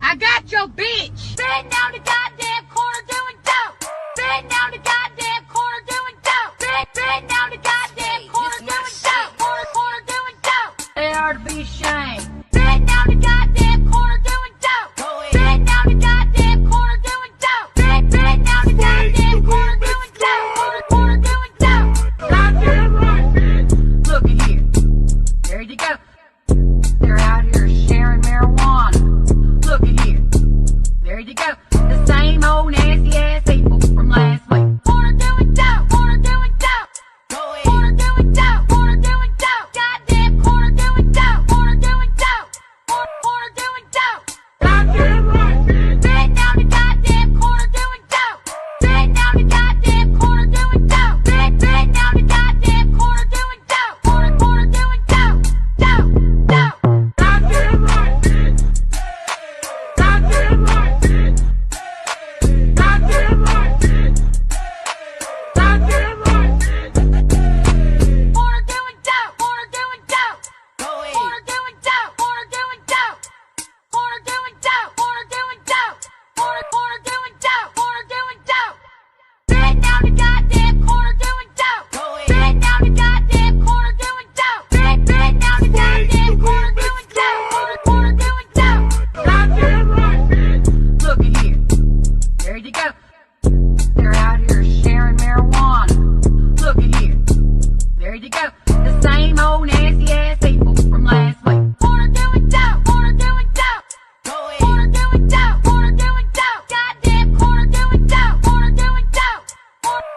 I got your bitch. Sitting down the goddamn corner doing dope. Sitting down the goddamn corner doing dope. Sitting down the goddamn corner doing dope. Corner doing dope. They are to be ashamed. Sitting down the goddamn corner doing dope. Sitting down the goddamn corner doing dope. Sitting down the goddamn corner doing dope. Corner doing dope. Goddamn right, bitch. Look at here. There you go. They're out here sharing marijuana. Look at here. There you go. The same old nasty ass people from last week. Corner doing dope. Corner doing dope. Corner doing dope. Corner doing dope. Goddamn corner doing dope. Corner doing dope. Corner doing dope. Goddamn right, bitch. Sitting down the goddamn corner doing dope. Sitting down the goddamn corner doing dope. Sitting down the goddamn corner doing dope. Corner doing dope. Dope. Dope. Goddamn right, bitch. Goddamn right, bitch. Goddamn right, bitch. Goddamn right, bitch. Corner doing dope. Corner doing dope. Corner doing dope. Corner doing dope. Corner doing dope. Corner doing dope. Corner doing dope. Corner doing dope. Sitting down the goddamn corner doing dope. Sitting down the goddamn corner doing dope. Sitting down the goddamn corner doing dope. Corner doing dope. Goddamn right, bitch. Look at here. There you go. They're out here sharing marijuana. Look at here. There you go. The same old nasty ass people from last week. Corner doing dope. Corner doing dope. Corner doing dope. Corner doing dope. Goddamn corner doing dope. Corner doing dope.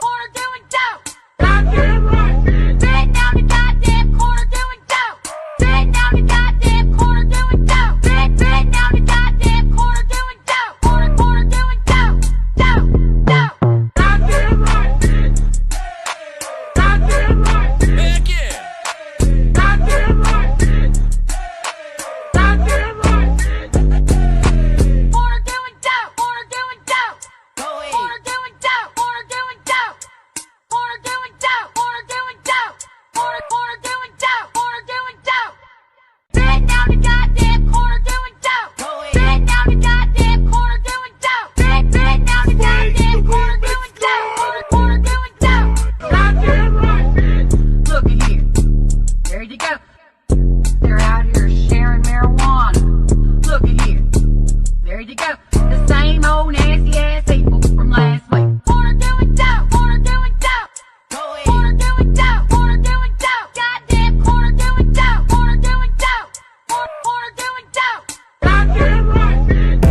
Corner doing dope. Goddamn right, bitch. Sitting down the goddamn corner doing dope. Sitting down the goddamn corner doing dope. Sitting down the goddamn corner doing dope. Corner doing dope. Dope. Dope. Goddamn right, bitch. Goddamn right, bitch. Heck yeah! Goddamn right, bitch. Goddamn right, bitch. Corner doing dope. Corner doing dope. Corner doing dope. Corner doing dope. Corner doing dope. Corner doing dope. Corner doing dope. Corner doing dope. Sitting down the goddamn corner doing dope. Sitting down the goddamn corner doing dope. Sitting down the goddamn corner doing dope. Corner doing dope. Goddamn right, bitch. Look at here. There you go. They're out here sharing marijuana. Look at here. There you go. The same old nasty ass people from last week. Corner doing dope. Corner doing dope. Corner doing dope. Corner doing dope. Goddamn corner doing dope. Corner doing dope. Corner doing dope. Goddamn right, bitch.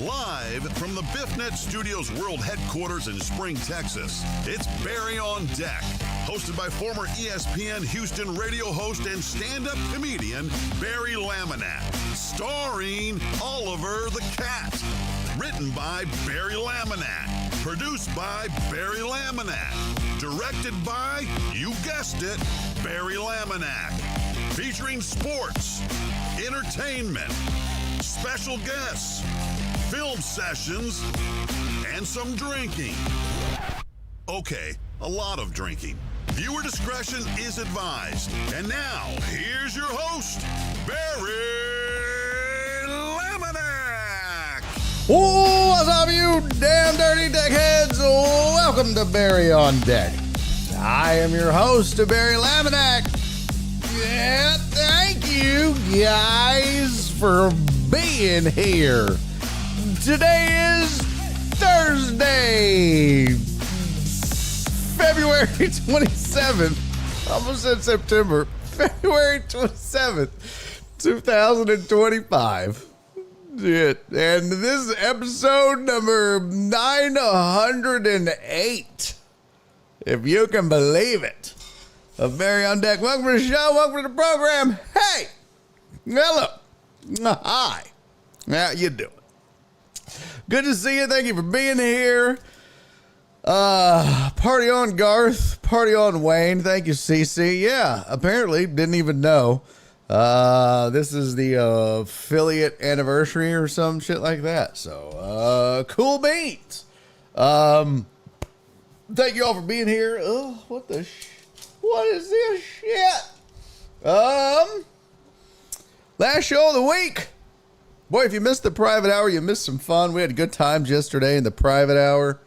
Live from the BiffNet Studios World Headquarters in Spring, Texas, it's Barry on Deck. Hosted by former ESPN Houston radio host and stand-up comedian Barry Laminack. Starring Oliver the Cat. Written by Barry Laminack. Produced by Barry Laminack. Directed by, you guessed it, Barry Laminack. Featuring sports, entertainment, special guests, film sessions, and some drinking. Okay, a lot of drinking. Viewer discretion is advised. And now, here's your host, Barry Laminack. What's up, you damn dirty deckheads? Welcome to Barry on Deck. I am your host, Barry Laminack. Yeah, thank you guys for being here. Today is Thursday, February 27th. I almost said September. February 27th, 2025. Shit. And this is episode number 908. If you can believe it. Of Barry on Deck. Welcome to the show. Welcome to the program. Hey. Hello. Hi. How you doing? Good to see you. Thank you for being here. Party on Garth. Party on Wayne. Thank you, CC. Yeah, apparently didn't even know. This is the affiliate anniversary or some shit like that. So, cool beats. Thank you all for being here. Oh, what is this shit? Last show of the week. Boy, if you missed the private hour, you missed some fun. We had good times yesterday in the private hour.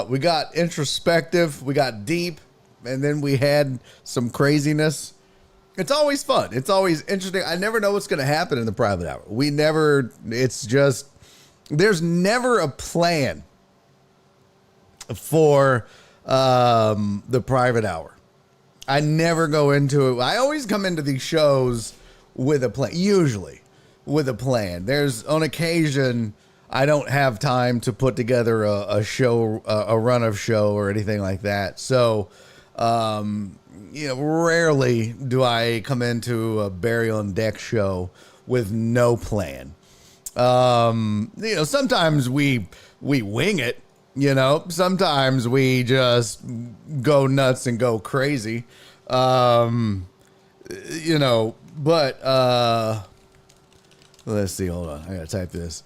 We got introspective, we got deep, and then we had some craziness. It's always fun. It's always interesting. I never know what's going to happen in the private hour. There's never a plan for the private hour. I never go into it. I always come into these shows with a plan, usually with a plan. There's on occasion I don't have time to put together a show, a run of show or anything like that. So, rarely do I come into a Barry on Deck show with no plan. Sometimes we wing it, sometimes we just go nuts and go crazy. Let's see, hold on. I gotta type this.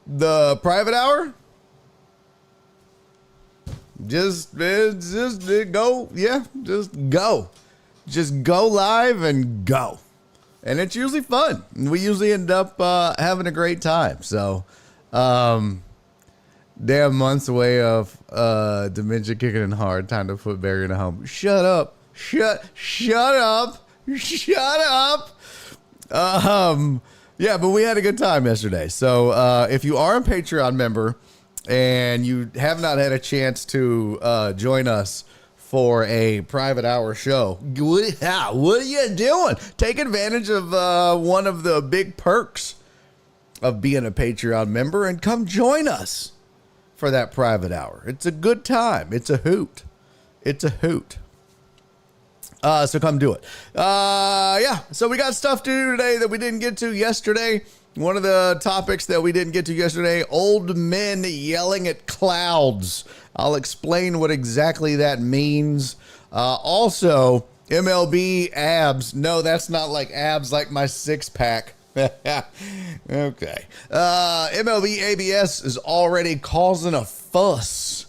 The private hour, just go. Yeah, just go live and go. And it's usually fun. We usually end up having a great time. So, damn months away of dementia kicking in hard. Time to put Barry in a home. Shut up. Shut up. Yeah, but we had a good time yesterday. So if you are a Patreon member and you have not had a chance to join us for a private hour show, what are you doing? Take advantage of one of the big perks of being a Patreon member and come join us for that private hour. It's a good time. It's a hoot. So come do it. So we got stuff to do today that we didn't get to yesterday. One of the topics that we didn't get to yesterday, old men yelling at clouds. I'll explain what exactly that means. Also, MLB abs. No, that's not like abs like my six pack. Okay. MLB ABS is already causing a fuss.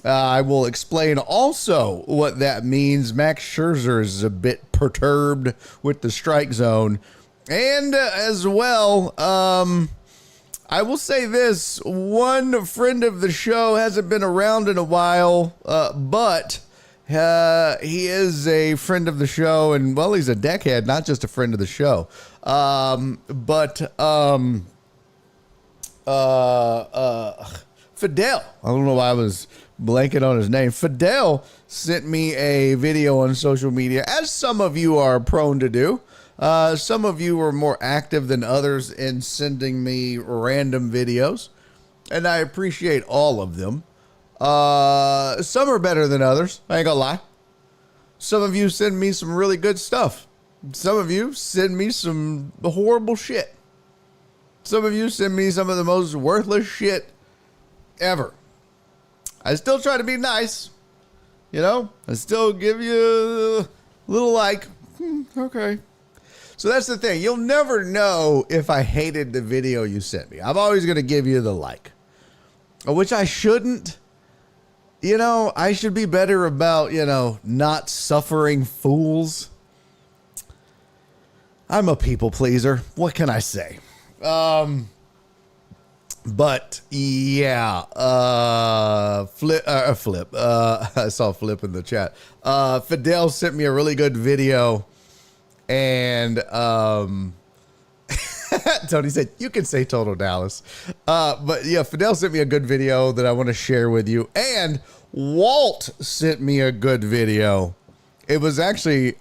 I will explain also what that means. Max Scherzer is a bit perturbed with the strike zone. And as well, I will say this. One friend of the show hasn't been around in a while, but he is a friend of the show. And, well, he's a deckhead, not just a friend of the show. Fidel. I don't know why I was blanking on his name. Fidel sent me a video on social media, as some of you are prone to do. Some of you are more active than others in sending me random videos, and I appreciate all of them. Some are better than others, I ain't gonna lie. Some of you send me some really good stuff. Some of you send me some horrible shit. Some of you send me some of the most worthless shit ever. I still try to be nice. You know, I still give you a little like, okay. So that's the thing. You'll never know if I hated the video you sent me. I'm always going to give you the like, which I shouldn't. You know, I should be better about, not suffering fools. I'm a people pleaser. What can I say? But yeah, Flip. I saw Flip in the chat. Fidel sent me a really good video, and Tony said you can say Total Dallas. But yeah, Fidel sent me a good video that I want to share with you, and Walt sent me a good video. It was actually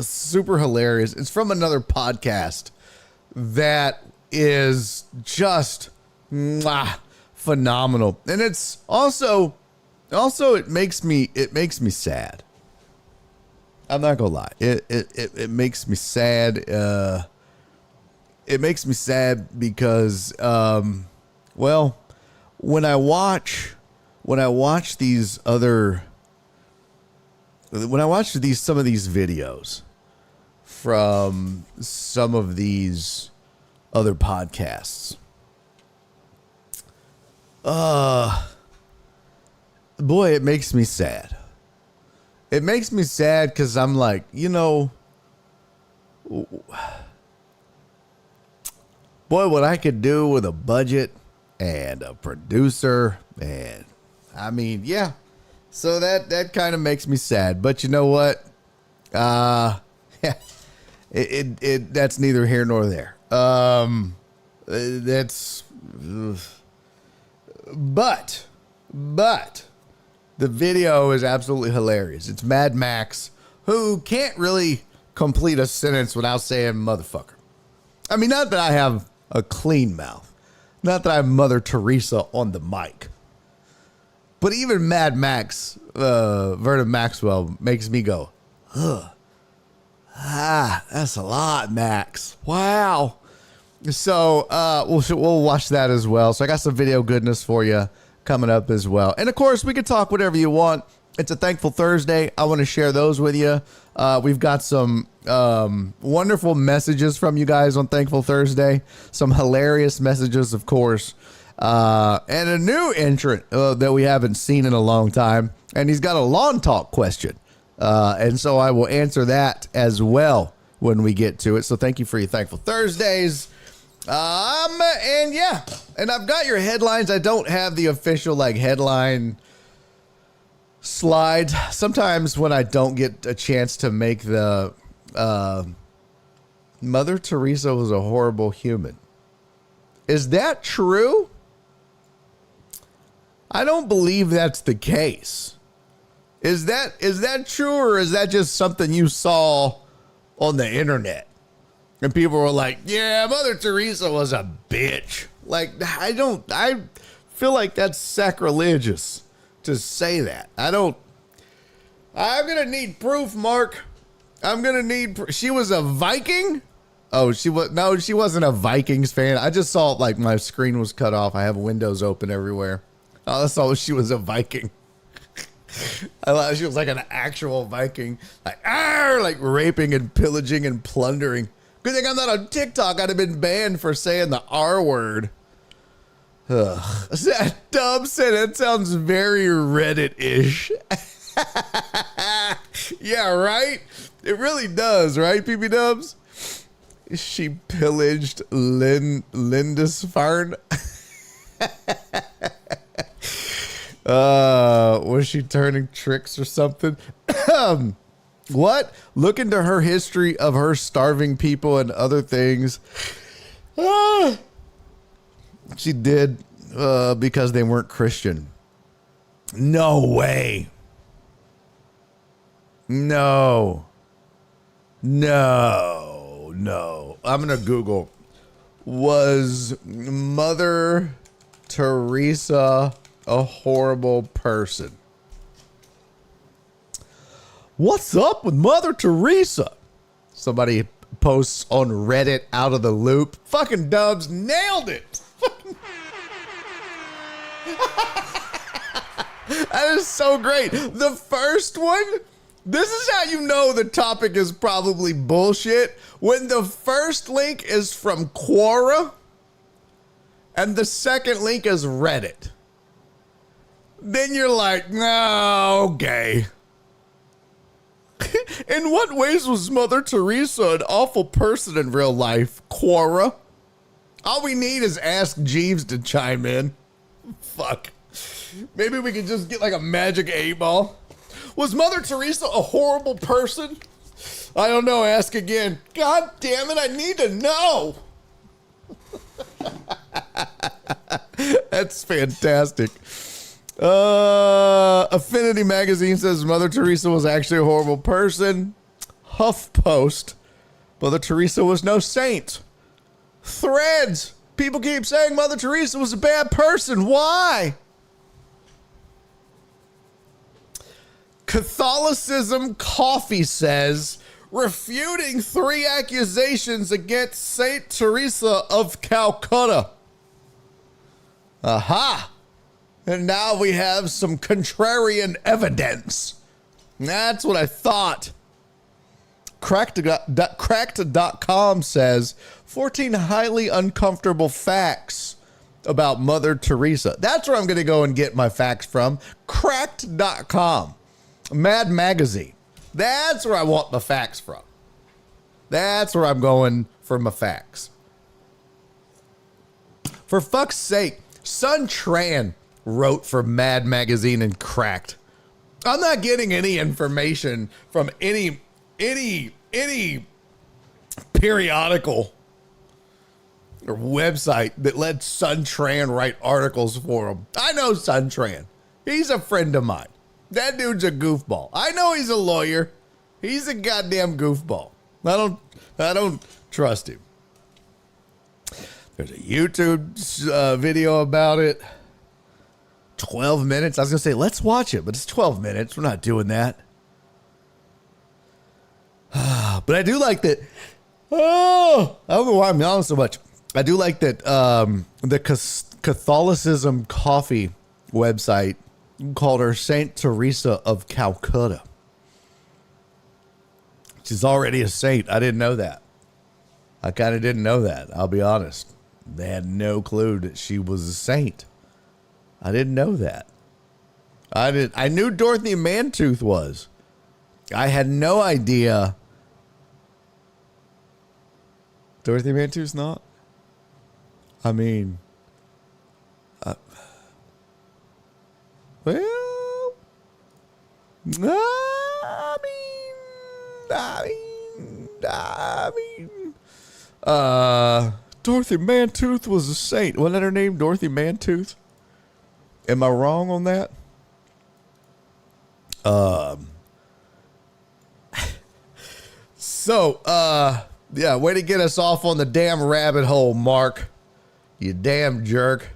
super hilarious. It's from another podcast that is just phenomenal, and it's also it makes me sad. I'm not gonna lie, it makes me sad. It makes me sad because well, when I watch these other some of these videos from some of these other podcasts, boy, it makes me sad. It makes me sad because I'm like, boy, what I could do with a budget and a producer, and I mean, yeah. So that kind of makes me sad. But you know what? Yeah, that's neither here nor there. But the video is absolutely hilarious. It's Mad Max, who can't really complete a sentence without saying motherfucker. I mean, not that I have a clean mouth, not that I'm Mother Teresa on the mic, but even Mad Max, Vernon Maxwell, makes me go, that's a lot, Max. Wow. So we'll watch that as well. So I got some video goodness for you coming up as well. And of course, we can talk whatever you want. It's a Thankful Thursday. I want to share those with you. We've got some wonderful messages from you guys on Thankful Thursday. Some hilarious messages, of course. And a new entrant that we haven't seen in a long time. And he's got a lawn talk question. And so I will answer that as well when we get to it. So thank you for your Thankful Thursdays. And yeah, and I've got your headlines. I don't have the official headline slide. Sometimes when I don't get a chance to make the Mother Teresa was a horrible human. Is that true? I don't believe that's the case. Is that true, or is that just something you saw on the internet? And people were like, yeah, Mother Teresa was a bitch. I feel like that's sacrilegious to say that. I'm going to need proof, Mark. I'm going to need, she was a Viking? Oh, she wasn't a Vikings fan. I just saw my screen was cut off. I have windows open everywhere. Oh, I saw she was a Viking. I thought she was like an actual Viking, raping and pillaging and plundering. Good thing I'm not on TikTok. I'd have been banned for saying the R word. Ugh. That Dub said it sounds very Reddit-ish. Yeah, right? It really does, right, PB Dubs? She pillaged Lindisfarne. Was she turning tricks or something? What? Look into her history of her starving people and other things. She did because they weren't Christian. No way. No. I'm going to Google. Was Mother Teresa a horrible person? What's up with Mother Teresa? Somebody posts on Reddit out of the loop. Fucking Dubs nailed it. That is so great. The first one, this is how you know the topic is probably bullshit. When the first link is from Quora and the second link is Reddit. Then you're like, no, okay. In what ways was Mother Teresa an awful person in real life, Quora? All we need is Ask Jeeves to chime in. Fuck. Maybe we could just get like a magic 8-ball. Was Mother Teresa a horrible person? I don't know. Ask again. God damn it. I need to know. That's fantastic. Affinity Magazine says Mother Teresa was actually a horrible person. HuffPost. Mother Teresa was no saint. Threads. People keep saying Mother Teresa was a bad person. Why? Catholicism Coffee says, refuting 3 accusations against Saint Teresa of Calcutta. Aha! And now we have some contrarian evidence. That's what I thought. Cracked.com says 14 highly uncomfortable facts about Mother Teresa. That's where I'm going to go and get my facts from. Cracked.com. Mad Magazine. That's where I want my facts from. That's where I'm going for my facts. For fuck's sake, Sun Tran wrote for Mad Magazine and Cracked. I'm not getting any information from any periodical or website that let Sun Tran write articles for him. I know Sun Tran. He's a friend of mine. That dude's a goofball. I know he's a lawyer. He's a goddamn goofball. I don't trust him. There's a YouTube video about it. 12 minutes. I was going to say, let's watch it, but it's 12 minutes. We're not doing that. But I do like that. Oh, I don't know why I'm yelling so much. I do like that the Catholicism Coffee website called her Saint Teresa of Calcutta. She's already a saint. I didn't know that. I kind of didn't know that. I'll be honest. They had no clue that she was a saint. I didn't know that. I knew Dorothy Mantooth was. I had no idea. Dorothy Mantooth's not? I mean, well, I mean, Dorothy Mantooth was a saint. Wasn't that her name, Dorothy Mantooth? Am I wrong on that? Yeah, way to get us off on the damn rabbit hole, Mark. You damn jerk.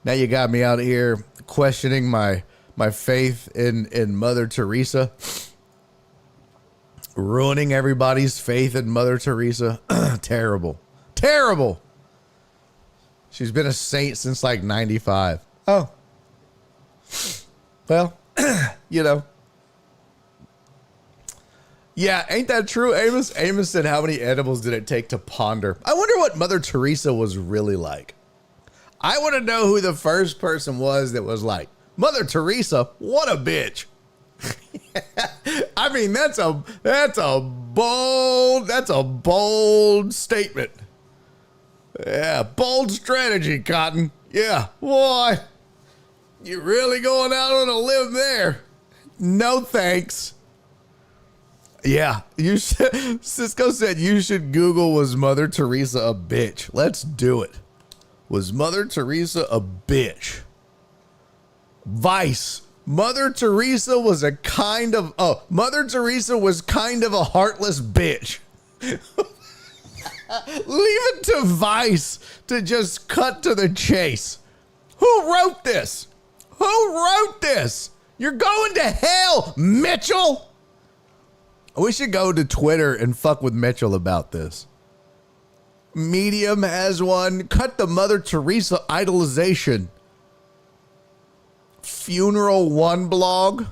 Now you got me out here questioning my faith in Mother Teresa. Ruining everybody's faith in Mother Teresa. Terrible. Terrible. She's been a saint since like 95. Oh. Well, you know. Yeah, ain't that true, Amos? Amos said, how many edibles did it take to ponder? I wonder what Mother Teresa was really like. I want to know who the first person was that was like, Mother Teresa, what a bitch. I mean, that's a bold statement. Yeah, bold strategy, Cotton. Yeah, boy, you really going out on a limb there. No thanks. Yeah, you should. Cisco said you should Google, was Mother Teresa a bitch? Let's do it. Was Mother Teresa a bitch? Vice, Mother Teresa was kind of a heartless bitch. Leave it to Vice to just cut to the chase. Who wrote this? You're going to hell, Mitchell. We should go to Twitter and fuck with Mitchell about this. Medium has one. Cut the Mother Teresa idolization. Funeral One blog.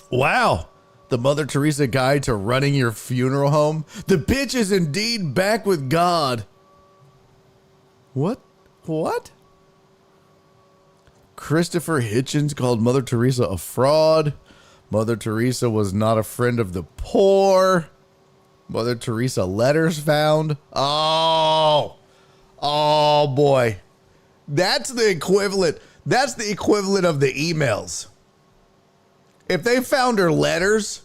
Wow. The Mother Teresa guide to running your funeral home. The bitch is indeed back with God. What? Christopher Hitchens called Mother Teresa a fraud. Mother Teresa was not a friend of the poor. Mother Teresa letters found. Oh boy. That's the equivalent of the emails. If they found her letters,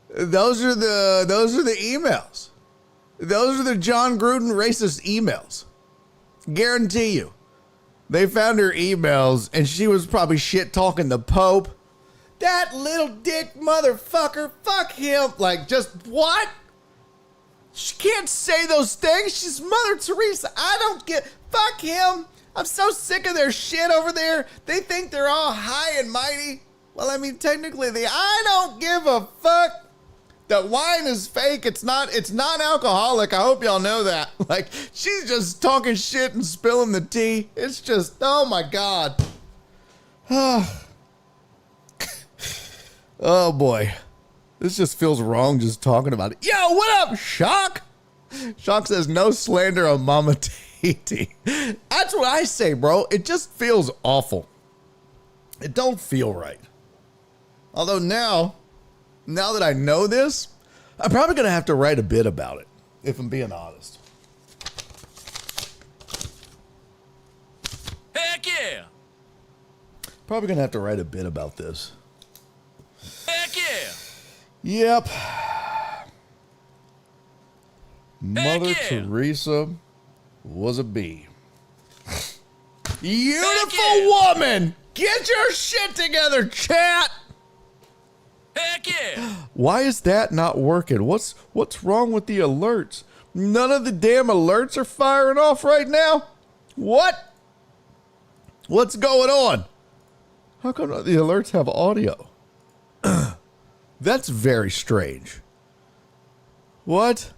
those are the emails. Those are the John Gruden racist emails. Guarantee you. They found her emails and she was probably shit talking the Pope. That little dick motherfucker, fuck him. Like, just what? She can't say those things. She's Mother Teresa. Fuck him. I'm so sick of their shit over there. They think they're all high and mighty. Well, I mean, technically, I don't give a fuck. That wine is fake. It's non-alcoholic. I hope y'all know that. Like, she's just talking shit and spilling the tea. It's just, oh my God. Oh boy. This just feels wrong just talking about it. Yo, what up, Shock? Shock says no slander on Mama Titi. That's what I say, bro. It just feels awful. It don't feel right. Although now that I know this, I'm probably going to have to write a bit about it, if I'm being honest. Heck yeah! Probably going to have to write a bit about this. Heck yeah! Yep. Mother yeah. Teresa was a bee. Beautiful woman! Get your shit together, chat! Heck yeah! Why is that not working? What's wrong with the alerts? None of the damn alerts are firing off right now? What? What's going on? How come the alerts have audio? That's very strange. What?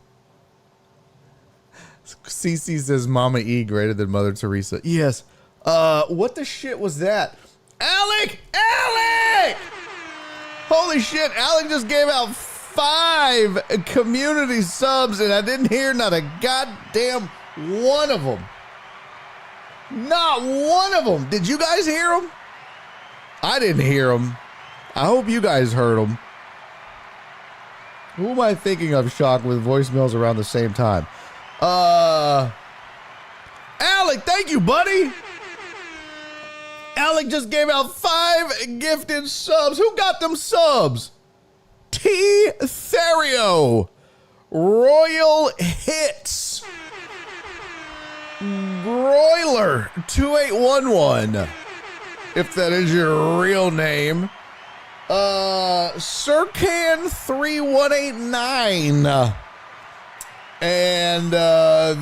CC says Mama E greater than Mother Teresa. Yes. What the shit was that? Alec! Holy shit, Alec just gave out 5 community subs and I didn't hear not a goddamn one of them. Not one of them. Did you guys hear them? I didn't hear them. I hope you guys heard them. Who am I thinking of, Shock, with voicemails around the same time? Alec, thank you, buddy. Alec just gave out 5 gifted subs. Who got them subs? T. Therio. Royal Hits. Broiler 2811. If that is your real name. Sircan 3189. And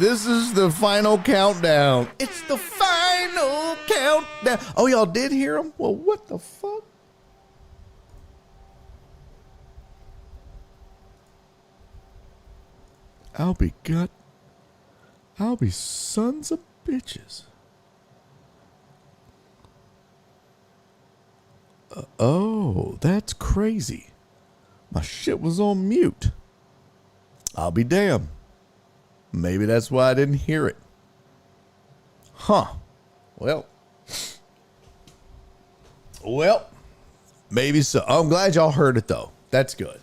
this is the final countdown. It's the final countdown. Oh, y'all did hear him? Well, what the fuck? I'll be sons of bitches. Oh, that's crazy. My shit was on mute. I'll be damned. Maybe that's why I didn't hear it. Huh. Well, maybe so. I'm glad y'all heard it, though. That's good.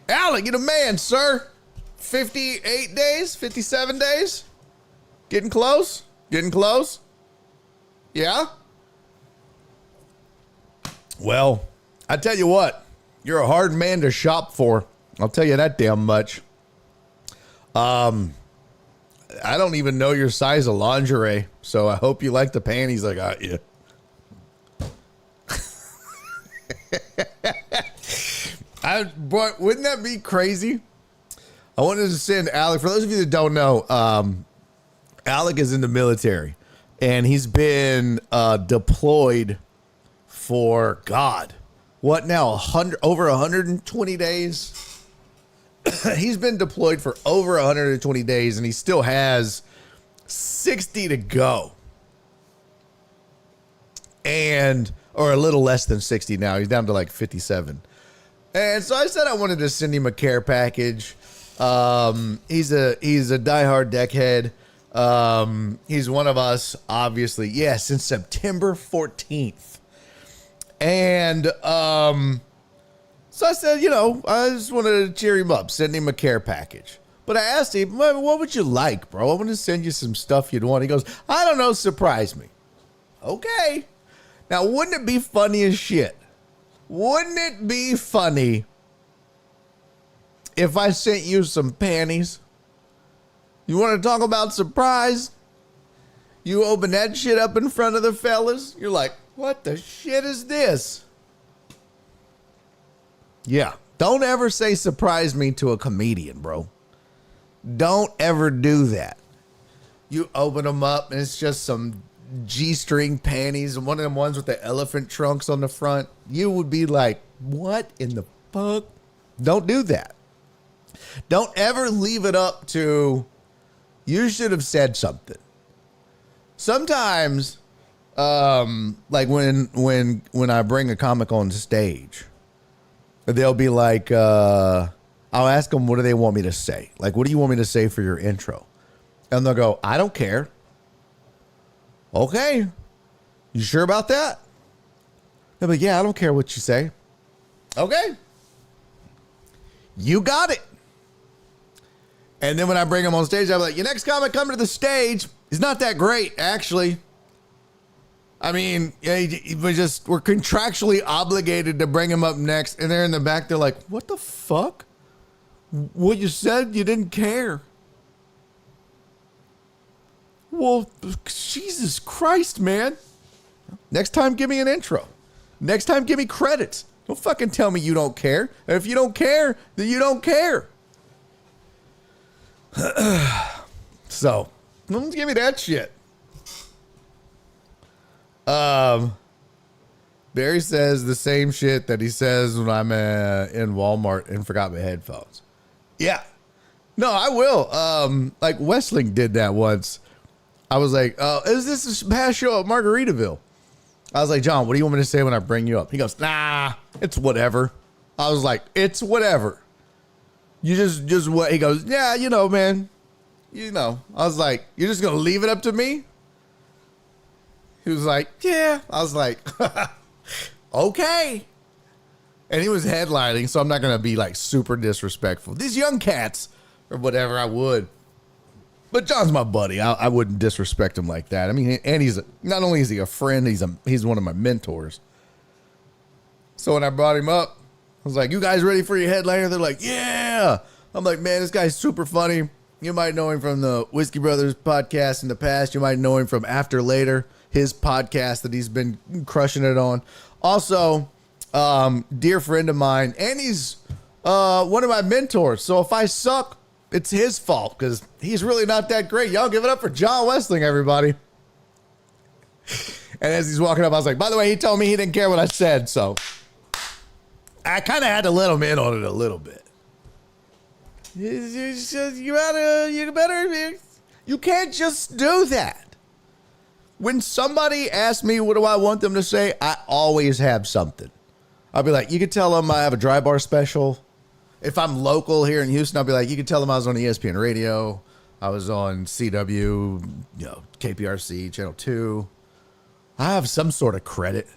Alec, you're the man, sir. 58 days? 57 days? Getting close? Yeah? Well, I tell you what. You're a hard man to shop for. I'll tell you that damn much. I don't even know your size of lingerie, so I hope you like the panties I got you. But wouldn't that be crazy? I wanted to send Alec. For those of you that don't know, Alec is in the military, and he's been deployed for what now? Over 120 days. He's been deployed for over 120 days, and he still has 60 to go, or a little less than 60 now. He's down to like 57. And so I said I wanted to send him a care package. He's a diehard deckhead. He's one of us, obviously. Yeah, since September 14th. And so I said, I just wanted to cheer him up, send him a care package. But I asked him, what would you like, bro? I want to send you some stuff you'd want. He goes, I don't know, surprise me. Okay. Now, wouldn't it be funny as shit? Wouldn't it be funny if I sent you some panties? You want to talk about surprise? You open that shit up in front of the fellas. You're like, what the shit is this? Yeah. Don't ever say surprise me to a comedian, bro. Don't ever do that. You open them up and it's just some G-string panties and one of them ones with the elephant trunks on the front. You would be like, what in the fuck? Don't do that. Don't ever leave it up to, you should have said something. Sometimes, like when I bring a comic on stage, they'll be like, I'll ask them, what do they want me to say? Like, what do you want me to say for your intro? And they'll go, I don't care. Okay. You sure about that? They'll be like, yeah, I don't care what you say. Okay. You got it. And then when I bring him on stage, I'm like, your next comic coming to the stage is not that great, actually. I mean, we're contractually obligated to bring him up next. And they're in the back. They're like, what the fuck? What you said, you didn't care. Well, Jesus Christ, man. Next time, give me an intro. Next time, give me credits. Don't fucking tell me you don't care. And if you don't care, then you don't care. So, don't give me that shit. Barry says the same shit that he says when I'm in Walmart and forgot my headphones. Yeah. No, I will. Like Westling did that once. I was like, is this a past show at Margaritaville? I was like, John, what do you want me to say when I bring you up? He goes, nah, it's whatever. I was like, it's whatever. You just what? He goes, yeah, man. I was like, you're just going to leave it up to me? He was like, yeah. I was like, okay. And he was headlining, so I'm not going to be like super disrespectful. These young cats or whatever, I would. But John's my buddy. I wouldn't disrespect him like that. I mean, and he's not only is he a friend, he's one of my mentors. So when I brought him up, I was like, you guys ready for your headliner? They're like, yeah. I'm like, man, this guy's super funny. You might know him from the Whiskey Brothers podcast in the past. You might know him from After Later, his podcast that he's been crushing it on. Also, dear friend of mine, and he's one of my mentors. So if I suck, it's his fault because he's really not that great. Y'all give it up for John Westling, everybody. And as he's walking up, I was like, by the way, he told me he didn't care what I said. So I kind of had to let him in on it a little bit. You can't just do that. When somebody asks me, what do I want them to say? I always have something. I'll be like, you could tell them I have a dry bar special. If I'm local here in Houston, I'll be like, you can tell them I was on ESPN radio. I was on CW, KPRC, Channel 2. I have some sort of credit.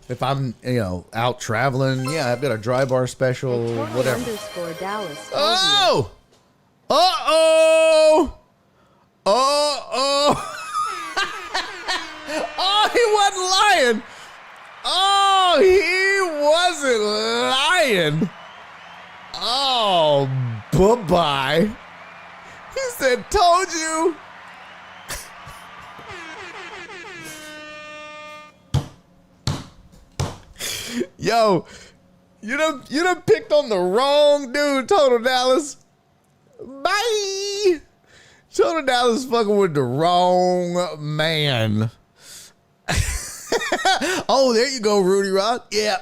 If I'm, out traveling, yeah, I've got a dry bar special, whatever. _Dallas. Oh! Uh-oh! Uh-oh! Oh, he wasn't lying. Oh, he wasn't lying. Oh, bye-bye. He said, told you. You done picked on the wrong dude, Total Dallas. Bye. Total Dallas fucking with the wrong man. Oh, there you go, Rudy Rod. Yeah.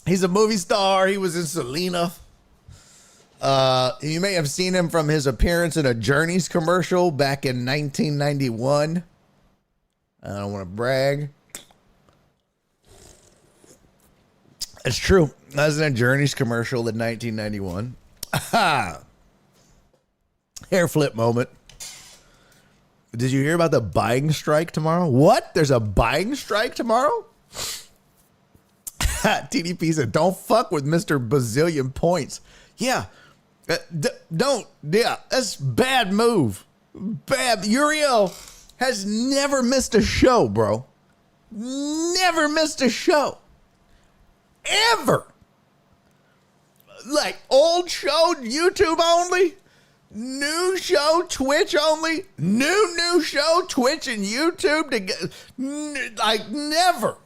He's a movie star. He was in Selena. You may have seen him from his appearance in a Journeys commercial back in 1991. I don't want to brag. It's true. I was in a Journeys commercial in 1991. Hair flip moment. Did you hear about the buying strike tomorrow? What? There's a buying strike tomorrow? TDP said, don't fuck with Mr. Bazillion Points. Yeah. Don't. Yeah. That's bad move. Bad. Uriel has never missed a show, bro. Never missed a show. Ever. Like old show, YouTube only. New show, Twitch only. New show, Twitch and YouTube together. Like never.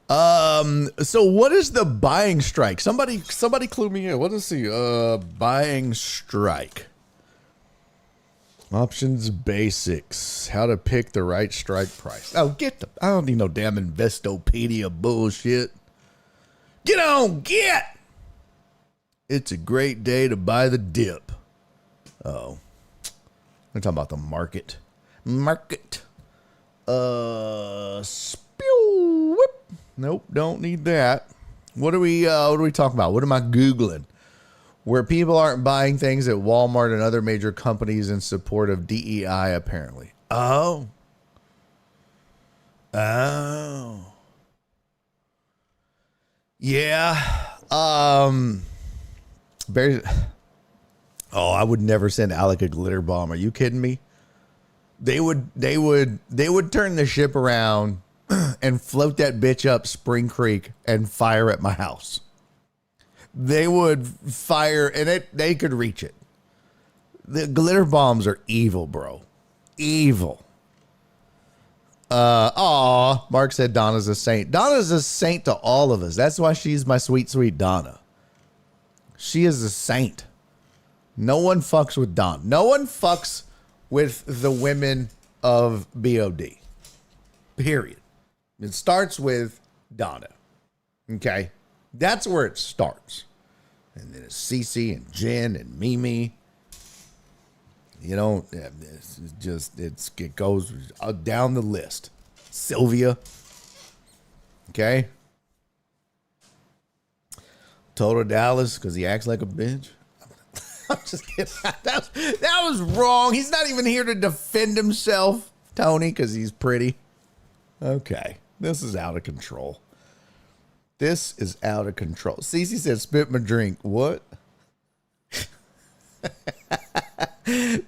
So what is the buying strike? Somebody clue me in. What is the buying strike? Options basics. How to pick the right strike price. Oh, I don't need no damn Investopedia bullshit. Get on, get! It's a great day to buy the dip. Oh. We're talking about the market. Market. Spew. Whip. Nope, don't need that. What are we talking about? What am I Googling? Where people aren't buying things at Walmart and other major companies in support of DEI, apparently. Oh. Yeah. I would never send Alec a glitter bomb. Are you kidding me? They would turn the ship around and float that bitch up Spring Creek and fire at my house. They would fire and they could reach it. The glitter bombs are evil, bro. Evil. Mark said Donna's a saint. Donna's a saint to all of us. That's why she's my sweet, sweet Donna. She is a saint. No one fucks with Donna. No one fucks with the women of BOD. Period. It starts with Donna. Okay? That's where it starts. And then it's Cece and Jen and Mimi. You know, it goes down the list. Sylvia. Okay? Total Dallas because he acts like a bitch. I'm just kidding. That was wrong. He's not even here to defend himself, Tony, because he's pretty. Okay. This is out of control. This is out of control. Cece said, spit my drink. What?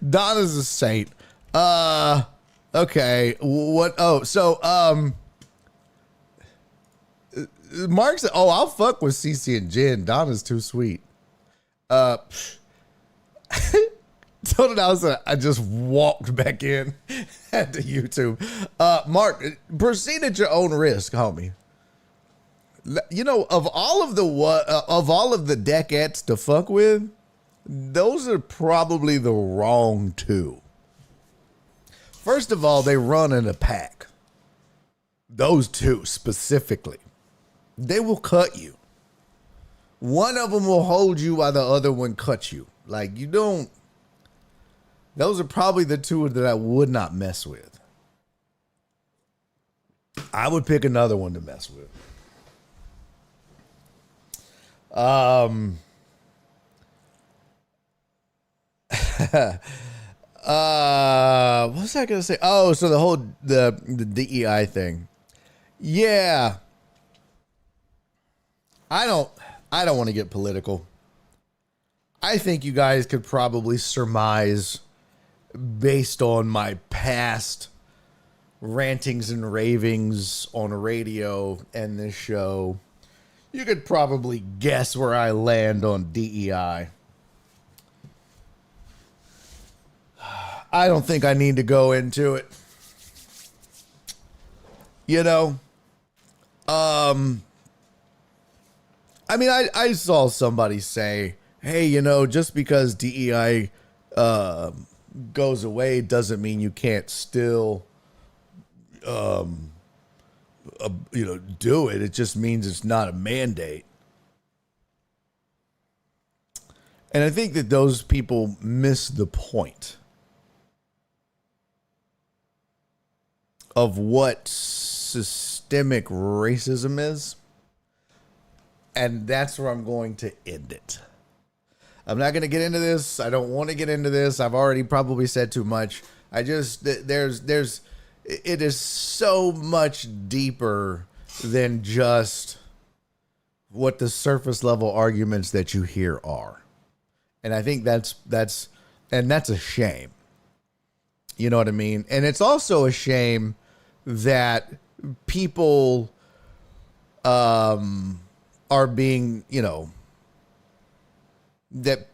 Donna's a saint. Okay. What? Oh, so, Mark said, I'll fuck with Cece and Jen. Donna's too sweet. Told it I just walked back in to YouTube. Mark, proceed at your own risk, homie. You know, of all of the deckets to fuck with, those are probably the wrong two. First of all, they run in a pack. Those two specifically. They will cut you. One of them will hold you while the other one cuts you. Like, you don't. Those are probably the two that I would not mess with. I would pick another one to mess with. What was I gonna say? Oh, so the whole the DEI thing. Yeah. I don't want to get political. I think you guys could probably surmise, based on my past rantings and ravings on radio and this show, you could probably guess where I land on DEI. I don't think I need to go into it. You know, I mean, I saw somebody say, hey, you know, just because DEI goes away doesn't mean you can't still, do it. It just means it's not a mandate. And I think that those people miss the point of what systemic racism is. And that's where I'm going to end it. I'm not going to get into this. I don't want to get into this. I've already probably said too much. It is so much deeper than just what the surface level arguments that you hear are. And I think that's a shame. You know what I mean? And it's also a shame that people are being, that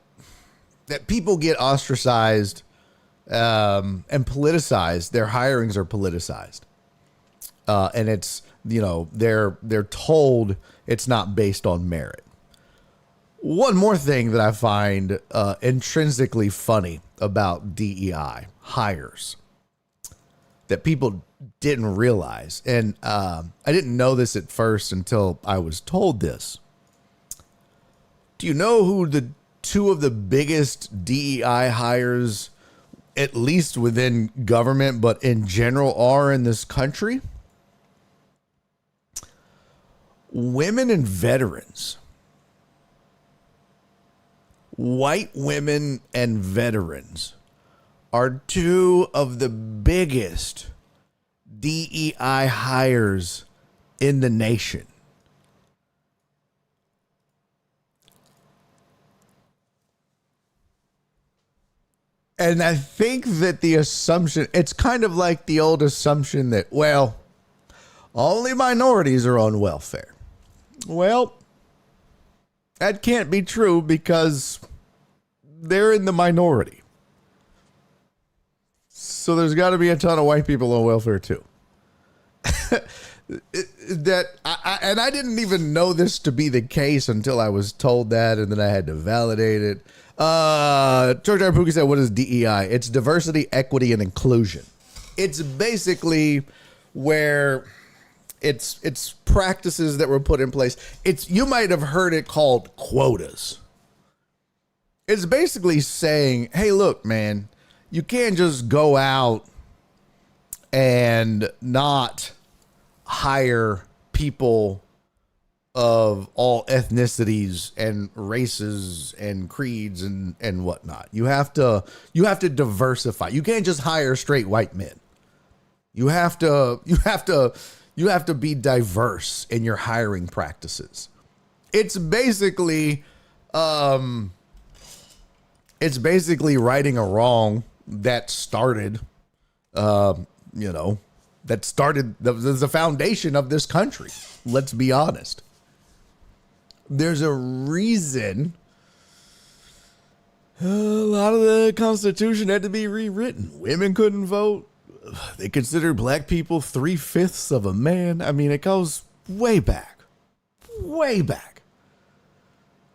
people get ostracized and politicized. Their hirings are politicized. And it's, they're told it's not based on merit. One more thing that I find intrinsically funny about DEI hires that people didn't realize, and I didn't know this at first until I was told this. Do you know who the two of the biggest DEI hires, at least within government, but in general, are in this country? Women and veterans. White women and veterans are two of the biggest DEI hires in the nation. And I think that the assumption, it's kind of like the old assumption that, well, only minorities are on welfare. Well, that can't be true because they're in the minority. So there's got to be a ton of white people on welfare too. And I didn't even know this to be the case until I was told that, and then I had to validate it. George R. Pookie said, what is DEI? It's diversity, equity, and inclusion. It's basically where it's practices that were put in place. You might have heard it called quotas. It's basically saying, hey, look, man, you can't just go out and not hire people of all ethnicities and races and creeds and whatnot. You have to diversify. You can't just hire straight white men. You have to be diverse in your hiring practices. It's basically righting a wrong that started, the foundation of this country. Let's be honest. There's a reason a lot of the Constitution had to be rewritten. Women couldn't vote. They considered black people 3/5 of a man. I mean, it goes way back. Way back.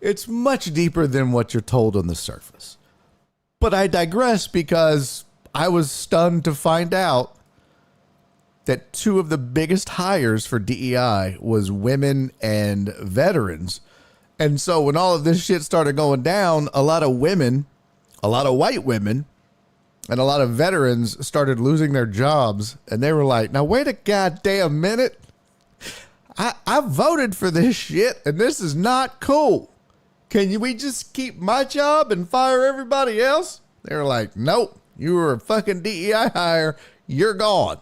It's much deeper than what you're told on the surface. But I digress because I was stunned to find out that two of the biggest hires for DEI was women and veterans. And so when all of this shit started going down, a lot of women, a lot of white women, and a lot of veterans started losing their jobs. And they were like, now wait a goddamn minute. I voted for this shit and this is not cool. We just keep my job and fire everybody else? They were like, nope, you were a fucking DEI hire. You're gone.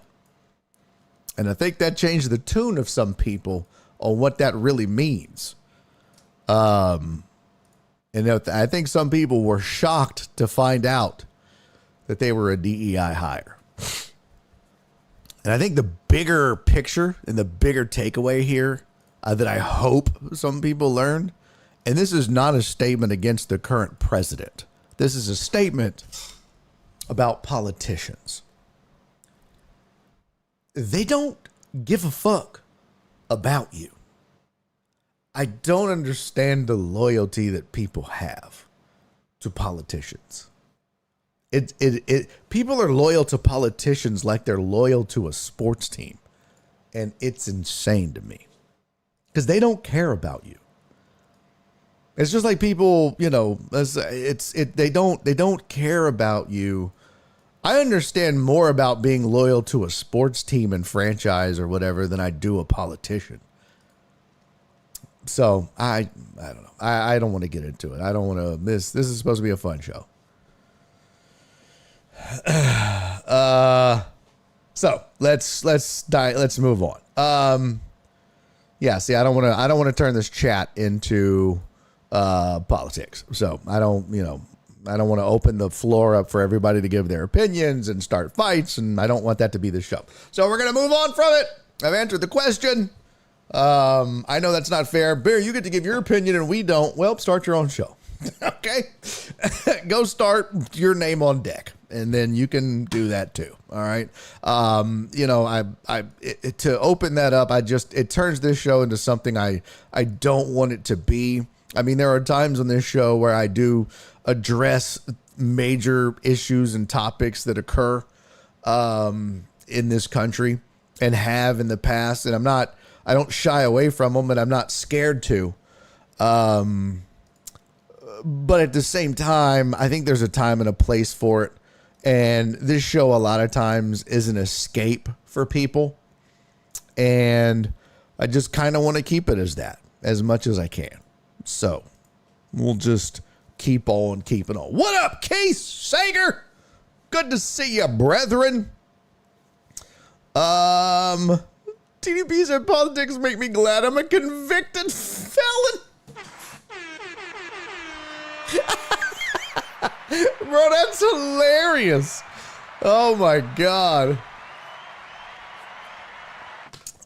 And I think that changed the tune of some people on what that really means. And I think some people were shocked to find out that they were a DEI hire. And I think the bigger picture and the bigger takeaway here that I hope some people learned, and this is not a statement against the current president. This is a statement about politicians. They don't give a fuck about you. I don't understand the loyalty that people have to politicians. People are loyal to politicians like they're loyal to a sports team. And it's insane to me because they don't care about you. It's just like people, they don't care about you. I understand more about being loyal to a sports team and franchise or whatever than I do a politician. So I don't know. I don't want to get into it. I don't want to miss. This is supposed to be a fun show. So let's move on. Yeah, see, I don't want to turn this chat into politics. So I don't want to open the floor up for everybody to give their opinions and start fights, and I don't want that to be the show. So we're going to move on from it. I've answered the question. I know that's not fair. Bear, you get to give your opinion and we don't. Well, start your own show. Okay? Go start your name on deck. And then you can do that too. All right. To open that up, it turns this show into something I don't want it to be. I mean, there are times on this show where I do address major issues and topics that occur in this country and have in the past. And I don't shy away from them, and I'm not scared to. But at the same time, I think there's a time and a place for it. And this show a lot of times is an escape for people. And I just kind of want to keep it as that as much as I can. So we'll just keep on keeping on. What up, Case Sager? Good to see you, brethren. TDPs and politics make me glad I'm a convicted felon. Bro, that's hilarious. Oh my God.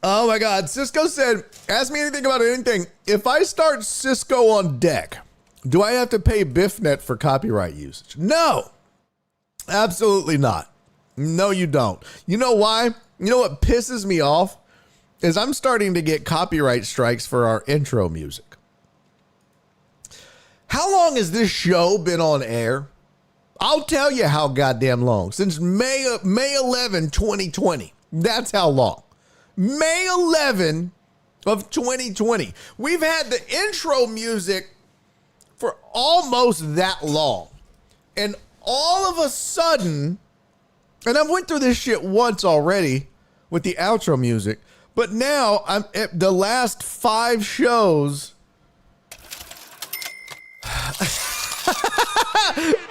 Oh my God. Cisco said, ask me anything about anything. If I start Cisco on deck, do I have to pay BiffNet for copyright usage? No, absolutely not. No, you don't. You know why? You know what pisses me off is I'm starting to get copyright strikes for our intro music. How long has this show been on air? I'll tell you how goddamn long. Since May 11, 2020. That's how long. May 11 of 2020. We've had the intro music for almost that long. And all of a sudden, and I've went through this shit once already with the outro music, but now I'm at the last 5 shows.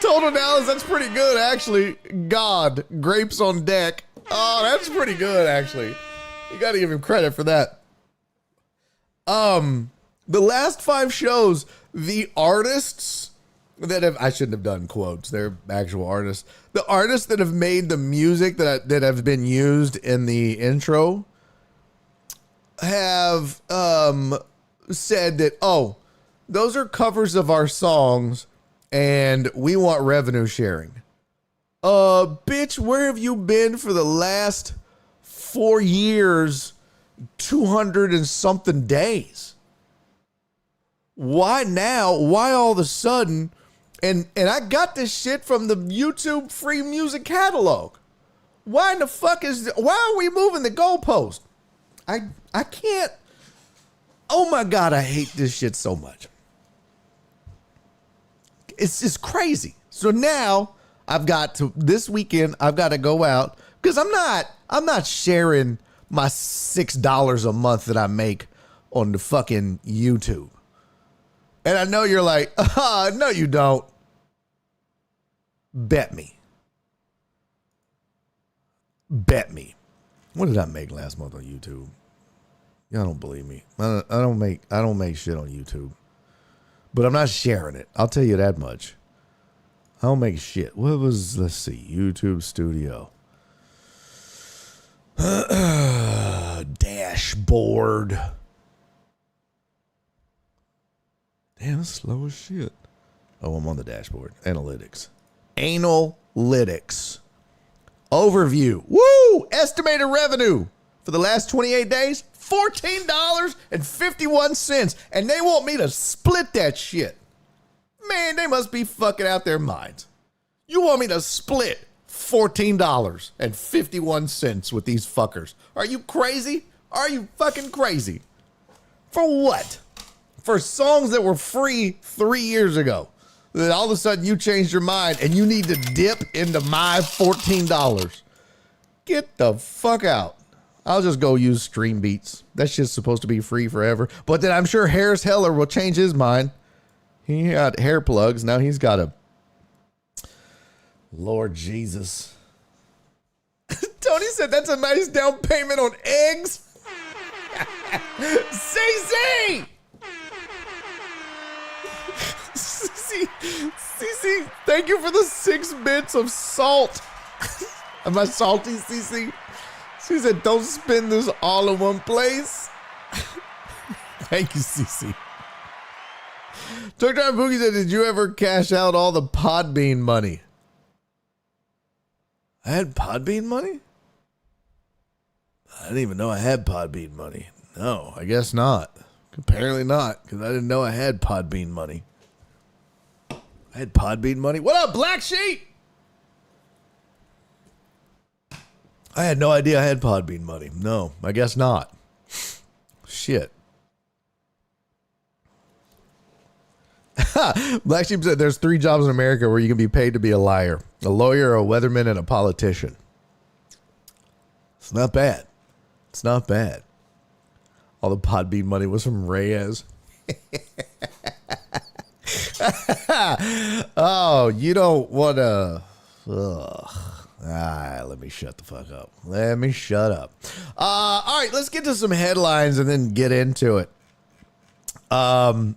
Total Dallas, that's pretty good, actually. God, grapes on deck. Oh, that's pretty good, actually. You got to give him credit for that. The last 5 shows, the artists that have, I shouldn't have done quotes, they're actual artists. The artists that have made the music that have been used in the intro have said that, oh, those are covers of our songs and we want revenue sharing. Bitch, where have you been for the last 4 years, 200 and something days? Why now? Why all of a sudden? And I got this shit from the YouTube free music catalog. Why in the fuck why are we moving the goalpost? I can't. Oh my God, I hate this shit so much. It's just crazy. So now this weekend, I've got to go out because I'm not sharing my $6 a month that I make on the fucking YouTube. And I know you're like, no, you don't. Bet me. Bet me. What did I make last month on YouTube? Y'all don't believe me. I don't make shit on YouTube. But I'm not sharing it. I'll tell you that much. I don't make shit. What was, let's see, YouTube Studio. Dashboard. Damn, that's slow as shit. Oh, I'm on the dashboard. Analytics. Analytics. Overview. Woo! Estimated revenue for for the last 28 days, $14.51. And they want me to split that shit. Man, they must be fucking out their minds. You want me to split $14.51 with these fuckers? Are you crazy? Are you fucking crazy? For what? For songs that were free 3 years ago. Then all of a sudden you changed your mind and you need to dip into my $14. Get the fuck out. I'll just go use Stream Beats. That shit's supposed to be free forever. But then I'm sure Harris Heller will change his mind. He got hair plugs. Now he's got a... Lord Jesus. Tony said that's a nice down payment on eggs. CC! CC, thank you for the 6 bits of salt. Am I salty, CC? She said, don't spend this all in one place. Thank you, CC. Truck Driver Boogie said, did you ever cash out all the Podbean money? I had Podbean money? I didn't even know I had Podbean money. No, I guess not. Apparently not, because I didn't know I had Podbean money. I had Podbean money. What up, Black Sheep? I had no idea I had Podbean money. No, I guess not. Shit. Black Sheep said there's 3 jobs in America where you can be paid to be a liar. A lawyer, a weatherman, and a politician. It's not bad. It's not bad. All the Podbean money was from Reyes. Oh, you don't want to... let me shut the fuck up. Let me shut up. All right, let's get to some headlines and then get into it. I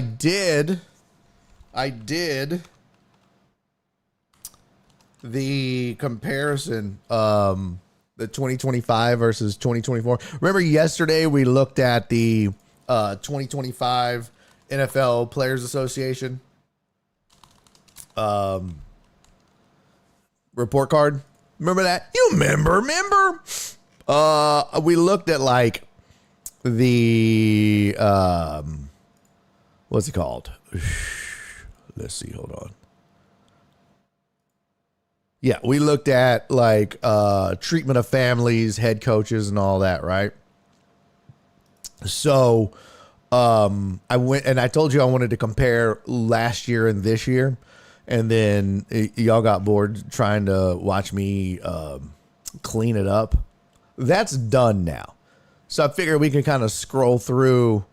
did the comparison, the 2025 versus 2024. Remember yesterday we looked at the 2025 NFL Players Association report card. Remember that? You remember? We looked at like the what's it called? Let's see, hold on. Yeah, we looked at like treatment of families, head coaches, and all that, right? So I went and I told you I wanted to compare last year and this year, and then y'all got bored trying to watch me clean it up. That's done now. So I figured we could kind of scroll through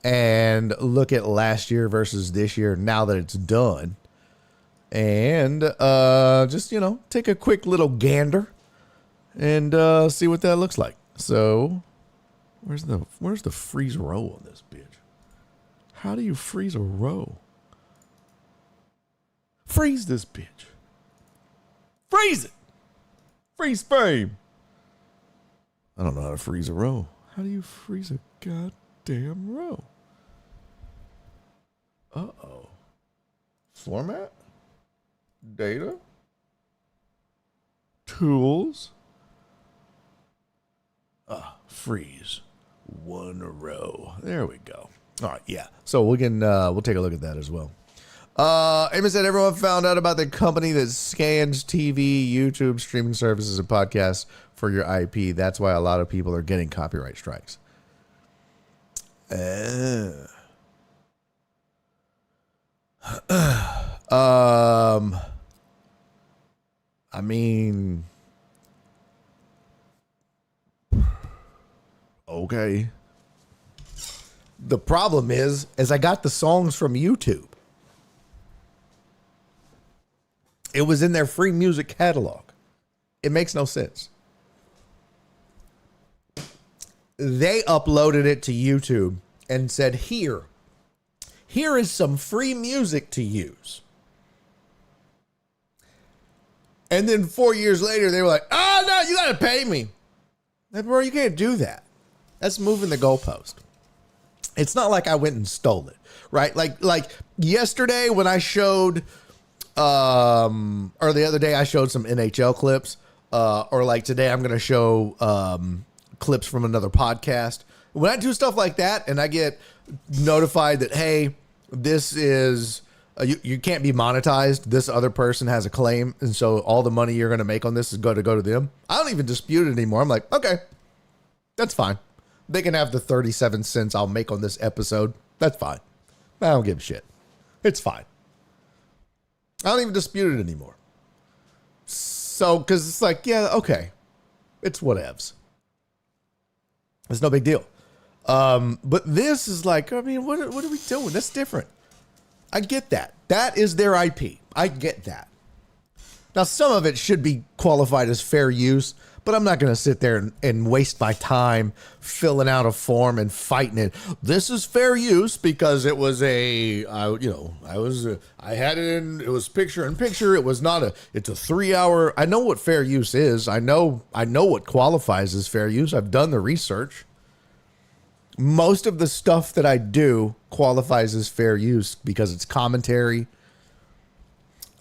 and look at last year versus this year now that it's done. And just, take a quick little gander and see what that looks like. So where's the freeze row on this bitch? How do you freeze a row? Freeze this bitch. Freeze it. Freeze frame. I don't know how to freeze a row. How do you freeze a goddamn row? Uh-oh. Format? Data? Tools? Freeze. One row. There we go. All right, yeah. So we'll take a look at that as well. Amos said everyone found out about the company that scans TV, YouTube, streaming services, and podcasts for your IP. That's why a lot of people are getting copyright strikes. I mean, okay. The problem is I got the songs from YouTube. It was in their free music catalog. It makes no sense. They uploaded it to YouTube and said, here is some free music to use. And then 4 years later, they were like, oh, no, you got to pay me. Like, bro, you can't do that. That's moving the goalpost. It's not like I went and stole it, right? Like yesterday when I showed Or the other day I showed some NHL clips. Or like today I'm going to show clips from another podcast. When I do stuff like that and I get notified that, hey, this is, you can't be monetized. This other person has a claim. And so all the money you're going to make on this is going to go to them. I don't even dispute it anymore. I'm like, okay, that's fine. They can have the 37 cents I'll make on this episode. That's fine. I don't give a shit. It's fine. I don't even dispute it anymore. So, because it's like, yeah, okay. It's whatevs. It's no big deal. But this is like, I mean, what are we doing? That's different. I get that. That is their IP. I get that. Now, some of it should be qualified as fair use, but I'm not going to sit there and waste my time filling out a form and fighting it. This is fair use because it was I had it in, it was picture in picture. It was not it's a 3-hour. I know what fair use is. I know what qualifies as fair use. I've done the research. Most of the stuff that I do qualifies as fair use because it's commentary.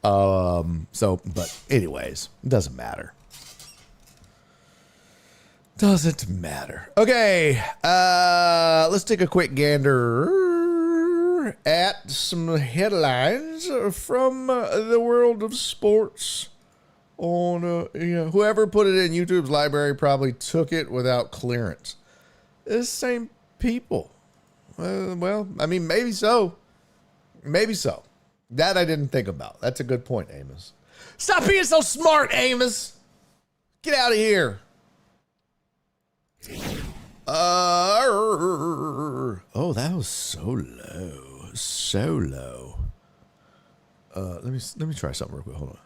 But anyways, it doesn't matter. Doesn't matter. Okay, let's take a quick gander at some headlines from the world of sports. On whoever put it in YouTube's library probably took it without clearance. It's the same people. Well, I mean, maybe so. Maybe so. That I didn't think about. That's a good point, Amos. Stop being so smart, Amos. Get out of here. Oh, that was so low. So low. Let me try something real quick. Hold on.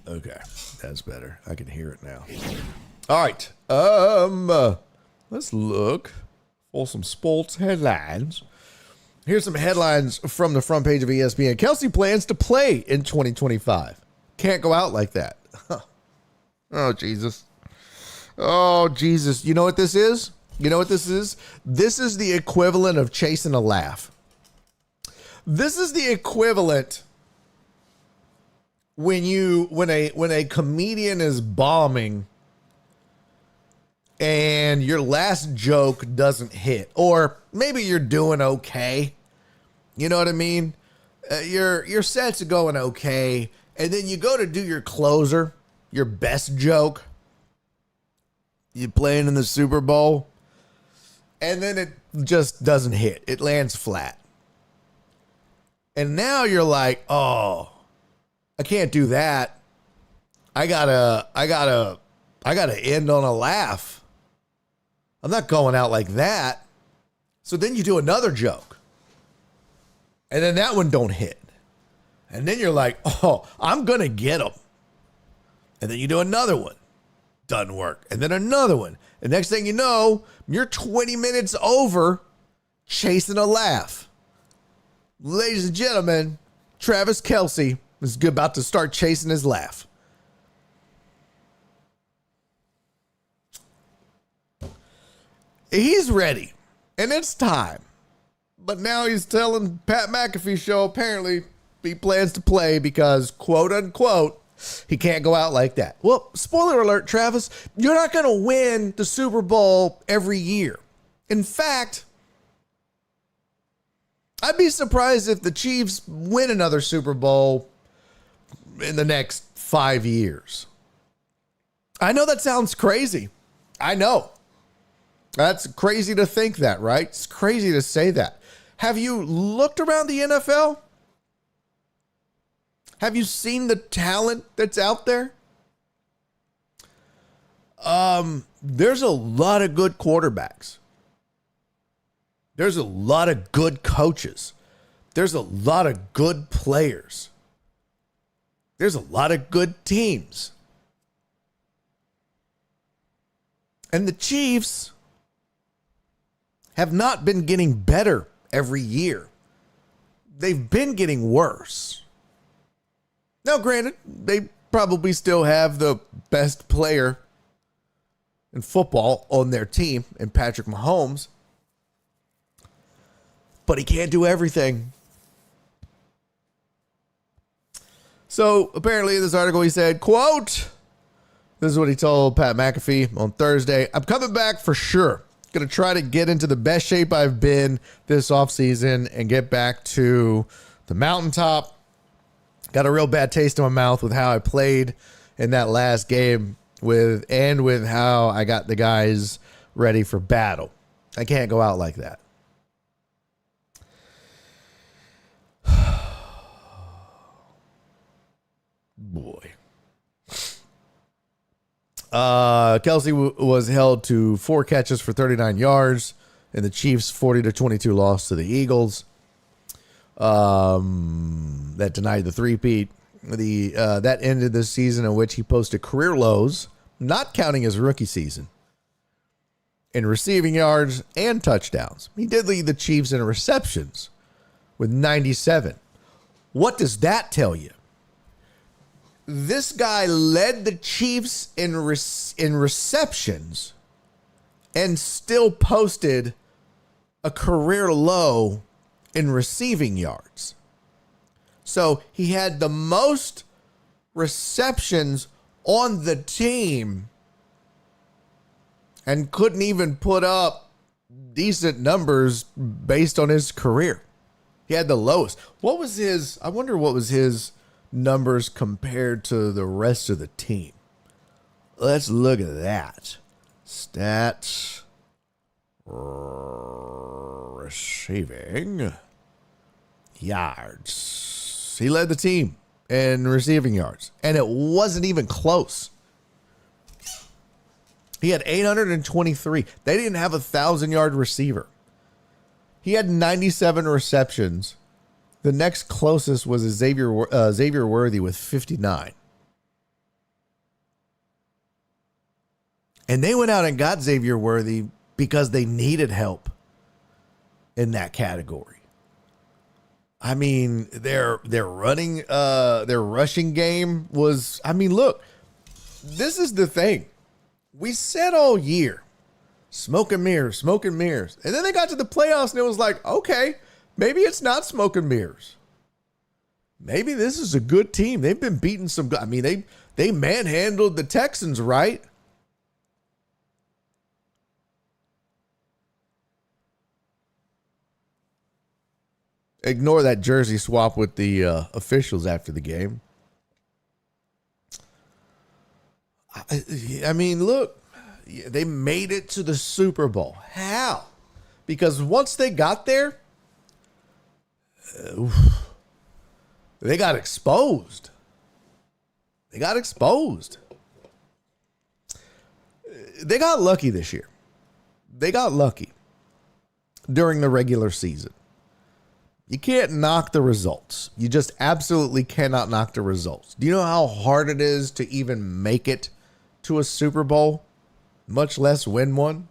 Okay, that's better. I can hear it now. All right. Let's look for some sports headlines. Here's some headlines from the front page of ESPN. Kelsey plans to play in 2025. Can't go out like that. Oh, Jesus. Oh, Jesus. You know what this is? You know what this is? This is the equivalent of chasing a laugh. This is the equivalent when a comedian is bombing and your last joke doesn't hit, or maybe you're doing okay. You know what I mean? Your sets are going okay, and then you go to do your closer, your best joke. You playing in the Super Bowl, and then it just doesn't hit. It lands flat. And now you're like, oh, I can't do that. I gotta end on a laugh. I'm not going out like that. So then you do another joke. And then that one don't hit. And then you're like, oh, I'm going to get them. And then you do another one. Doesn't work. And then another one. And next thing you know, you're 20 minutes over chasing a laugh. Ladies and gentlemen, Travis Kelce is about to start chasing his laugh. He's ready, and it's time. But now he's telling Pat McAfee show apparently he plans to play because, quote unquote, he can't go out like that. Well, spoiler alert, Travis, you're not going to win the Super Bowl every year. In fact, I'd be surprised if the Chiefs win another Super Bowl in the next 5 years. I know that sounds crazy. I know. That's crazy to think that, right? It's crazy to say that. Have you looked around the NFL? Have you seen the talent that's out there? There's a lot of good quarterbacks. There's a lot of good coaches. There's a lot of good players. There's a lot of good teams. And the Chiefs have not been getting better every year. They've been getting worse. Now, granted, they probably still have the best player in football on their team in Patrick Mahomes. but he can't do everything. So apparently in this article he said, quote, this is what he told Pat McAfee on Thursday. I'm coming back for sure. Going to try to get into the best shape I've been this offseason and get back to the mountaintop. Got a real bad taste in my mouth with how I played in that last game with how I got the guys ready for battle. I can't go out like that. Boy. Kelsey was held to 4 catches for 39 yards in the Chiefs' 40-22 loss to the Eagles. That denied the three-peat. That ended the season in which he posted career lows, not counting his rookie season, in receiving yards and touchdowns. He did lead the Chiefs in receptions with 97. What does that tell you? This guy led the Chiefs in receptions and still posted a career low in receiving yards. So he had the most receptions on the team and couldn't even put up decent numbers based on his career. He had the lowest. I wonder what was his numbers compared to the rest of the team. Let's look at that. Stats. Receiving yards. He led the team in receiving yards, and it wasn't even close. He had 823. They didn't have a 1,000-yard receiver. He had 97 receptions. The next closest was Xavier Worthy with 59. And they went out and got Xavier Worthy because they needed help in that category. I mean, their rushing game was, look, this is the thing. We said all year, smoke and mirrors. And then they got to the playoffs and it was like, okay, maybe it's not smoke and mirrors. Maybe this is a good team. They've been beating some, they manhandled the Texans, right? Ignore that jersey swap with the officials after the game. Look, they made it to the Super Bowl. How? Because once they got there, they got exposed. They got lucky this year. They got lucky during the regular season. You can't knock the results. You just absolutely cannot knock the results. Do you know how hard it is to even make it to a Super Bowl, much less win one?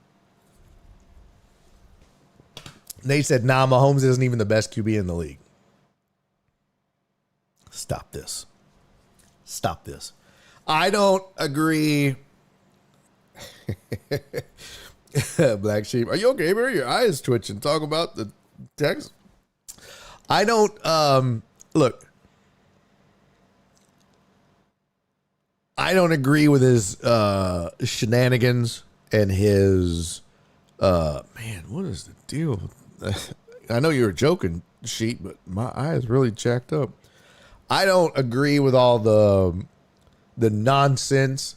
They said, nah, Mahomes isn't even the best QB in the league. Stop this. I don't agree. Black Sheep. Are you okay, Barry? Your eyes twitching. Talk about the text. I don't, look, I don't agree with his shenanigans and his, man, what is the deal? I know you were joking, Sheep, but my eyes really jacked up. I don't agree with all the nonsense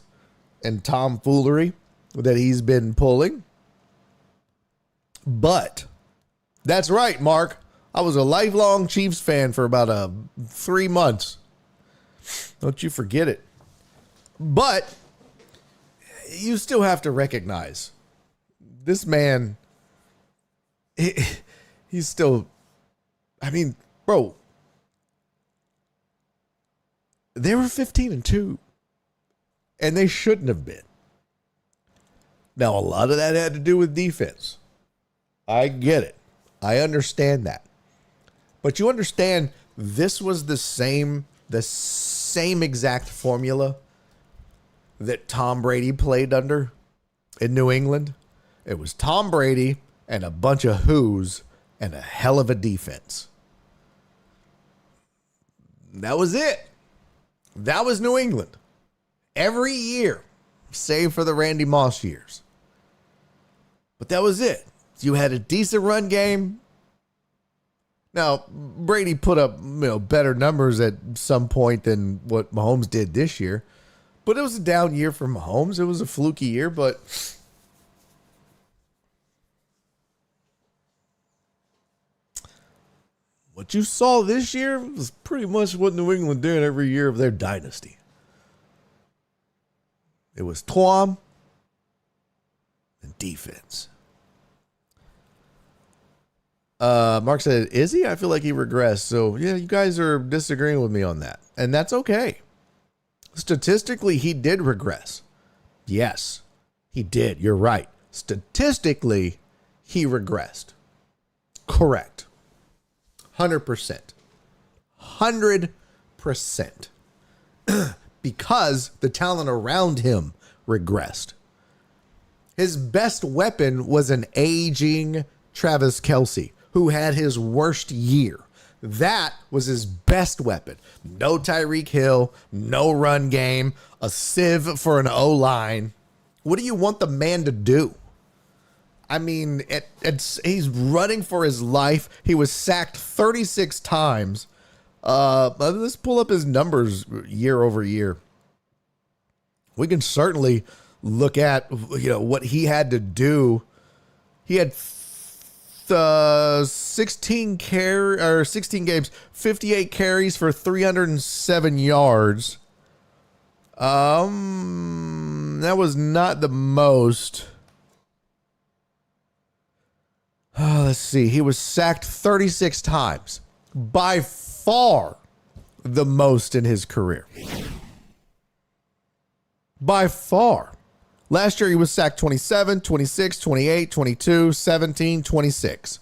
and tomfoolery that he's been pulling. But that's right, Mark. I was a lifelong Chiefs fan for about 3 months. Don't you forget it. But you still have to recognize this man, he's still, bro, they were 15-2 and they shouldn't have been. Now, a lot of that had to do with defense. I get it. I understand that. But you understand this was the same exact formula that Tom Brady played under in New England. It was Tom Brady and a bunch of who's and a hell of a defense. That was it. That was New England. Every year, save for the Randy Moss years. But that was it. You had a decent run game. Now, Brady put up, better numbers at some point than what Mahomes did this year. But it was a down year for Mahomes. It was a fluky year, but what you saw this year was pretty much what New England did every year of their dynasty. It was Tom and defense. Mark said, is he? I feel like he regressed. So, yeah, you guys are disagreeing with me on that. And that's okay. Statistically, he did regress. Yes, he did. You're right. Statistically, he regressed. Correct. 100%. 100%. Because the talent around him regressed. His best weapon was an aging Travis Kelce, who had his worst year. That was his best weapon. No Tyreek Hill, no run game, a sieve for an O-line. What do you want the man to do? I mean, he's running for his life. He was sacked 36 times. Let's pull up his numbers year over year. We can certainly look at, what he had to do. He had 16 games, 58 carries for 307 yards. That was not the most. Let's see. He was sacked 36 times. By far the most in his career. By far. Last year, he was sacked 27, 26, 28, 22, 17, 26.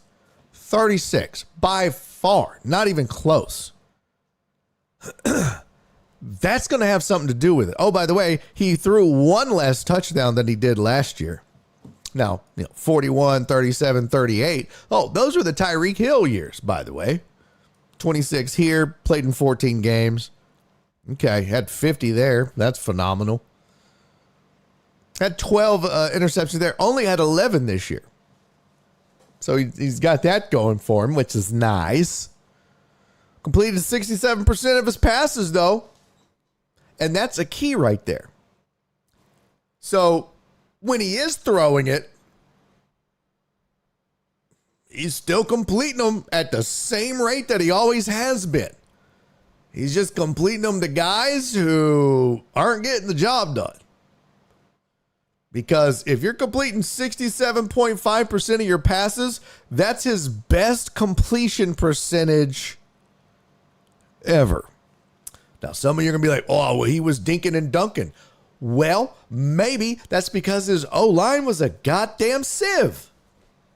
36. By far. Not even close. That's going to have something to do with it. Oh, by the way, he threw one less touchdown than he did last year. Now, 41, 37, 38. Oh, those were the Tyreek Hill years, by the way. 26 here, played in 14 games. Okay, had 50 there. That's phenomenal. Had 12 interceptions there. Only had 11 this year. So he's got that going for him, which is nice. Completed 67% of his passes, though. And that's a key right there. So when he is throwing it, he's still completing them at the same rate that he always has been. He's just completing them to guys who aren't getting the job done. Because if you're completing 67.5% of your passes, that's his best completion percentage ever. Now, some of you are going to be like, oh, well, he was dinking and dunking. Well, maybe that's because his O-line was a goddamn sieve.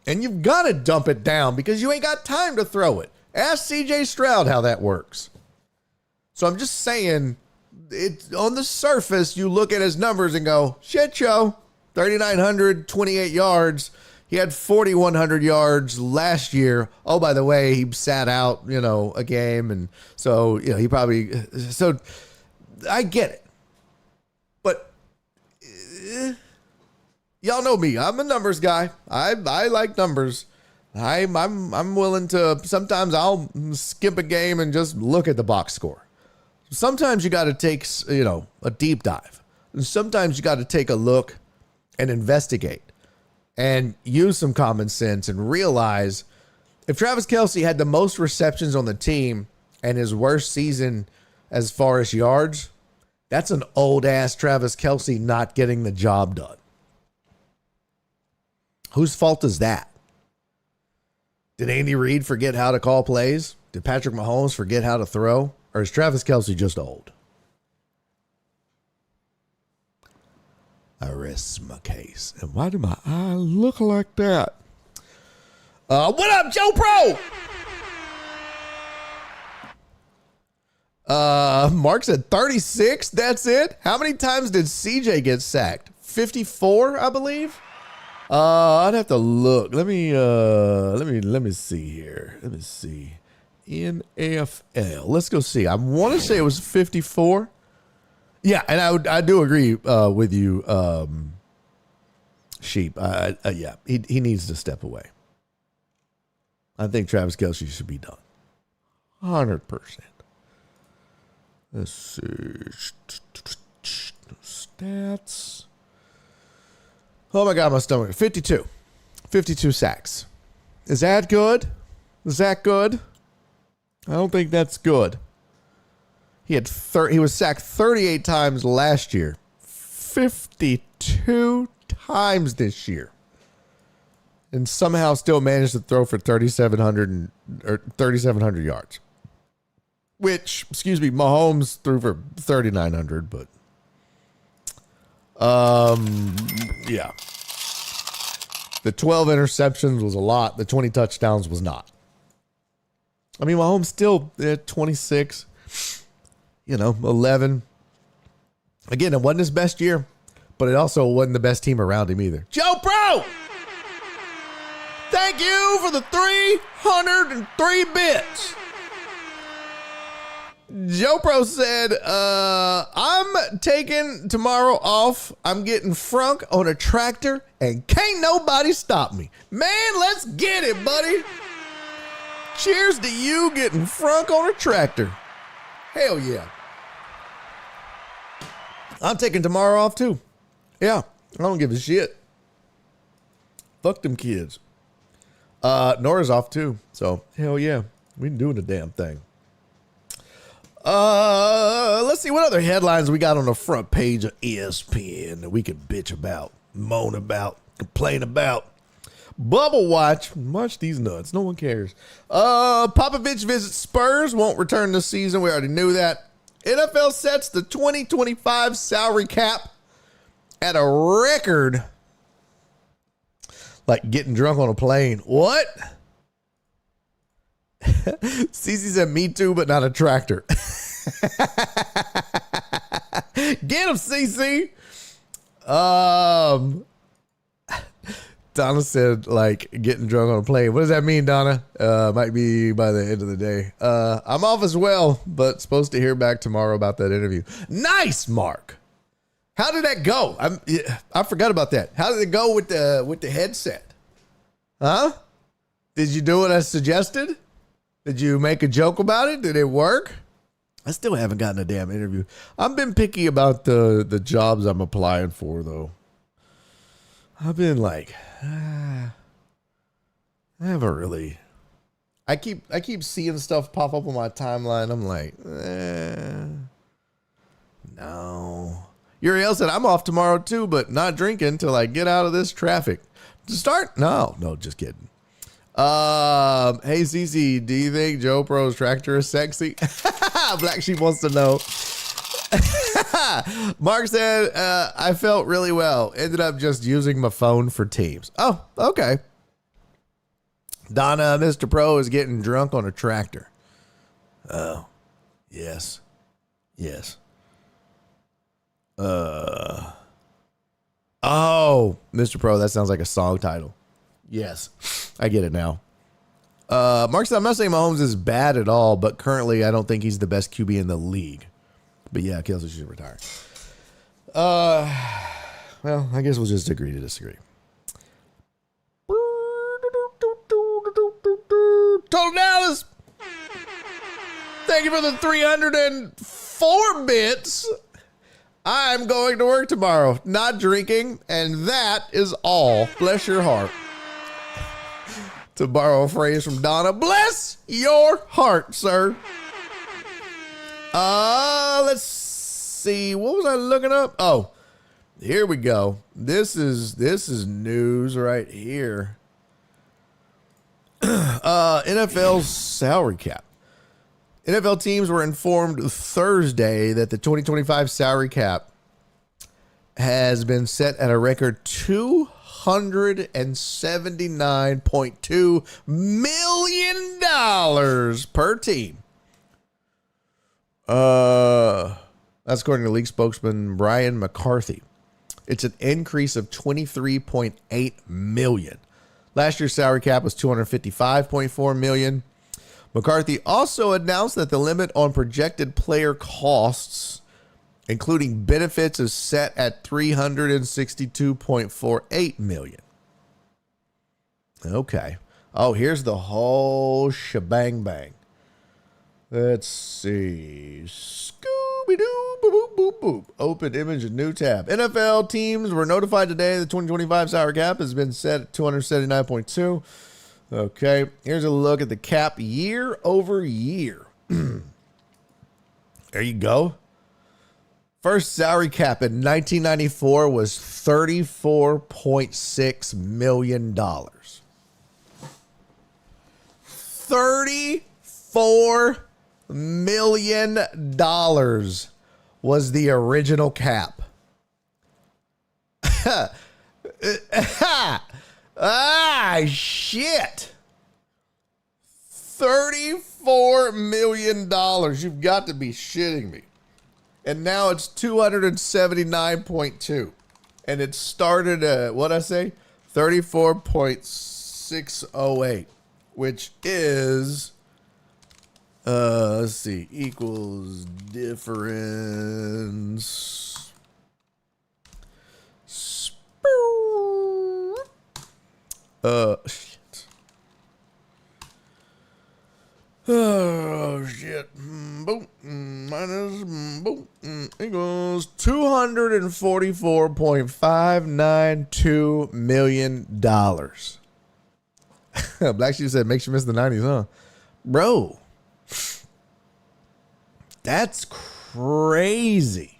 And you've got to dump it down because you ain't got time to throw it. Ask CJ Stroud how that works. So I'm just saying, on the surface, you look at his numbers and go, shit show, 3,900, 28 yards. He had 4,100 yards last year. Oh, by the way, he sat out, a game. And so, he probably, so I get it. But y'all know me. I'm a numbers guy. I like numbers. I'm willing to, sometimes I'll skip a game and just look at the box score. Sometimes you got to take, a deep dive. Sometimes you got to take a look and investigate and use some common sense and realize if Travis Kelce had the most receptions on the team and his worst season as far as yards, that's an old ass Travis Kelce not getting the job done. Whose fault is that? Did Andy Reid forget how to call plays? Did Patrick Mahomes forget how to throw? Or is Travis Kelce just old? I rest my case. And why do my eye look like that? What up, Joe Pro? Mark said 36. That's it. How many times did CJ get sacked? 54, I believe. I'd have to look. Let me see here. Let me see. NFL. Let's go see. I want to say it was 54. Yeah, and I do agree with you, Sheep. Yeah, he needs to step away. I think Travis Kelce should be done. 100%. Let's see. Stats. Oh my God, my stomach. 52. 52 sacks. Is that good? Is that good? I don't think that's good. He was sacked 38 times last year. 52 times this year. And somehow still managed to throw for 3,700 yards. Which, excuse me, Mahomes threw for 3,900, but yeah. The 12 interceptions was a lot. The 20 touchdowns was not. I mean, Mahomes still at 26, 11. Again, it wasn't his best year, but it also wasn't the best team around him either. Joe Pro! Thank you for the 303 bits. Joe Pro said, I'm taking tomorrow off. I'm getting frunk on a tractor and can't nobody stop me. Man, let's get it, buddy. Cheers to you getting frunk on a tractor. Hell yeah. I'm taking tomorrow off too. Yeah, I don't give a shit. Fuck them kids. Nora's off too. So hell yeah, we doing the damn thing. Let's see what other headlines we got on the front page of ESPN that we could bitch about, moan about, complain about. Bubble watch these nuts. No one cares. Popovich visits Spurs, won't return this season. We already knew that. NFL sets the 2025 salary cap at a record. Like getting drunk on a plane. What? Cece said me too, but not a tractor. Get him, Cece. Donna said, like, getting drunk on a plane. What does that mean, Donna? Might be by the end of the day. I'm off as well, but supposed to hear back tomorrow about that interview. Nice, Mark. How did that go? I forgot about that. How did it go with the headset? Huh? Did you do what I suggested? Did you make a joke about it? Did it work? I still haven't gotten a damn interview. I've been picky about the jobs I'm applying for, though. I've been like, I haven't really. I keep seeing stuff pop up on my timeline. I'm like, no. Uriel said, I'm off tomorrow too, but not drinking till I get out of this traffic. To start? No, just kidding. Hey, Cece, do you think Joe Pro's tractor is sexy? Black Sheep wants to know. Mark said, I felt really well. Ended up just using my phone for Teams. Oh, okay. Donna, Mr. Pro is getting drunk on a tractor. Oh, yes. Oh, Mr. Pro, that sounds like a song title. Yes, I get it now. Mark said, I'm not saying Mahomes is bad at all, but currently I don't think he's the best QB in the league. But yeah, Kelce should retire. Well, I guess we'll just agree to disagree. Total Dallas. Thank you for the 304 bits. I'm going to work tomorrow, not drinking, and that is all. Bless your heart. To borrow a phrase from Donna, bless your heart, sir. Let's see. What was I looking up? Oh, here we go. This is news right here. NFL's salary cap. NFL teams were informed Thursday that the 2025 salary cap has been set at a record $279.2 million per team. That's according to league spokesman Brian McCarthy. It's an increase of $23.8 million. Last year's salary cap was $255.4 million. McCarthy also announced that the limit on projected player costs, including benefits, is set at $362.48 million. Okay. Oh, here's the whole shebang bang. Let's see. Scooby-Doo, boop, boop, boop, boop. Open image, new tab. NFL teams were notified today the 2025 salary cap has been set at 279.2. Okay, here's a look at the cap year over year. There you go. First salary cap in 1994 was $34.6 million. $34 million was the original cap. Shit. $34 million. You've got to be shitting me. And now it's 279.2. And it started at, what'd I say? 34.608, which is, let's see, equals difference. Shit. Oh, shit. Boom. Minus, boom. Equals $244.592 million. Black Sheep said, makes you miss the 90s, huh? Bro. That's crazy.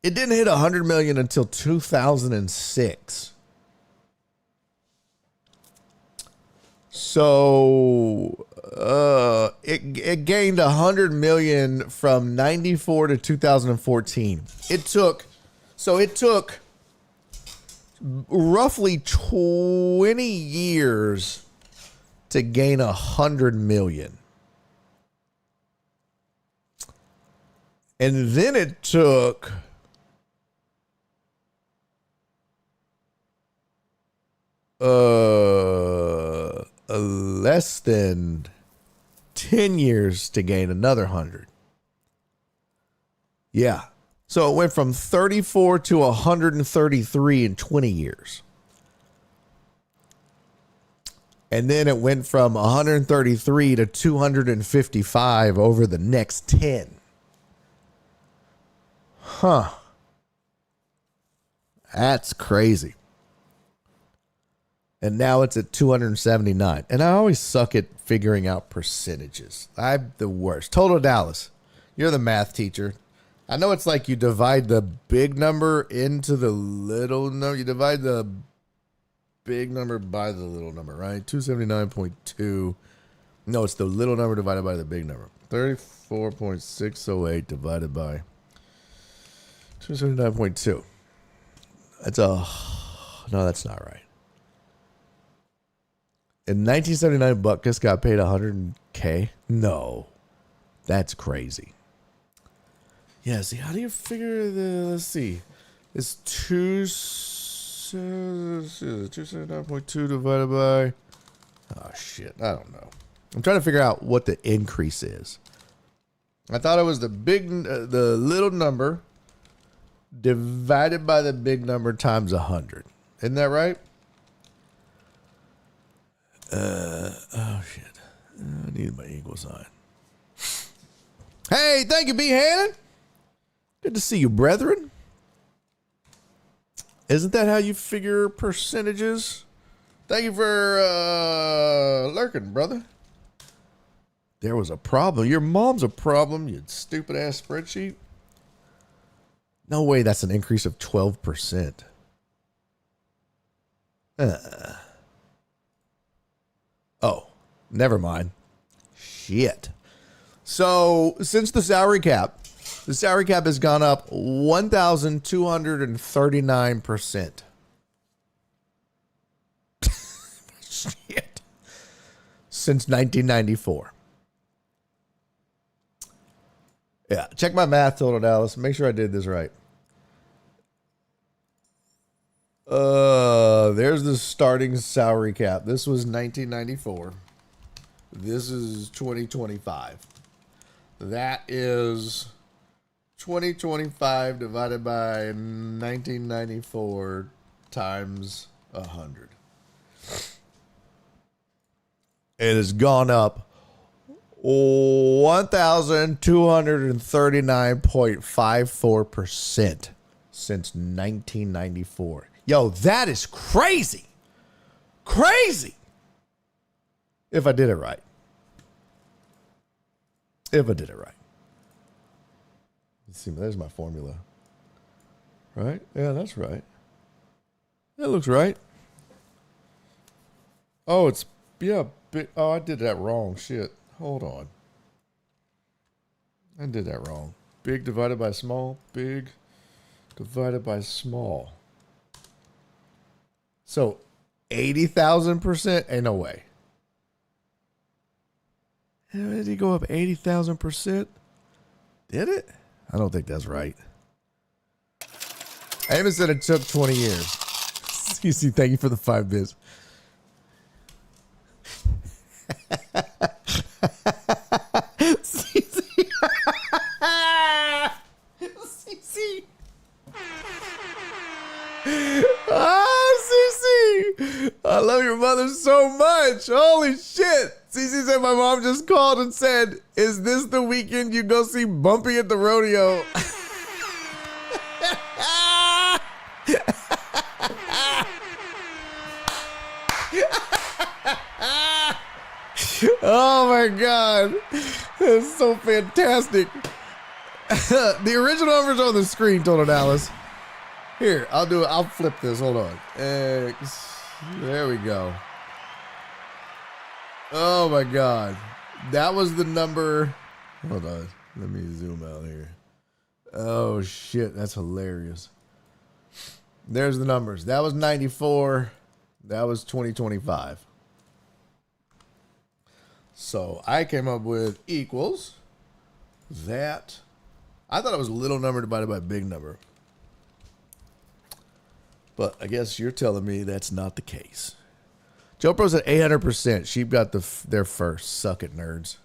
It didn't hit 100 million until 2006. So it gained 100 million from 94 to 2014. It took roughly 20 years to gain 100 million. And then it took less than 10 years to gain another 100. Yeah. So it went from 34 to 133 in 20 years. And then it went from 133 to 255 over the next 10. Huh. That's crazy. And now it's at 279. And I always suck at figuring out percentages. I'm the worst. Total Dallas, you're the math teacher. I know it's like you divide the big number into the little number. You divide the big number by the little number, right? 279.2. No, it's the little number divided by the big number. 34.608 divided by 279.2. No, that's not right. In 1979, Butkus got paid $100K. No, that's crazy. Yeah, see, how do you figure the, let's see. It's 279.2 divided by, oh shit, I don't know. I'm trying to figure out what the increase is. I thought it was the little number divided by the big number times 100. Isn't that right? Oh shit. I need my equal sign. Hey, thank you, B. Hannon. Good to see you, brethren. Isn't that how you figure percentages? Thank you for lurking, brother. There was a problem. Your mom's a problem, you stupid ass spreadsheet. No way that's an increase of 12%. Oh, never mind. Shit. So, since the salary cap has gone up 1,239%. Shit. Since 1994. Yeah, check my math, Total Dallas. Make sure I did this right. There's the starting salary cap. This was 1994. This is 2025. That is 2025 divided by 1994 times 100. It has gone up 1,239.54% since 1994. Yo, that is crazy. Crazy. If I did it right. Let's see, there's my formula. Right? Yeah, that's right. That looks right. Oh, it's, yeah. Oh, I did that wrong. Shit. Hold on. I did that wrong. Big divided by small. Big divided by small. So 80,000%? Ain't no way. Did he go up 80,000%? Did it? I don't think that's right. Amos said it took 20 years. CC, thank you for the 5 bits. CC. CC. CC. I love your mother so much. Holy shit. CC said my mom just called and said, is this the weekend you go see Bumpy at the rodeo? Oh my God. That's so fantastic. The original number's on the screen, Total Dallas. Here, I'll do it. I'll flip this. Hold on. X. There we go. Oh my God. That was the number. Hold on. Let me zoom out here. Oh shit. That's hilarious. There's the numbers. That was 94. That was 2025. So I came up with equals that. I thought it was a little number divided by a big number. But I guess you're telling me that's not the case. Joe Pro's at 800%. Sheep got their first. Suck it, nerds.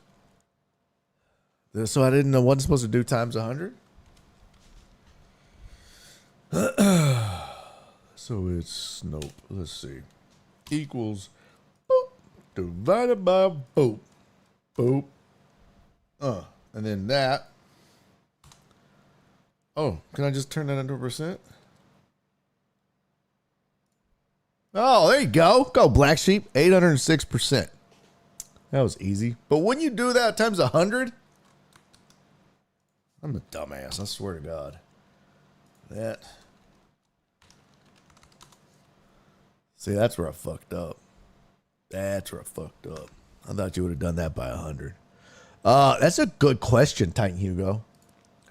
So I didn't know what I'm supposed to do times 100. So it's, nope. Let's see. Equals boop, divided by boop. Boop. And then that. Oh, can I just turn that into a percent? Oh, there you go. Go, Black Sheep. 806%. That was easy. But when you do that times 100, I'm a dumbass. I swear to God. That. See, that's where I fucked up. That's where I fucked up. I thought you would have done that by 100. That's a good question, Titan Hugo.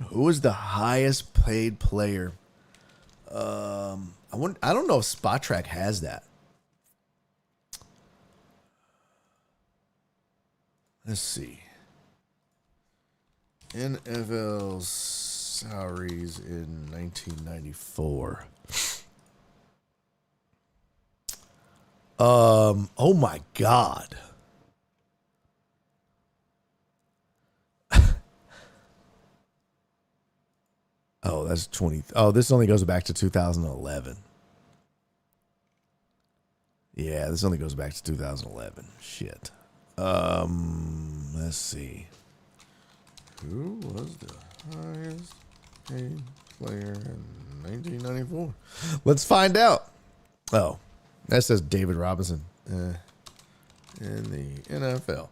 Who is the highest paid player? I don't know if Spot Track has that. Let's see. NFL salaries in 1994. Oh my God. Oh, that's 20. Oh, this only goes back to 2011. Yeah, this only goes back to 2011. Shit. Let's see. Who was the highest paid player in 1994? Let's find out. Oh, that says David Robinson in the NFL.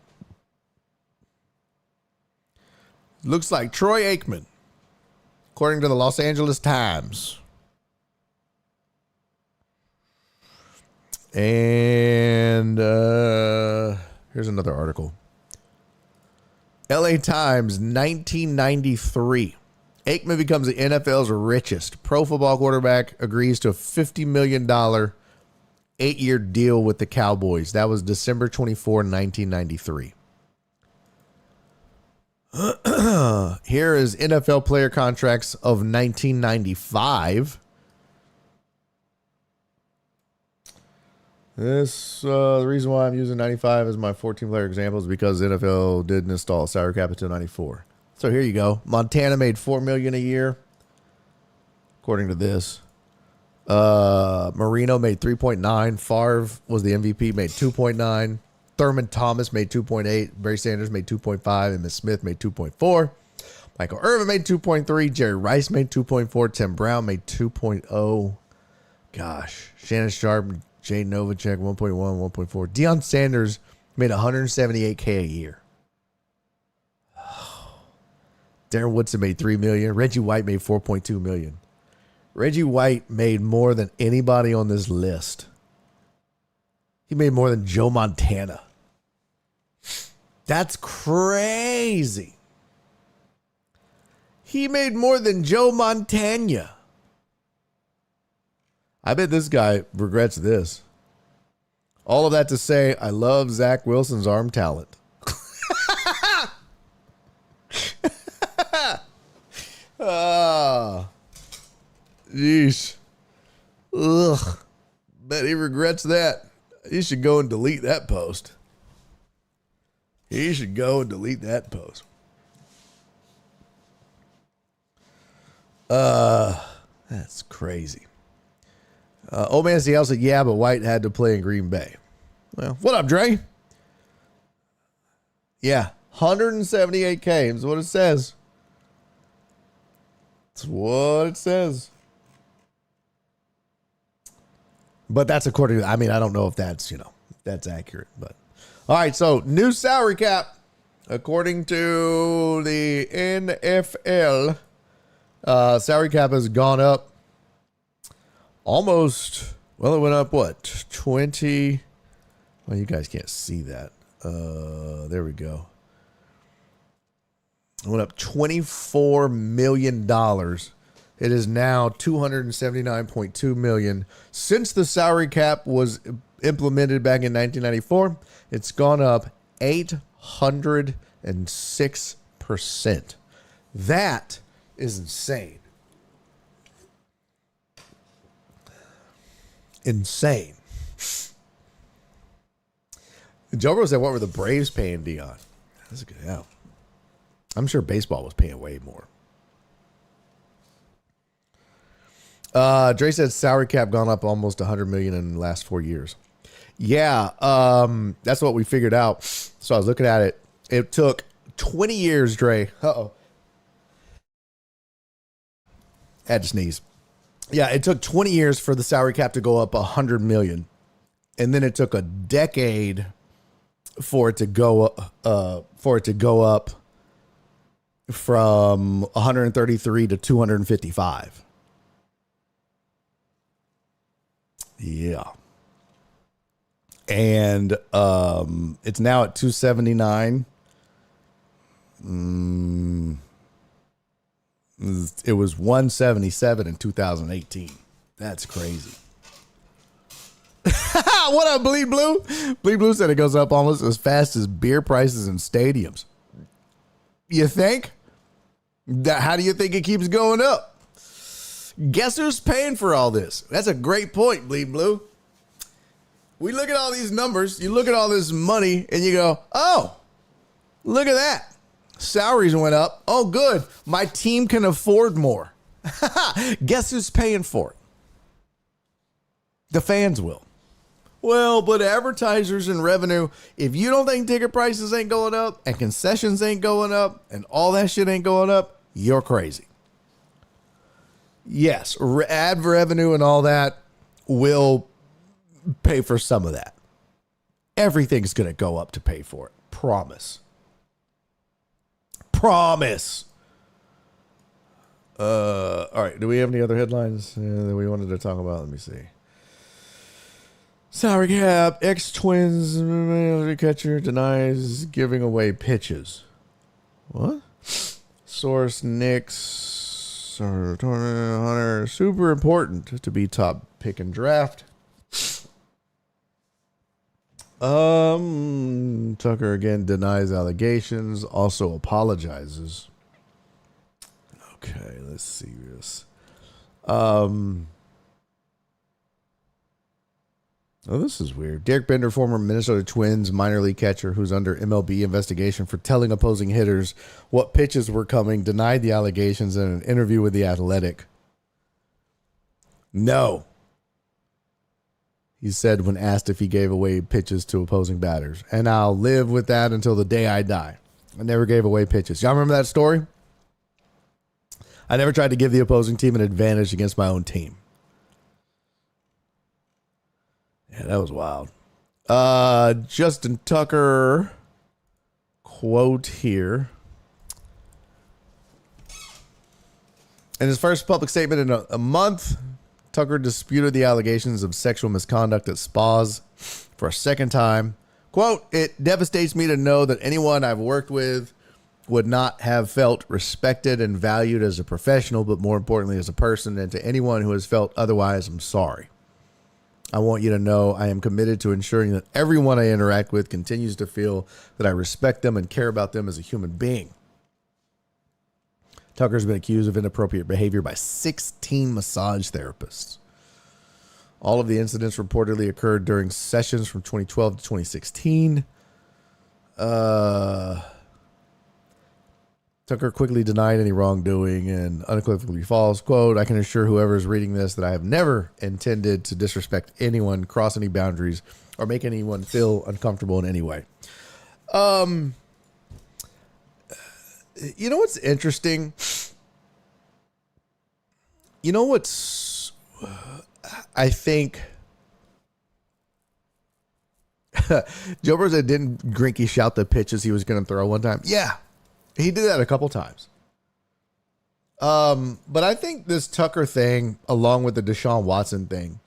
Looks like Troy Aikman, according to the Los Angeles Times. And here's another article. LA Times, 1993. Aikman becomes the NFL's richest. Pro Football quarterback agrees to a $50 million 8-year deal with the Cowboys. That was December 24, 1993. Here is NFL player contracts of 1995. The reason why I'm using 95 as my 14-player example is because NFL didn't install a salary cap until 94. So here you go. Montana made $4 million a year, according to this. Marino made 3.9. Favre was the MVP, made 2.9. Thurman Thomas made 2.8. Barry Sanders made 2.5. And Miss Smith made 2.4. Michael Irvin made 2.3. Jerry Rice made 2.4. Tim Brown made 2.0. Gosh. Shannon Sharp, Jay Novacek 1.1, 1.4. Deion Sanders made $178K a year. Darren Woodson made $3 million. Reggie White made $4.2 million. Reggie White made more than anybody on this list. He made more than Joe Montana. That's crazy. He made more than Joe Montana. I bet this guy regrets this. All of that to say, I love Zach Wilson's arm talent. Jeez. Ugh. Bet he regrets that. He should go and delete that post. He should go and delete that post. That's crazy. Old Man Seattle said, yeah, but White had to play in Green Bay. Well, what up, Dre? Yeah, 178K is what it says. That's what it says. But that's according to, I mean, I don't know if that's, that's accurate. But all right, so new salary cap. According to the NFL, salary cap has gone up almost, well, it went up what? 20. Well, you guys can't see that. There we go. It went up $24 million. It is now $279.2 million. Since the salary cap was implemented back in 1994, it's gone up 806%. That is insane. Insane. Joe said, what were the Braves paying Dion? That's a good help. I'm sure baseball was paying way more. Dre said salary cap gone up almost $100 million in the last 4 years. Yeah, that's what we figured out. So I was looking at it. It took 20 years, Dre. Uh-oh. Had to sneeze. Yeah, it took 20 years for the salary cap to go up $100 million. And then it took a decade for it to go up from 133 to 255. Yeah. And it's now at 279. It was 177 in 2018. That's crazy. What up, Bleed Blue? Bleed Blue said it goes up almost as fast as beer prices in stadiums. You think? How do you think it keeps going up? Guess who's paying for all this? That's a great point, Bleed Blue. We look at all these numbers, you look at all this money, and you go, oh, look at that. Salaries went up. Oh, good. My team can afford more. Guess who's paying for it? The fans will. Well, but advertisers and revenue, if you don't think ticket prices ain't going up and concessions ain't going up and all that shit ain't going up, you're crazy. Yes, ad revenue and all that will pay for some of that. Everything's going to go up to pay for it. Promise. Promise. All right. Do we have any other headlines that we wanted to talk about? Let me see. Salary cap. Ex-Twins catcher denies giving away pitches. What? Source Knicks. Hunter. Super important to be top pick and draft. Tucker again denies allegations, also apologizes. Okay, let's see this. Oh, this is weird. Derek Bender, former Minnesota Twins minor league catcher who's under MLB investigation for telling opposing hitters what pitches were coming, denied the allegations in an interview with The Athletic. No. He said when asked if he gave away pitches to opposing batters. And I'll live with that until the day I die. I never gave away pitches. Y'all remember that story? I never tried to give the opposing team an advantage against my own team. Yeah, that was wild. Justin Tucker quote here. In his first public statement in a month, Tucker disputed the allegations of sexual misconduct at spas for a second time. Quote, "It devastates me to know that anyone I've worked with would not have felt respected and valued as a professional, but more importantly as a person, and to anyone who has felt otherwise, I'm sorry. I want you to know I am committed to ensuring that everyone I interact with continues to feel that I respect them and care about them as a human being." Tucker's been accused of inappropriate behavior by 16 massage therapists. All of the incidents reportedly occurred during sessions from 2012 to 2016. Tucker quickly denied any wrongdoing and unequivocally false. Quote, "I can assure whoever is reading this that I have never intended to disrespect anyone, cross any boundaries, or make anyone feel uncomfortable in any way." You know what's interesting? You know what's, I think, Joe Burrow didn't Grinky shout the pitches he was going to throw one time? Yeah. He did that a couple times. But I think this Tucker thing, along with the Deshaun Watson thing,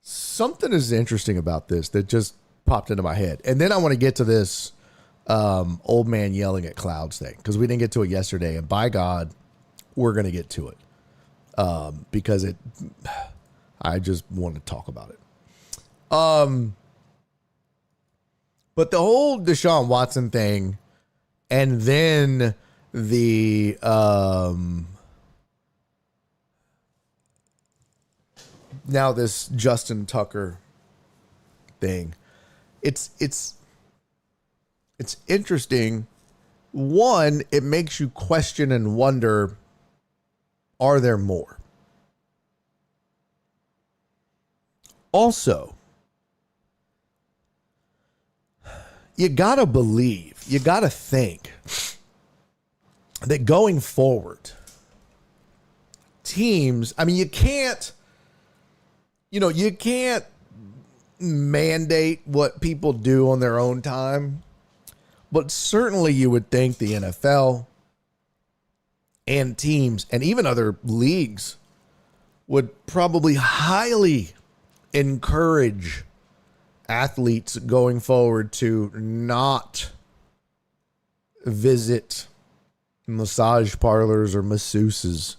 something is interesting about this that just popped into my head. And then I want to get to this old man yelling at clouds thing, because we didn't get to it yesterday. And by God, we're going to get to it. Because I just want to talk about it. But the whole Deshaun Watson thing, and then the now this Justin Tucker thing, it's interesting. One, it makes you question and wonder, are there more? Also, you gotta believe, you gotta think that going forward, teams, I mean, you can't mandate what people do on their own time, but certainly you would think the NFL and teams and even other leagues would probably highly encourage athletes going forward to not visit massage parlors or masseuses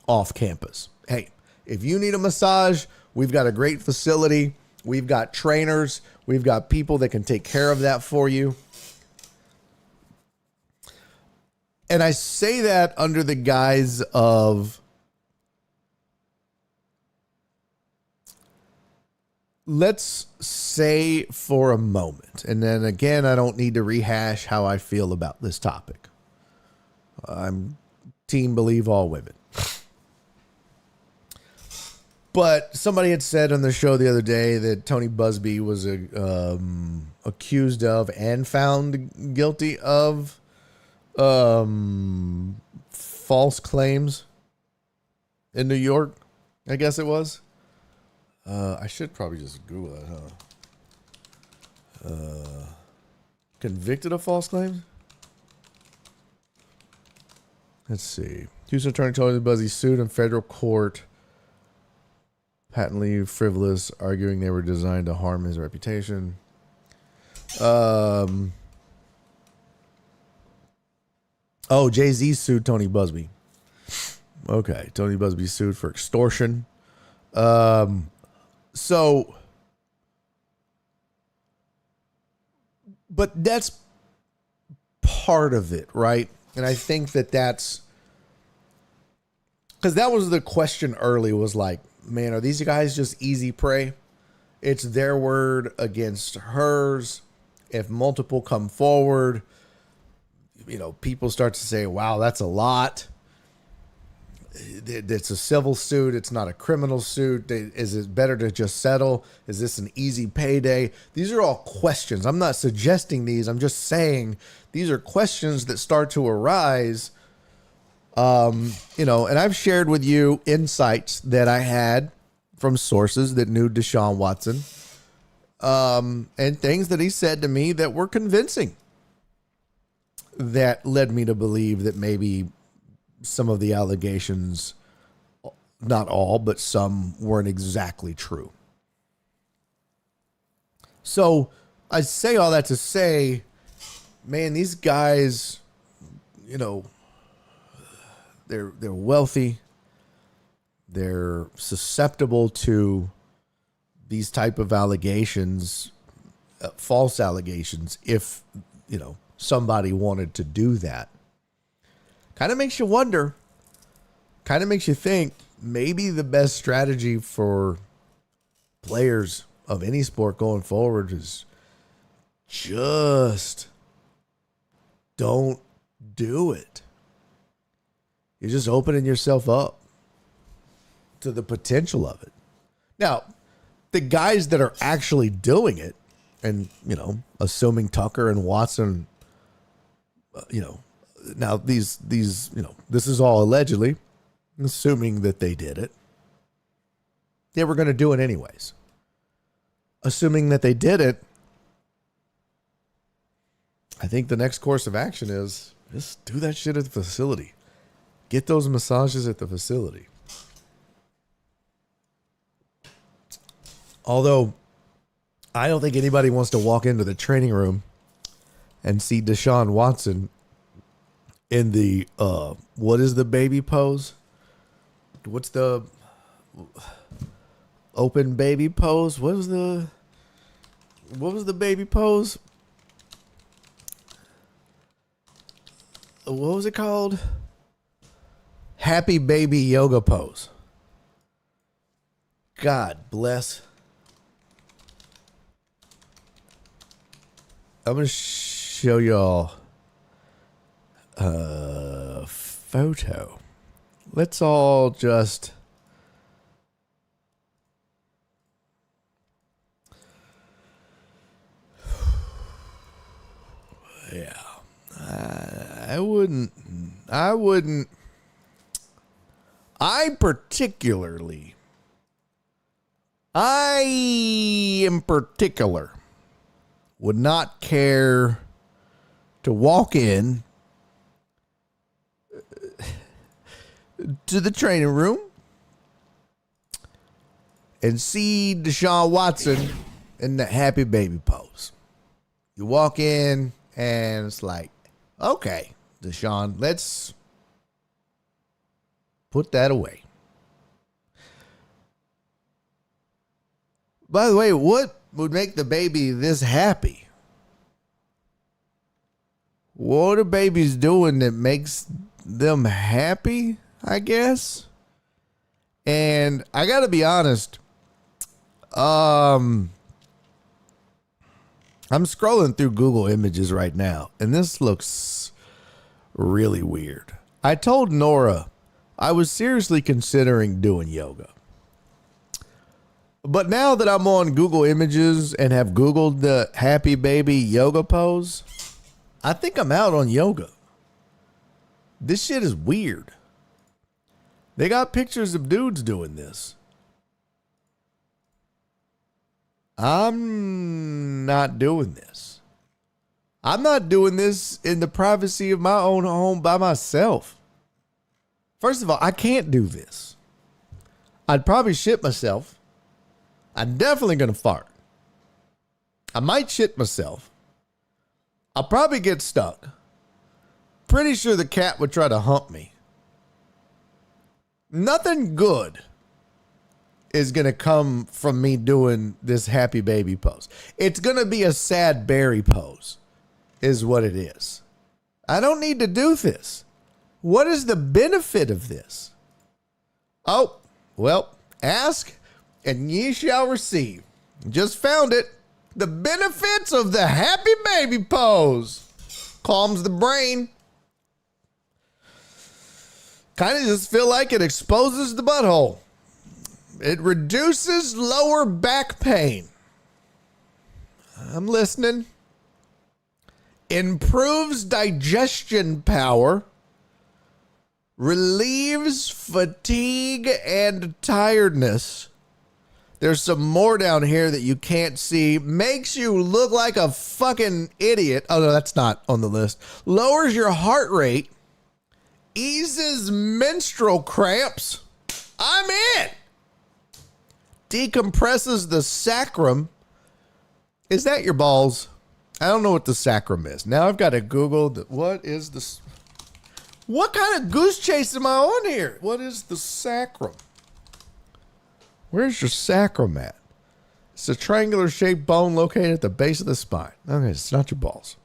off campus. Hey, if you need a massage, we've got a great facility. We've got trainers. We've got people that can take care of that for you. And I say that under the guise of, let's say for a moment, and then again, I don't need to rehash how I feel about this topic. I'm team believe all women. But somebody had said on the show the other day that Tony Busby was accused of and found guilty of false claims in New York, I guess it was. I should probably just Google that, huh? Convicted of false claims? Let's see. Houston attorney Tony Busby sued in federal court, patently frivolous, arguing they were designed to harm his reputation. Jay-Z sued Tony Busby. Okay, Tony Busby sued for extortion. So, but that's part of it, right? And I think that's because that was the question early, was like, man, are these guys just easy prey? it's their word against hers. If multiple come forward, people start to say, wow, that's a lot. It's a civil suit. It's not a criminal suit. Is it better to just settle? Is this an easy payday? These are all questions. I'm not suggesting these. I'm just saying these are questions that start to arise. And I've shared with you insights that I had from sources that knew Deshaun Watson, and things that he said to me that were convincing, that led me to believe that maybe some of the allegations, not all, but some, weren't exactly true. So I say all that to say, man, these guys, they're wealthy. They're susceptible to these type of allegations, false allegations, if, somebody wanted to do that. Kind of makes you wonder, kind of makes you think maybe the best strategy for players of any sport going forward is just don't do it. You're just opening yourself up to the potential of it. Now, the guys that are actually doing it, and, assuming Tucker and Watson, now these, this is all allegedly, assuming that they did it. They were going to do it anyways. Assuming that they did it, I think the next course of action is just do that shit at the facility. Get those massages at the facility. Although, I don't think anybody wants to walk into the training room and see Deshaun Watson in the, what is the baby pose? What's the open baby pose? What was the baby pose? What was it called? Happy baby yoga pose. God bless. I'm going to show y'all a photo. Let's all just... Yeah. I wouldn't... I in particular would not care to walk in to the training room and see Deshaun Watson in the happy baby pose. You walk in and it's like, okay, Deshaun, let's put that away. By the way, what would make the baby this happy? What are babies doing that makes them happy, I guess? And I got to be honest, I'm scrolling through Google Images right now, and this looks really weird. I told Nora I was seriously considering doing yoga. But now that I'm on Google Images and have Googled the happy baby yoga pose, I think I'm out on yoga. This shit is weird. They got pictures of dudes doing this. I'm not doing this. I'm not doing this in the privacy of my own home by myself. First of all, I can't do this. I'd probably shit myself. I'm definitely going to fart. I might shit myself. I'll probably get stuck. Pretty sure the cat would try to hump me. Nothing good is going to come from me doing this happy baby pose. It's going to be a sad berry pose, is what it is. I don't need to do this. What is the benefit of this? Oh, well, ask and ye shall receive. Just found it. The benefits of the happy baby pose. Calms the brain. Kind of just feel like it exposes the butthole. It reduces lower back pain. I'm listening. Improves digestion power. Relieves fatigue and tiredness. There's some more down here that you can't see. Makes you look like a fucking idiot. Oh, no, that's not on the list. Lowers your heart rate. Eases menstrual cramps. I'm in. Decompresses the sacrum. Is that your balls? I don't know what the sacrum is. Now I've got to Google what is this? What kind of goose chase am I on here? What is the sacrum? Where's your sacrum at? It's a triangular shaped bone located at the base of the spine. Okay, it's not your balls.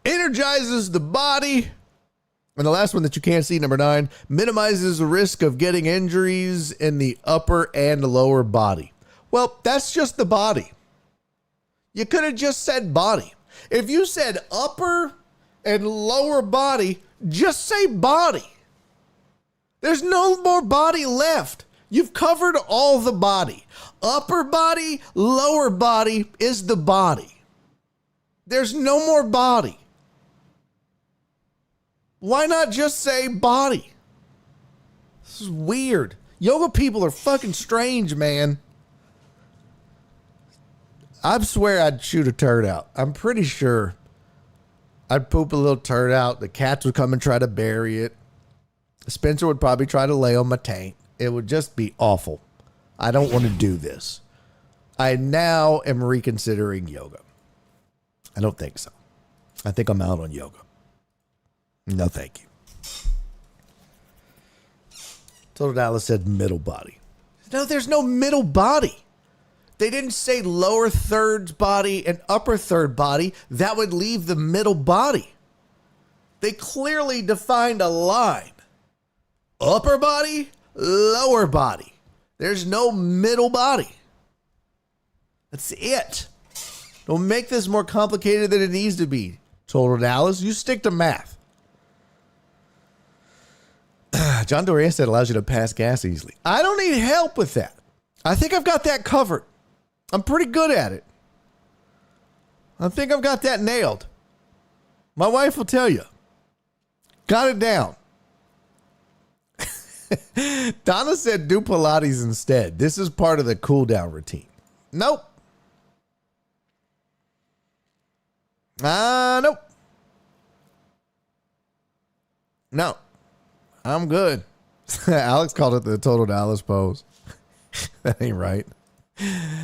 Energizes the body. And the last one that you can't see, number 9, minimizes the risk of getting injuries in the upper and lower body. Well, that's just the body. You could have just said body. If you said upper and lower body, just say body. There's no more body left. You've covered all the body. Upper body, lower body is the body. There's no more body. Why not just say body? This is weird. Yoga people are fucking strange, man. I swear I'd shoot a turd out. I'm pretty sure I'd poop a little turd out. The cats would come and try to bury it. Spencer would probably try to lay on my taint. It would just be awful. I don't want to do this. I now am reconsidering yoga. I don't think so. I think I'm out on yoga. No, thank you. Total Dallas said middle body. No, there's no middle body. They didn't say lower third body and upper third body. That would leave the middle body. They clearly defined a line. Upper body, lower body. There's no middle body. That's it. Don't make this more complicated than it needs to be. Total Dallas, you stick to math. John Doria said allows you to pass gas easily. I don't need help with that. I think I've got that covered. I'm pretty good at it. I think I've got that nailed. My wife will tell you. Got it down. Donna said do Pilates instead. This is part of the cool down routine. Nope. Nope. No. I'm good. Alex called it the Total Dallas pose. That ain't right.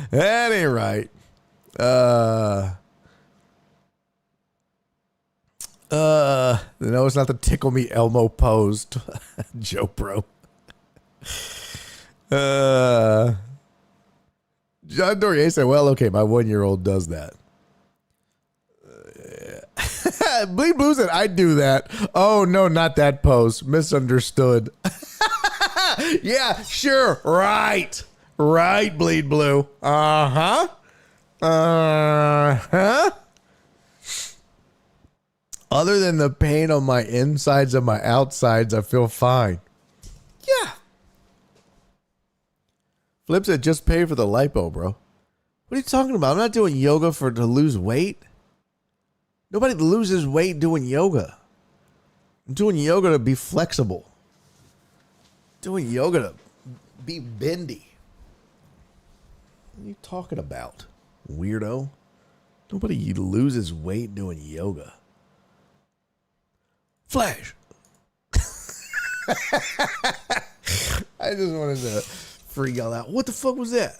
That ain't right. No, it's not the tickle me Elmo pose. Joe Bro. John Dorier said, well, okay, my 1-year-old does that. Bleed Blue said, I do that. Oh, no, not that pose. Misunderstood. Yeah, sure. Right. Right, Bleed Blue. Uh-huh. Uh-huh. Other than the pain on my insides and my outsides, I feel fine. Yeah. Flip said, just pay for the lipo, bro. What are you talking about? I'm not doing yoga to lose weight. Nobody loses weight doing yoga. I'm doing yoga to be flexible. Doing yoga to be bendy. What are you talking about, weirdo? Nobody loses weight doing yoga. Flash. I just wanted to freak y'all out. What the fuck was that?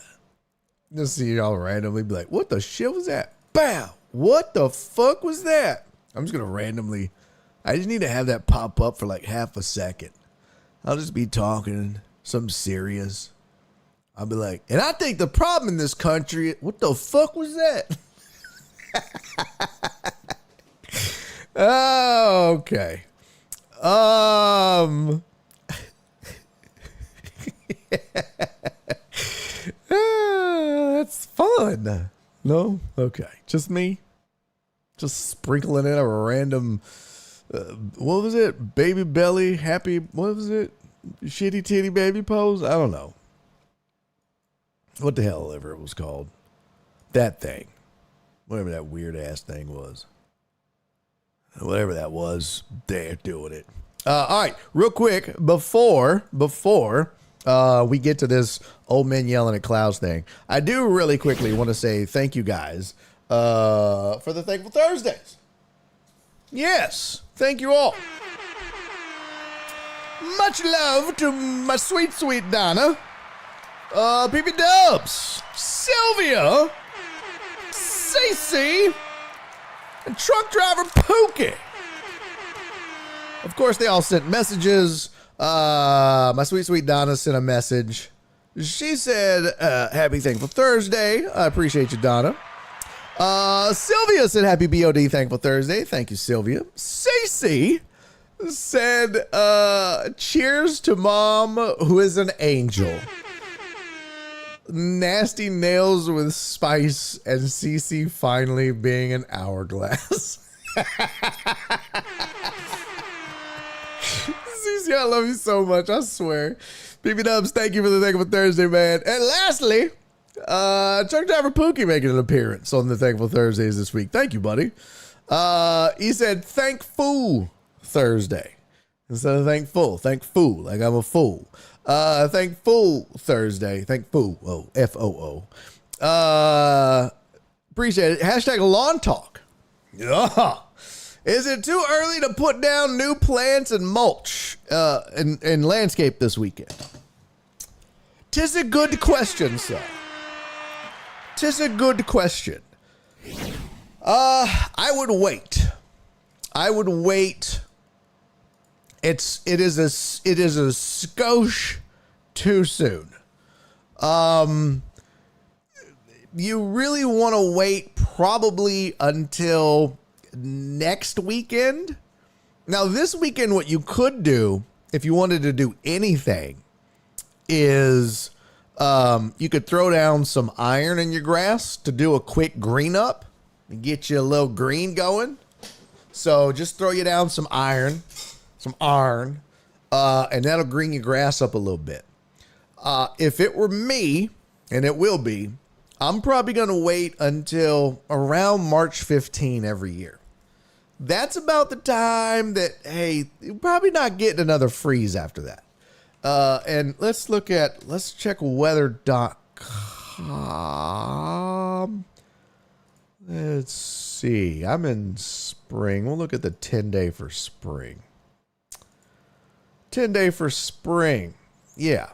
Just see y'all randomly be like, what the shit was that? Bow. What the fuck was that? I'm just going to randomly, I just need to have that pop up for like half a second. I'll just be talking something serious. I'll be like, and I think the problem in this country, what the fuck was that? Oh, okay. one. No? Okay. Just me? Just sprinkling in a random, what was it? Baby belly, happy, what was it? Shitty titty baby pose? I don't know. What the hell ever it was called. That thing. Whatever that weird ass thing was. Whatever that was, they're doing it. All right, real quick, before we get to this old men yelling at clouds thing, I do really quickly want to say thank you guys for the Thankful Thursdays. Yes, thank you all. Much love to my sweet, sweet Donna, PB Dubs, Sylvia, Cece, and truck driver Pookie. Of course, they all sent messages. My sweet, sweet Donna sent a message. She said, happy Thankful Thursday. I appreciate you, Donna. Sylvia said, happy BOD Thankful Thursday. Thank you, Sylvia. Cece said, cheers to mom, who is an angel. Nasty nails with spice, and Cece finally being an hourglass. Cece, I love you so much, I swear. BB Dubs, thank you for the Thankful Thursday, man. And lastly, truck driver Pookie making an appearance on the Thankful Thursdays this week. Thank you, buddy. He said, Thankful Thursday. Instead of thankful, like I'm a fool. Thankful Thursday. Thankful. Oh, F-O-O. Appreciate it. Hashtag lawn talk. Yeah. Is it too early to put down new plants and mulch in landscape this weekend? 'Tis a good question, sir. 'Tis a good question. I would wait. It is a skosh too soon. You really want to wait probably until next weekend. Now, this weekend, what you could do if you wanted to do anything is you could throw down some iron in your grass to do a quick green up and get you a little green going. So just throw you down some iron, and that'll green your grass up a little bit. If it were me, and it will be, I'm probably going to wait until around March 15 every year. That's about the time that, hey, you're probably not getting another freeze after that. And let's check weather.com. Let's see. I'm in spring. We'll look at the 10-day for spring. 10-day for spring. Yeah.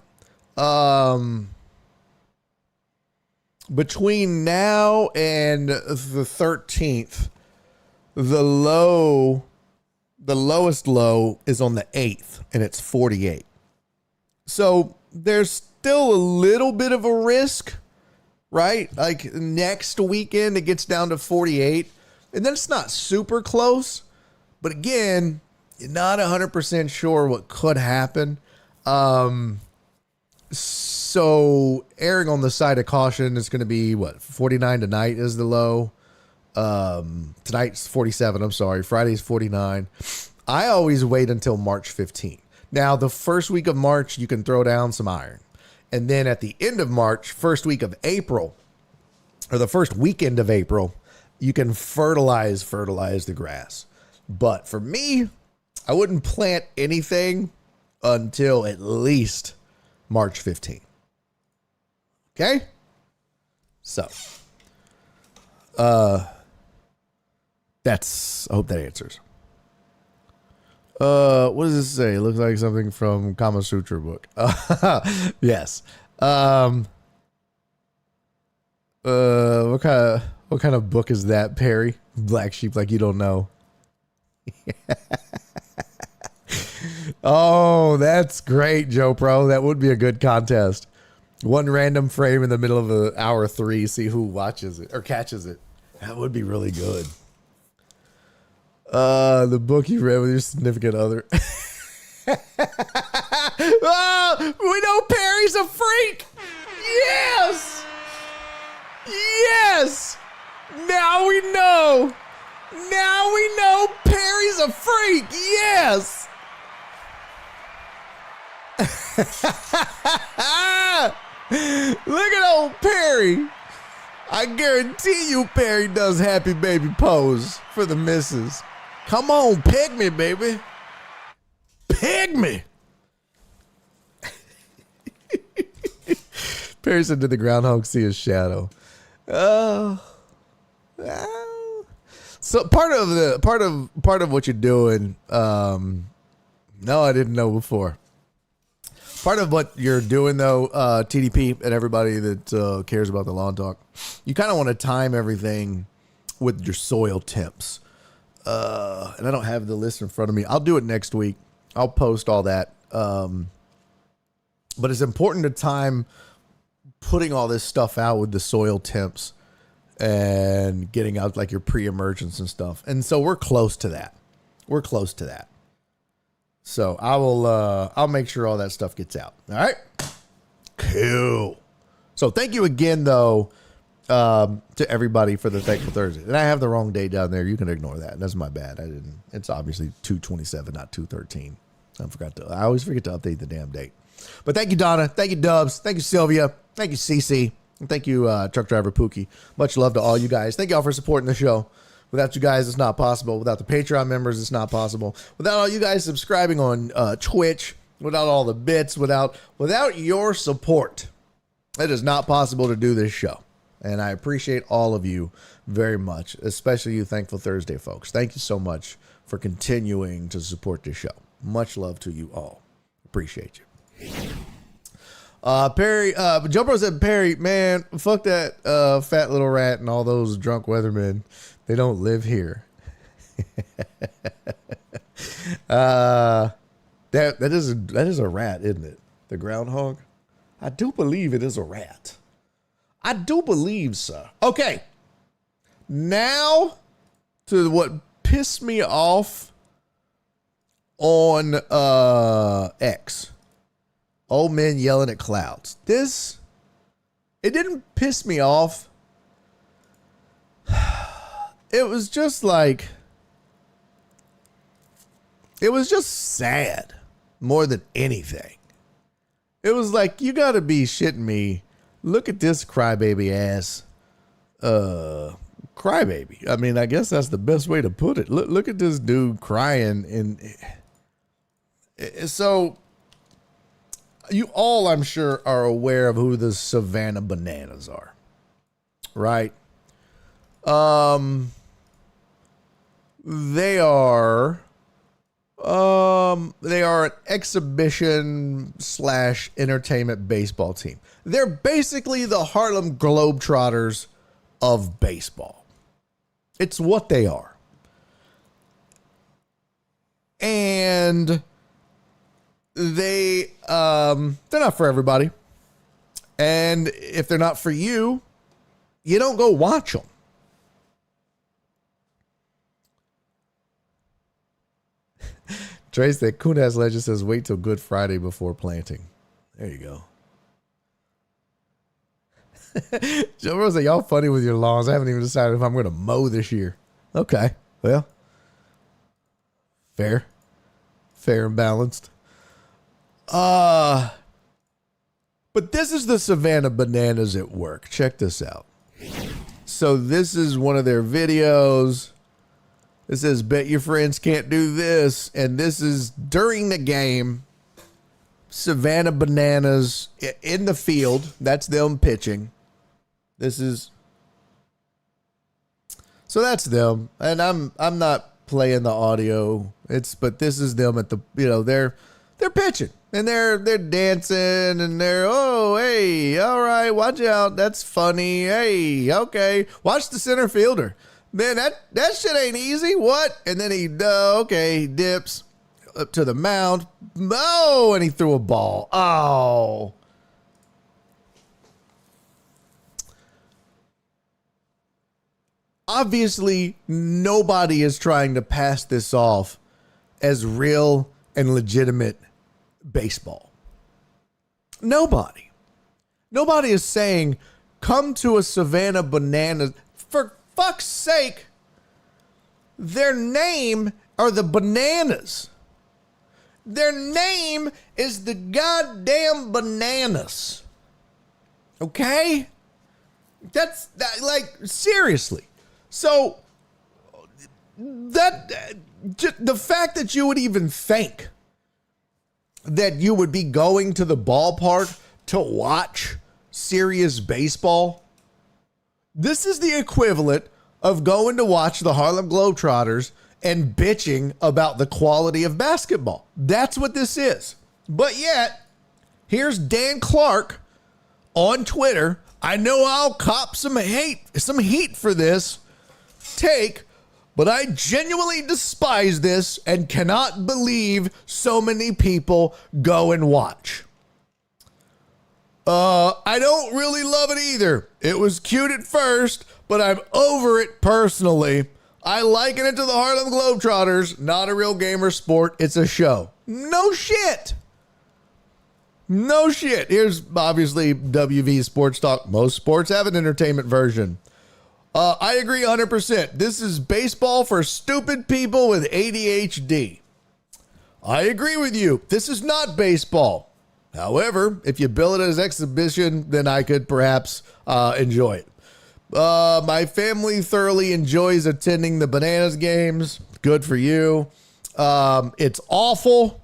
Between now and the 13th, the lowest low is on the 8th, and it's 48. So there's still a little bit of a risk, right? Like next weekend, it gets down to 48, and then it's not super close. But again, you're not 100% sure what could happen. So erring on the side of caution is going to be 49 tonight is the low. Tonight's 47. I'm sorry. Friday's 49. I always wait until March 15. Now, the first week of March, you can throw down some iron. And then at the end of March, first week of April, or the first weekend of April, you can fertilize the grass. But for me, I wouldn't plant anything until at least March 15. Okay? So, I hope that answers. What does this say? It looks like something from Kama Sutra book. Yes. What kind of book is that, Perry? Black Sheep, like you don't know. Oh, that's great, Joe Pro. That would be a good contest. One random frame in the middle of hour 3, see who watches it or catches it. That would be really good. The book you read with your significant other. Oh, we know Perry's a freak. Yes. Now we know. Now we know Perry's a freak. Yes. Look at old Perry. I guarantee you Perry does happy baby pose for the missus. Come on, peg me, baby. Peg me. Perry said, did the groundhog see his shadow? So part of what you're doing, no, I didn't know before. Part of what you're doing, though, TDP and everybody that cares about the lawn talk, you kind of want to time everything with your soil temps. And I don't have the list in front of me. I'll do it next week. I'll post all that. But it's important to time putting all this stuff out with the soil temps and getting out like your pre-emergence and stuff. And so we're close to that. We're close to that. So I'll make sure all that stuff gets out. All right. Cool. So thank you again, though, to everybody for the Thankful Thursday. And I have the wrong date down there. You can ignore that. That's my bad. I didn't. It's obviously 2/27, not 2/13. I always forget to update the damn date. But thank you, Donna. Thank you, Dubs. Thank you, Sylvia. Thank you, Cece. And thank you, Truck Driver Pookie. Much love to all you guys. Thank y'all for supporting the show. Without you guys, it's not possible. Without the Patreon members, it's not possible. Without all you guys subscribing on Twitch, without all the bits, without your support, it is not possible to do this show. And I appreciate all of you very much, especially you Thankful Thursday folks. Thank you so much for continuing to support this show. Much love to you all. Appreciate you. Perry, Jumper said, Perry, man, fuck that fat little rat and all those drunk weathermen. They don't live here. That is a rat, isn't it? The groundhog? I do believe it is a rat. I do believe so. Okay. Now to what pissed me off on X. Old men yelling at clouds. It didn't piss me off. It was just like, it was just sad more than anything. It was like, you gotta be shitting me. Look at this crybaby ass crybaby. I mean, I guess that's the best way to put it. Look at this dude crying. And so you all, I'm sure, are aware of who the Savannah Bananas are, right? They are an exhibition / entertainment baseball team. They're basically the Harlem Globetrotters of baseball. It's what they are. And they're not for everybody. And if they're not for you, you don't go watch them. Trace, that Kunas legend says, wait till Good Friday before planting. There you go. Joe Rosa, y'all funny with your lawns. I haven't even decided if I'm going to mow this year. Okay. Well, fair and balanced. But this is the Savannah Bananas at work. Check this out. So this is one of their videos. It says, bet your friends can't do this. And this is during the game. Savannah Bananas in the field. That's them pitching. So that's them. And I'm not playing the audio. But this is them at the, they're pitching. And they're dancing and they're, oh, hey, all right, watch out. That's funny. Hey, okay. Watch the center fielder. Man, that shit ain't easy. What? And then he dips up to the mound. Oh, and he threw a ball. Oh. Obviously, nobody is trying to pass this off as real and legitimate baseball. Nobody is saying, come to a Savannah Bananas. For fuck's sake, their name are the Bananas. Their name is the goddamn Bananas. Okay? That's that, like, seriously. So that just the fact that you would even think that you would be going to the ballpark to watch serious baseball, this is the equivalent of going to watch the Harlem Globetrotters and bitching about the quality of basketball. That's what this is. But yet, here's Dan Clark on Twitter. I know I'll cop some heat for this take, but I genuinely despise this and cannot believe so many people go and watch. I don't really love it either. It was cute at first, but I'm over it personally. I liken it to the Harlem Globetrotters. Not a real game or sport. It's a show. No shit. No shit. Here's obviously WV Sports Talk. Most sports have an entertainment version. I agree 100%. This is baseball for stupid people with ADHD. I agree with you. This is not baseball. However, if you bill it as exhibition, then I could perhaps enjoy it. My family thoroughly enjoys attending the Bananas games. Good for you. It's awful.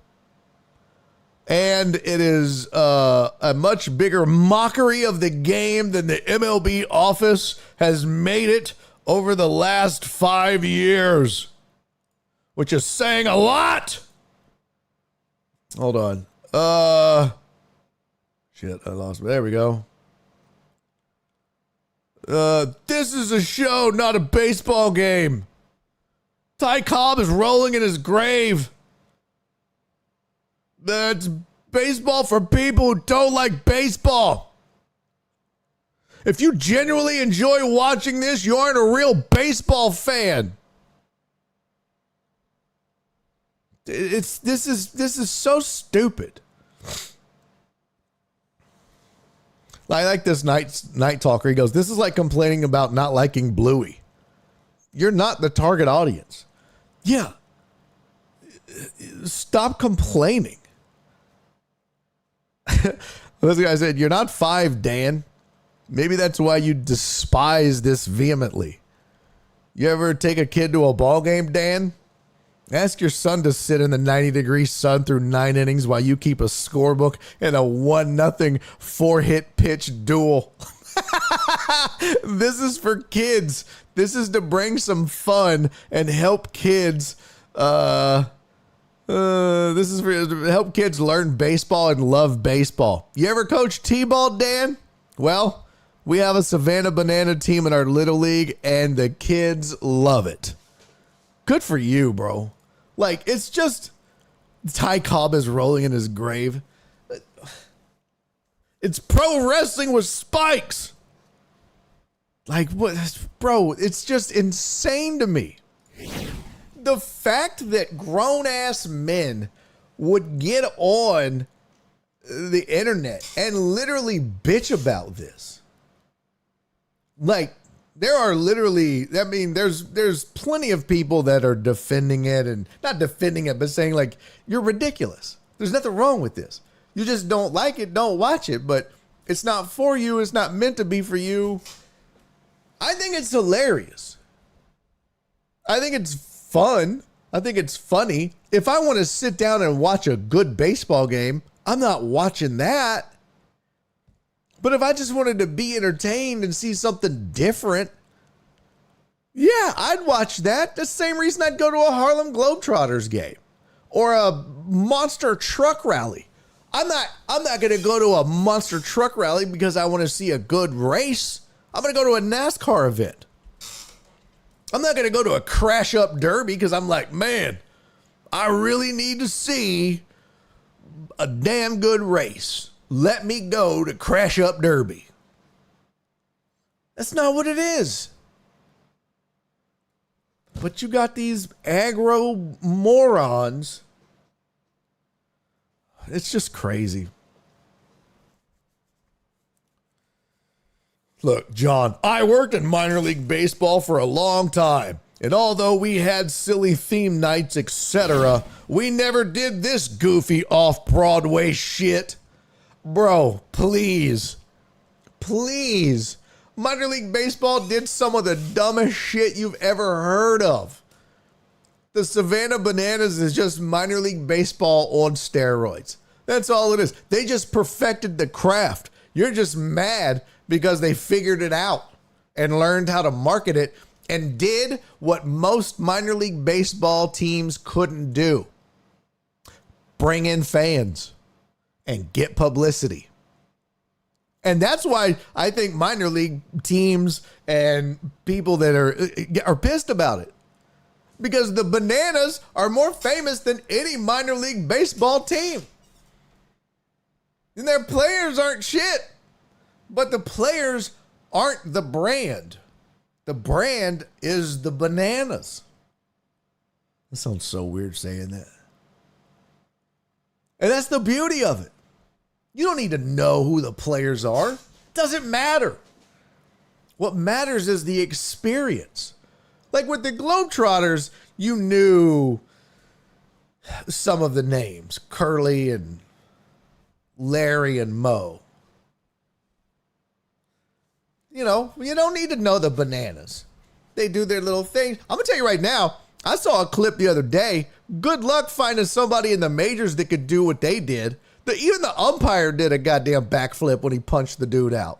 And it is a much bigger mockery of the game than the MLB office has made it over the last 5 years, which is saying a lot. Hold on. Shit, I lost. There we go. This is a show, not a baseball game. Ty Cobb is rolling in his grave. That's baseball for people who don't like baseball. If you genuinely enjoy watching this, you aren't a real baseball fan. This is so stupid. I like this night talker. He goes, this is like complaining about not liking Bluey. You're not the target audience. Yeah. Stop complaining. This guy said, you're not 5, Dan. Maybe that's why you despise this vehemently. You ever take a kid to a ball game, Dan? Ask your son to sit in the 90-degree sun through 9 innings while you keep a scorebook in a 1-0 4-hit pitch duel. This is for kids. This is to bring some fun and help kids. This is to help kids learn baseball and love baseball. You ever coach T-ball, Dan? Well, we have a Savannah Banana team in our little league, and the kids love it. Good for you, bro. Like, it's just Ty Cobb is rolling in his grave. It's pro wrestling with spikes. Like, what, bro? It's just insane to me. The fact that grown-ass men would get on the internet and literally bitch about this. Like, there are literally, I mean, there's plenty of people that are defending it, and not defending it, but saying, like, you're ridiculous. There's nothing wrong with this. You just don't like it, don't watch it, but it's not for you. It's not meant to be for you. I think it's hilarious. I think it's fun. I think it's funny. If I want to sit down and watch a good baseball game, I'm not watching that. But if I just wanted to be entertained and see something different, yeah, I'd watch that. The same reason I'd go to a Harlem Globetrotters game or a monster truck rally. I'm not going to go to a monster truck rally because I want to see a good race. I'm going to go to a NASCAR event. I'm not going to go to a crash up derby because I'm like, man, I really need to see a damn good race. Let me go to crash up derby. That's not what it is. But you got these aggro morons. It's just crazy. Look, John, I worked in minor league baseball for a long time. And although we had silly theme nights, etc., we never did this goofy off-Broadway shit. Bro, please. Please. Minor league baseball did some of the dumbest shit you've ever heard of. The Savannah Bananas is just minor league baseball on steroids. That's all it is. They just perfected the craft. You're just mad because they figured it out and learned how to market it and did what most minor league baseball teams couldn't do. Bring in fans and get publicity. And that's why I think minor league teams and people that are pissed about it. Because the Bananas are more famous than any minor league baseball team. And their players aren't shit. But the players aren't the brand. The brand is the Bananas. That sounds so weird saying that. And that's the beauty of it. You don't need to know who the players are. It doesn't matter. What matters is the experience. Like with the Globetrotters, you knew some of the names. Curly and Larry and Moe. You know, you don't need to know the Bananas. They do their little thing. I'm going to tell you right now, I saw a clip the other day. Good luck finding somebody in the majors that could do what they did. Even the umpire did a goddamn backflip when he punched the dude out.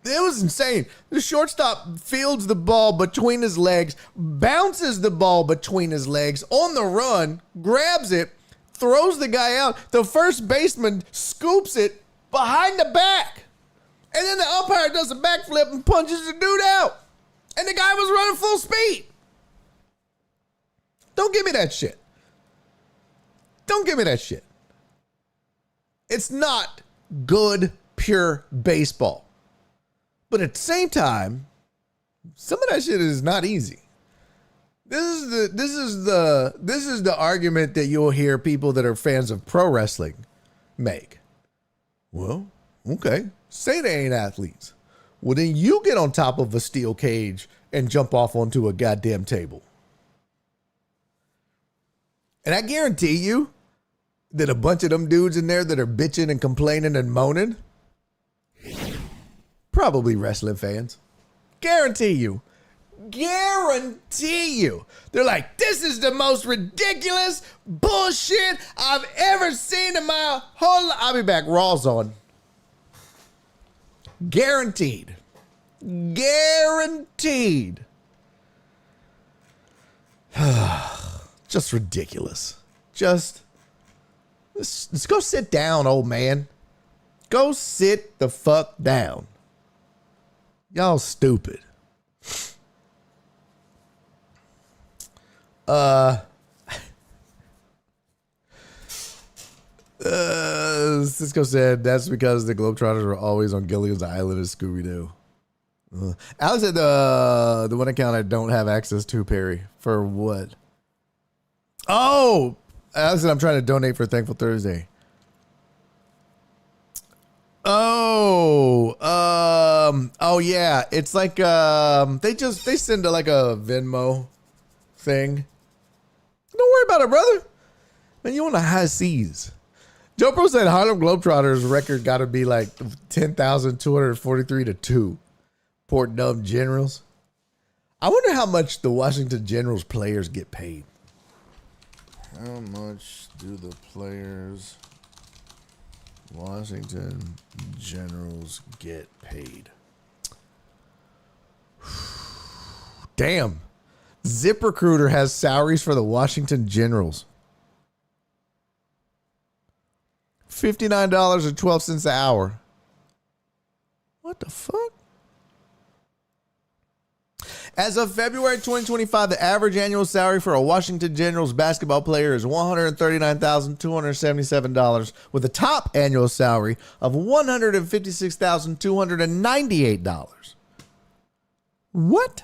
It was insane. The shortstop fields the ball between his legs, bounces the ball between his legs on the run, grabs it, throws the guy out. The first baseman scoops it behind the back. And then the umpire does a backflip and punches the dude out. And the guy was running full speed. Don't give me that shit. Don't give me that shit. It's not good, pure baseball. But at the same time, some of that shit is not easy. This is the argument that you'll hear people that are fans of pro wrestling make. Well, okay. Say they ain't athletes. Well, then you get on top of a steel cage and jump off onto a goddamn table. And I guarantee you that a bunch of them dudes in there that are bitching and complaining and moaning, probably wrestling fans. Guarantee you. Guarantee you. They're like, this is the most ridiculous bullshit I've ever seen in my whole life. I'll be back. Raw's on. Guaranteed. Guaranteed. Just ridiculous. Just go sit down, old man. Go sit the fuck down. Y'all stupid. Cisco said that's because the Globetrotters were always on Gilligan's Island as Scooby-Doo. Alex said the one account I don't have access to, Perry. For what? Oh, Alex said I'm trying to donate for Thankful Thursday. Oh yeah. It's like they send like a Venmo thing. Don't worry about it, brother. Man, you on the high seas. Joe Pro said Harlem Globetrotters record got to be like 10,243 to 2. Port Dumb Generals. I wonder how much the Washington Generals players get paid. How much do the players Washington Generals get paid? Damn. ZipRecruiter has salaries for the Washington Generals. $59.12 an hour. What the fuck? As of February 2025, the average annual salary for a Washington Generals basketball player is $139,277, with a top annual salary of $156,298. What?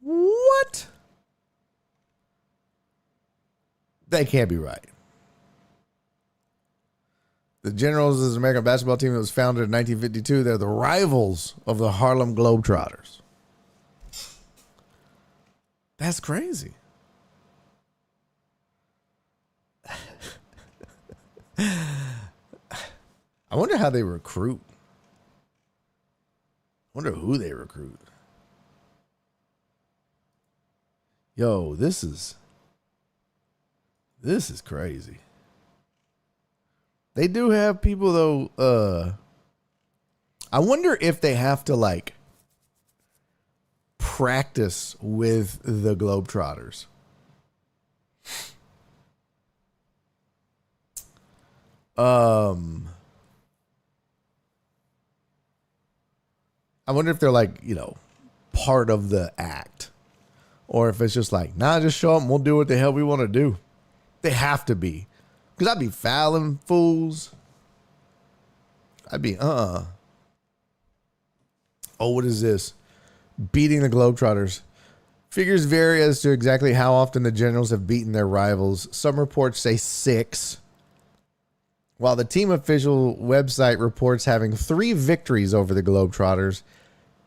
What? That can't be right. The Generals is an American basketball team that was founded in 1952. They're the rivals of the Harlem Globetrotters. That's crazy. I wonder how they recruit. I wonder who they recruit. Yo, this is crazy. They do have people though. I wonder if they have to like practice with the Globetrotters. I wonder if they're like, part of the act. Or if it's just like, nah, just show up and we'll do what the hell we want to do. They have to be. Because I'd be fouling fools. I'd be, Oh, what is this? Beating the Globetrotters. Figures vary as to exactly how often the Generals have beaten their rivals. Some reports say 6. While the team official website reports having 3 victories over the Globetrotters,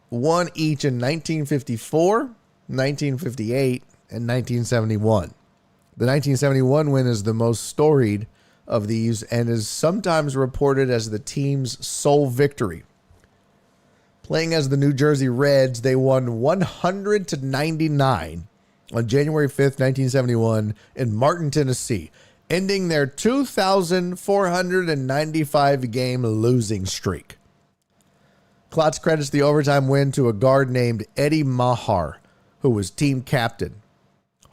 1 each in 1954, 1958, and 1971. The 1971 win is the most storied of these and is sometimes reported as the team's sole victory. Playing as the New Jersey Reds, they won 100-99 on January 5th, 1971 in Martin, Tennessee, ending their 2,495 game losing streak. Klotz credits the overtime win to a guard named Eddie Mahar, who was team captain.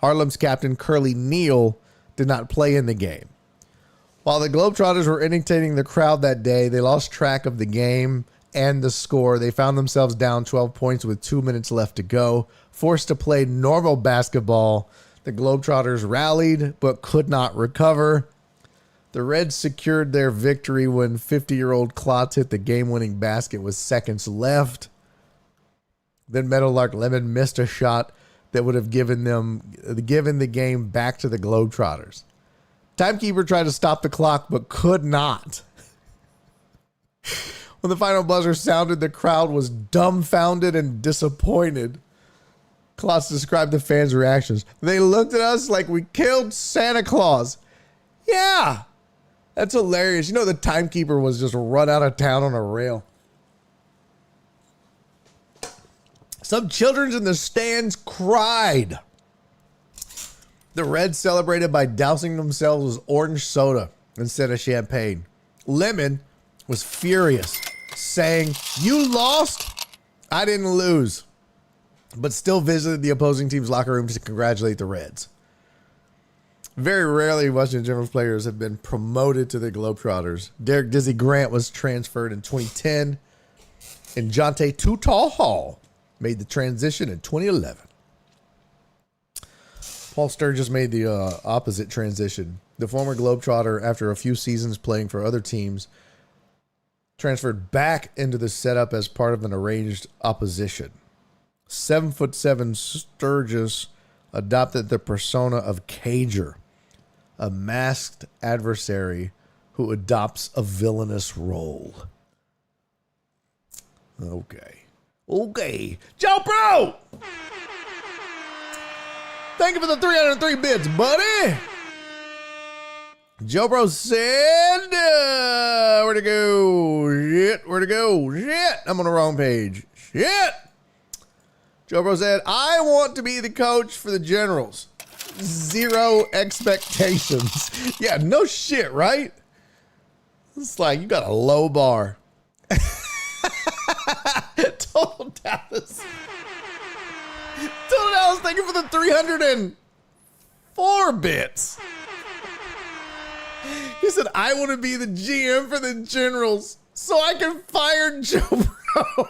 Harlem's captain, Curly Neal, did not play in the game. While the Globetrotters were entertaining the crowd that day, they lost track of the game and the score. They found themselves down 12 points with 2 minutes left to go, forced to play normal basketball. The Globetrotters rallied but could not recover. The Reds secured their victory when 50-year-old Klotz hit the game-winning basket with seconds left. Then Meadowlark Lemon missed a shot that would have given the game back to the Globetrotters. Timekeeper tried to stop the clock but could not. When the final buzzer sounded, the crowd was dumbfounded and disappointed. Klotz described the fans' reactions. They looked at us like we killed Santa Claus. Yeah, that's hilarious. The timekeeper was just run out of town on a rail. Some children in the stands cried. The Reds celebrated by dousing themselves with orange soda instead of champagne. Lemon was furious, saying, "You lost? I didn't lose," but still visited the opposing team's locker room to congratulate the Reds. Very rarely Washington Generals players have been promoted to the Globetrotters. Derek Dizzy Grant was transferred in 2010, and Jonte Too Tall Hall made the transition in 2011. Paul Sturgis made the opposite transition. The former Globetrotter, after a few seasons playing for other teams, transferred back into the setup as part of an arranged opposition. 7'7" Sturgis adopted the persona of Cager, a masked adversary who adopts a villainous role. Okay. Joe Bro! Thank you for the 303 bits, buddy. Joe Bro said, where'd it go? Shit. I'm on the wrong page. Shit. Joe Bro said, I want to be the coach for the Generals. 0 expectations. Yeah, no shit, right? It's like you got a low bar. Total Dallas. Thank you for the 304 bits. He said, I want to be the GM for the Generals so I can fire Joe Bro.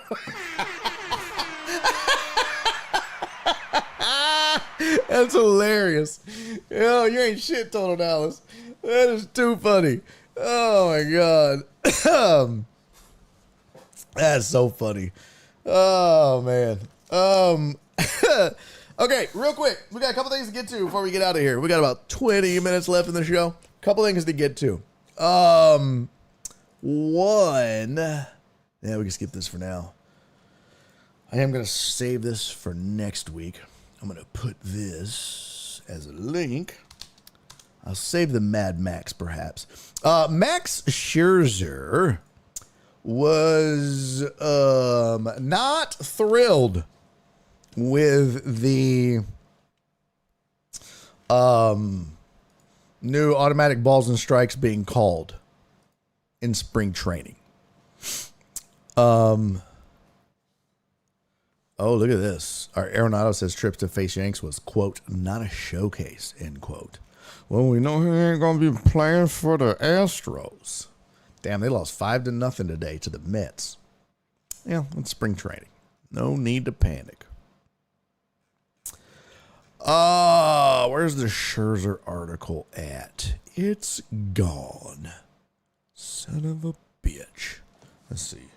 That's hilarious. Yo, you ain't shit, Total Dallas. That is too funny. Oh, my God. That's so funny. Oh, man. Okay, real quick. We got a couple things to get to before we get out of here. We got about 20 minutes left in the show. Couple things to get to. one. Yeah, we can skip this for now. I am going to save this for next week. I'm going to put this as a link. I'll save the Mad Max, perhaps. Max Scherzer was not thrilled with the new automatic balls and strikes being called in spring training. Oh, look at this. Our Arenado says trips to face Yanks was, quote, not a showcase, end quote. Well, we know he ain't going to be playing for the Astros. Damn, they lost 5-0 today to the Mets. Yeah, it's spring training. No need to panic. Where's the Scherzer article at? It's gone. Son of a bitch. Let's see.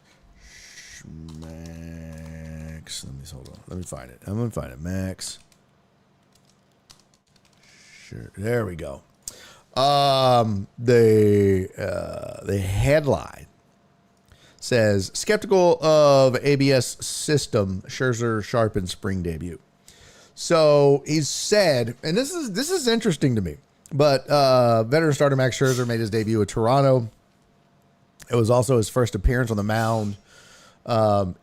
Max. Hold on. Let me find it. I'm going to find it. Max. Sure. There we go. The headline says, skeptical of ABS system, Scherzer sharpens spring debut. So he said, and this is interesting to me, but veteran starter Max Scherzer made his debut at Toronto. It was also his first appearance on the mound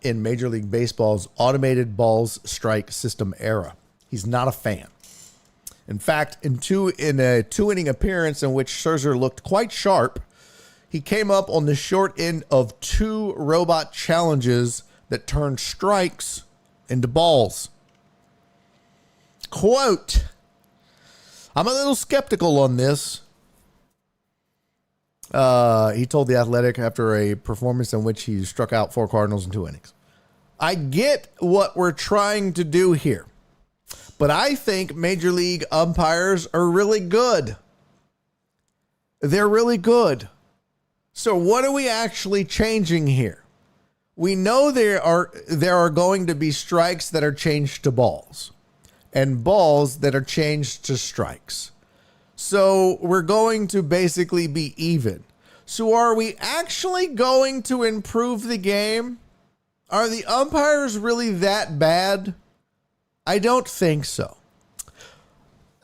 in Major League Baseball's automated balls strike system era. He's not a fan. In fact, in a two-inning appearance in which Scherzer looked quite sharp, he came up on the short end of 2 robot challenges that turned strikes into balls. Quote, I'm a little skeptical on this. He told The Athletic after a performance in which he struck out 4 Cardinals in 2 innings. I get what we're trying to do here, but I think Major League umpires are really good. They're really good. So what are we actually changing here? We know there are going to be strikes that are changed to balls and balls that are changed to strikes. So we're going to basically be even. So are we actually going to improve the game? Are the umpires really that bad? I don't think so.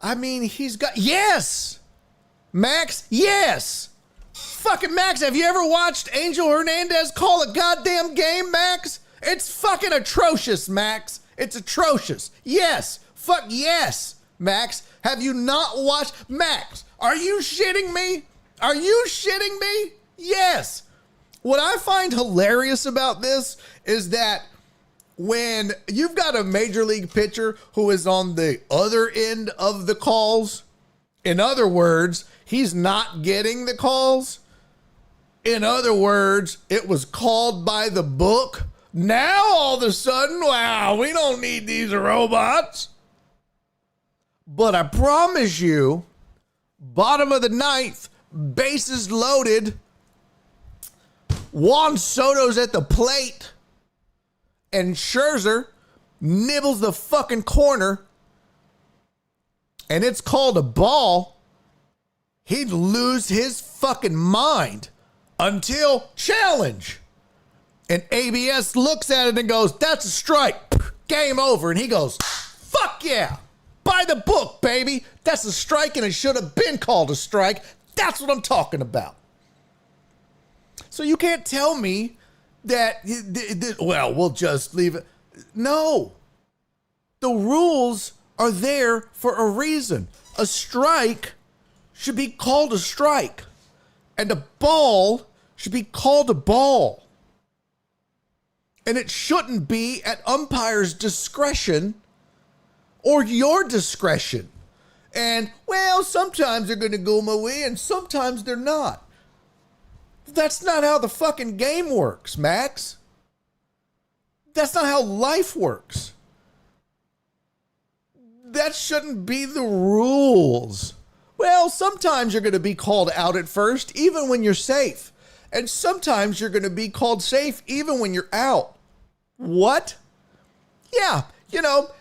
I mean, yes! Max, yes! Fucking Max, have you ever watched Angel Hernandez call a goddamn game, Max? It's fucking atrocious, Max. It's atrocious. Yes. Fuck yes, Max. Have you not watched? Max, are you shitting me? Are you shitting me? Yes. What I find hilarious about this is that when you've got a major league pitcher who is on the other end of the calls, in other words, he's not getting the calls. In other words, it was called by the book. Now all of a sudden, wow, we don't need these robots. But I promise you, bottom of the ninth, bases loaded, Juan Soto's at the plate, and Scherzer nibbles the fucking corner, and it's called a ball, he'd lose his fucking mind until challenge. And ABS looks at it and goes, that's a strike. Game over. And he goes, fuck yeah. By the book, baby. That's a strike, and it should have been called a strike. That's what I'm talking about. So you can't tell me that, well, we'll just leave it. No. The rules are there for a reason. A strike should be called a strike, and a ball should be called a ball. And it shouldn't be at umpire's discretion or your discretion. And, well, sometimes they're going to go my way and sometimes they're not. That's not how the fucking game works, Max. That's not how life works. That shouldn't be the rules. Well, sometimes you're going to be called out at first, even when you're safe. And sometimes you're going to be called safe, even when you're out. What? Yeah,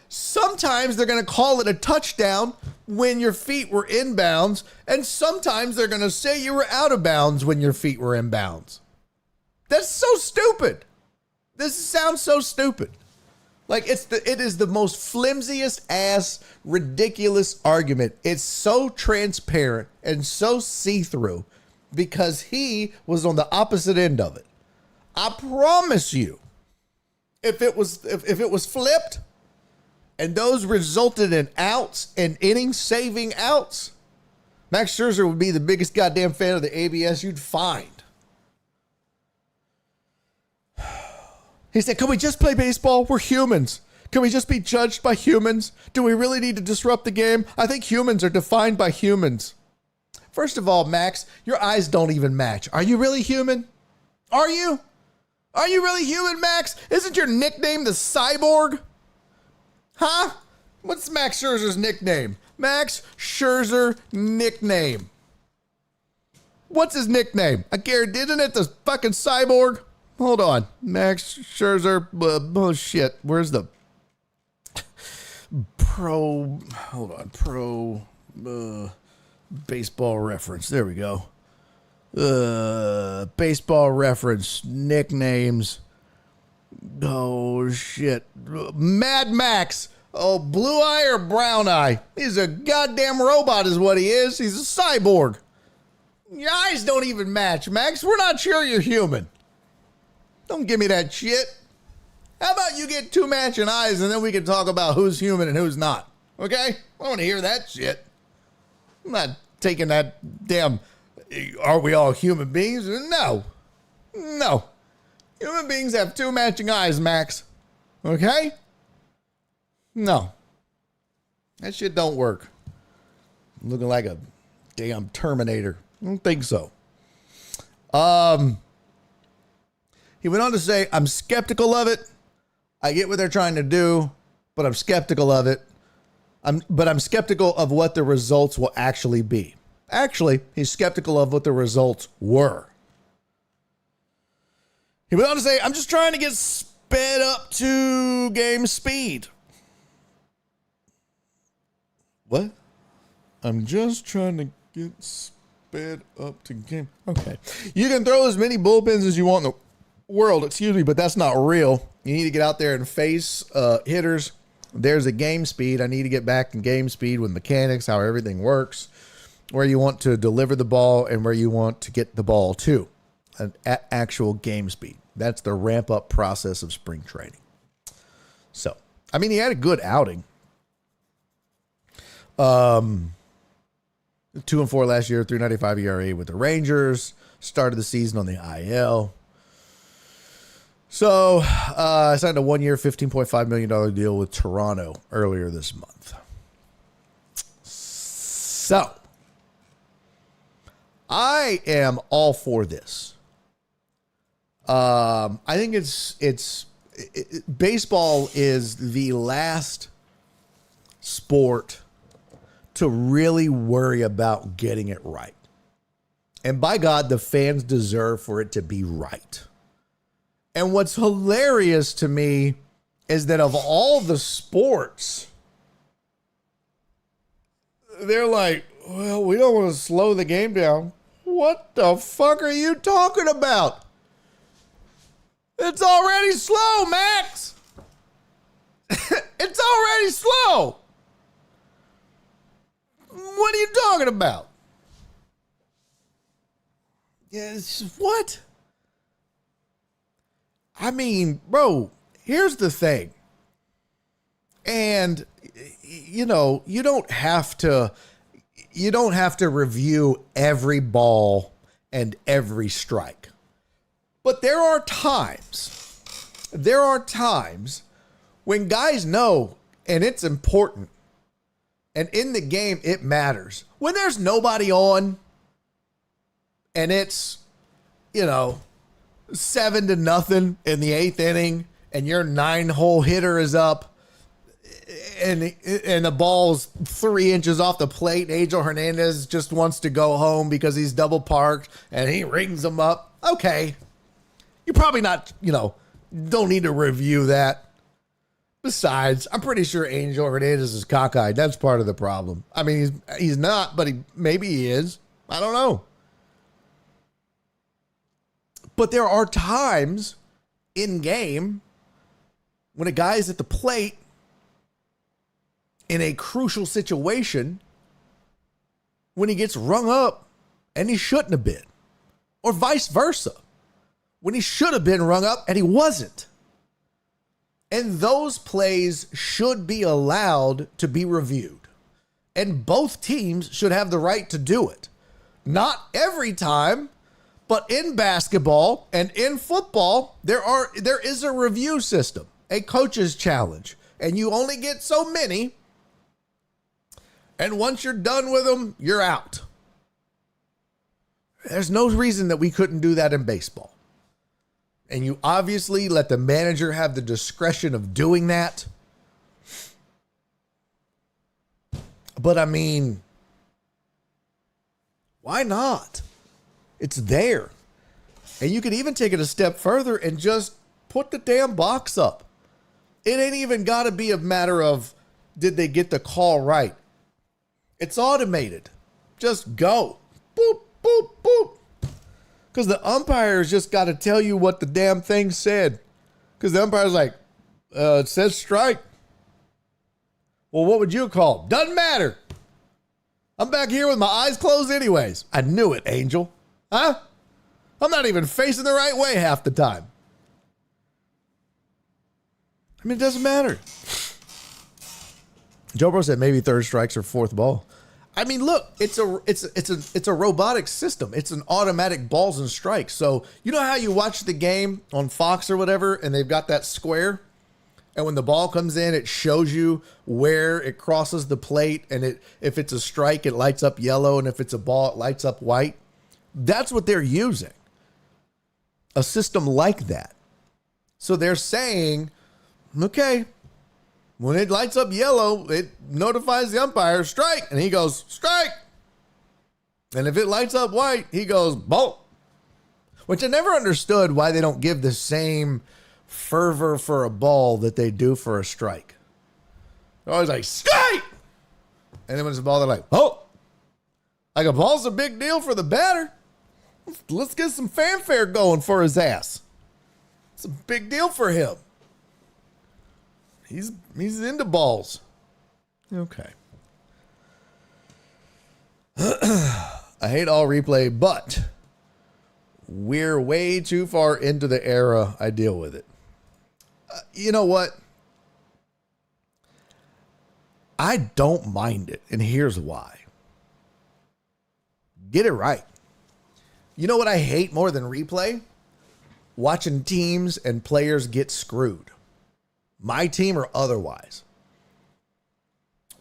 sometimes they're going to call it a touchdown when your feet were inbounds, and sometimes they're going to say you were out of bounds when your feet were inbounds. That's so stupid. This sounds so stupid. Like it is the most flimsiest ass ridiculous argument. It's so transparent and so see-through because he was on the opposite end of it. I promise you, if it was flipped and those resulted in outs and inning saving outs, Max Scherzer would be the biggest goddamn fan of the ABS you'd find. He said, can we just play baseball? We're humans. Can we just be judged by humans? Do we really need to disrupt the game? I think humans are defined by humans. First of all, Max, your eyes don't even match. Are you really human? Are you? Are you really human, Max? Isn't your nickname the Cyborg? Huh? What's Max Scherzer's nickname? Max Scherzer nickname. What's his nickname? I guarantee, isn't it the fucking Cyborg? Hold on. Max Scherzer. Oh, shit. Where's the pro? Hold on. Pro baseball reference. There we go. Baseball reference. Nicknames. Oh, shit. Mad Max. Oh, blue eye or brown eye? He's a goddamn robot is what he is. He's a cyborg. Your eyes don't even match, Max. We're not sure you're human. Don't give me that shit. How about you get two matching eyes and then we can talk about who's human and who's not? Okay? I want to hear that shit. I'm not taking that damn, are we all human beings? No. No. Human beings have two matching eyes, Max. Okay? No. That shit don't work. I'm looking like a damn Terminator. I don't think so. He went on to say, I'm skeptical of it. I get what they're trying to do, but I'm skeptical of it. I'm skeptical of what the results will actually be. Actually, he's skeptical of what the results were. He went on to say, I'm just trying to get sped up to game speed. What? I'm just trying to get sped up to game. Okay. You can throw as many bullpens as you want in the world, excuse me, but that's not real. You need to get out there and face hitters. There's a game speed. I need to get back in game speed with mechanics, how everything works, where you want to deliver the ball and where you want to get the ball to. An actual game speed. That's the ramp up process of spring training. So, I mean, he had a good outing. 2-4 last year, 3.95 ERA with the Rangers. Started the season on the IL. So, I signed a 1-year, $15.5 million deal with Toronto earlier this month. So, I am all for this. I think baseball is the last sport to really worry about getting it right. And by God, the fans deserve for it to be right. And what's hilarious to me is that of all the sports, they're like, well, we don't want to slow the game down. What the fuck are you talking about? It's already slow, Max. It's already slow. What are you talking about? Yes, what? I mean, bro, here's the thing. And, you know, you don't have to review every ball and every strike. But there are times when guys know, and it's important, and in the game, it matters. When there's nobody on, and it's, 7-0 in the 8th inning, and your 9-hole hitter is up, and the ball's 3 inches off the plate, and Angel Hernandez just wants to go home because he's double parked, and he rings them up. Okay. You're probably not, don't need to review that. Besides, I'm pretty sure Angel Hernandez is cockeyed. That's part of the problem. I mean, he's not, but maybe he is. I don't know. But there are times in game when a guy is at the plate in a crucial situation when he gets rung up and he shouldn't have been, or vice versa, when he should have been rung up and he wasn't. And those plays should be allowed to be reviewed. And both teams should have the right to do it. Not every time, but in basketball and in football, there is a review system, a coach's challenge, and you only get so many. And once you're done with them, you're out. There's no reason that we couldn't do that in baseball. And you obviously let the manager have the discretion of doing that. But I mean, why not? It's there. And you could even take it a step further and just put the damn box up. It ain't even got to be a matter of, did they get the call right? It's automated. Just go. Boop, boop, boop. Because the umpire's just got to tell you what the damn thing said. Because the umpire's like, it says strike. Well, what would you call? Doesn't matter. I'm back here with my eyes closed anyways. I knew it, Angel. Huh? I'm not even facing the right way half the time. I mean, it doesn't matter. Joe Bro said maybe third strikes or fourth ball. I mean, look, it's a robotic system. It's an automatic balls and strikes. So you know how you watch the game on Fox or whatever, and they've got that square, and when the ball comes in, it shows you where it crosses the plate, and if it's a strike, it lights up yellow, and if it's a ball, it lights up white. That's what they're using. A system like that. So they're saying, okay, when it lights up yellow, it notifies the umpire, strike, and he goes, strike. And if it lights up white, he goes, ball. Which I never understood why they don't give the same fervor for a ball that they do for a strike. They're always like, strike! And then when it's a ball, they're like, oh. Like a ball's a big deal for the batter. Let's get some fanfare going for his ass. It's a big deal for him. He's into balls. Okay. I hate all replay, but we're way too far into the era I deal with it. You know what? I don't mind it, and here's why. Get it right. You know what I hate more than replay? Watching teams and players get screwed. My team or otherwise.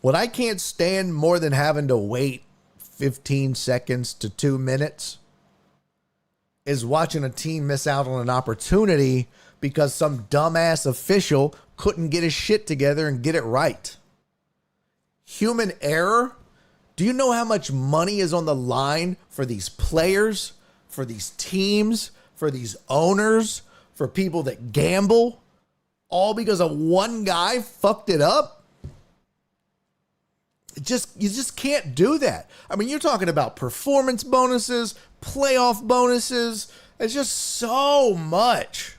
What I can't stand more than having to wait 15 seconds to 2 minutes is watching a team miss out on an opportunity because some dumbass official couldn't get his shit together and get it right. Human error. Do you know how much money is on the line for these players, for these teams, for these owners, for people that gamble? All because of one guy fucked it up? You just can't do that. I mean, you're talking about performance bonuses, playoff bonuses. It's just so much.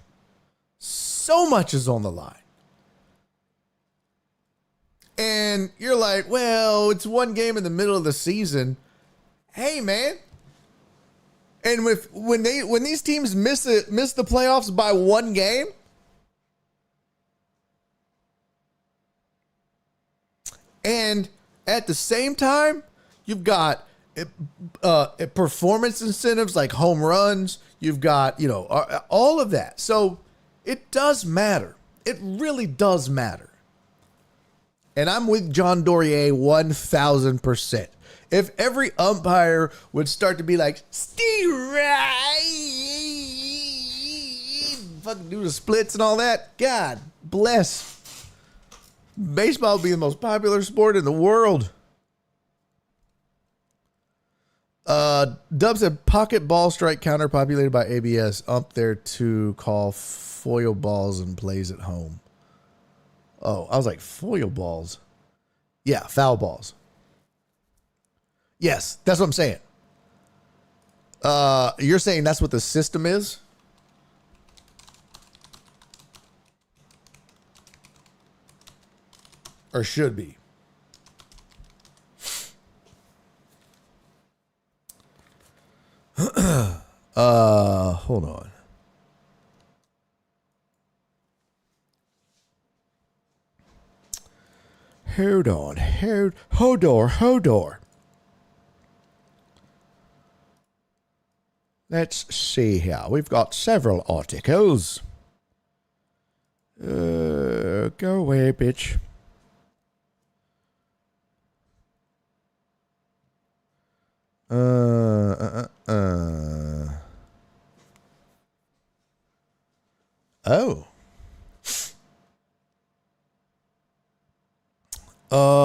So much is on the line. And you're like, well, it's one game in the middle of the season. Hey, man. And when these teams miss the playoffs by one game, and at the same time, you've got performance incentives like home runs. You've got, all of that. So it does matter. It really does matter. And I'm with John Dorier 1,000%. If every umpire would start to be like, Steve Wright, fucking do the splits and all that, God bless. Baseball would be the most popular sport in the world. Dub said pocket ball strike counter populated by ABS up there to call foil balls and plays at home. Oh, I was like, foil balls. Yeah, foul balls. Yes, that's what I'm saying. You're saying that's what the system is? or should be. Hold on. Hodor. Let's see here. We've got several articles. Go away, bitch. Oh.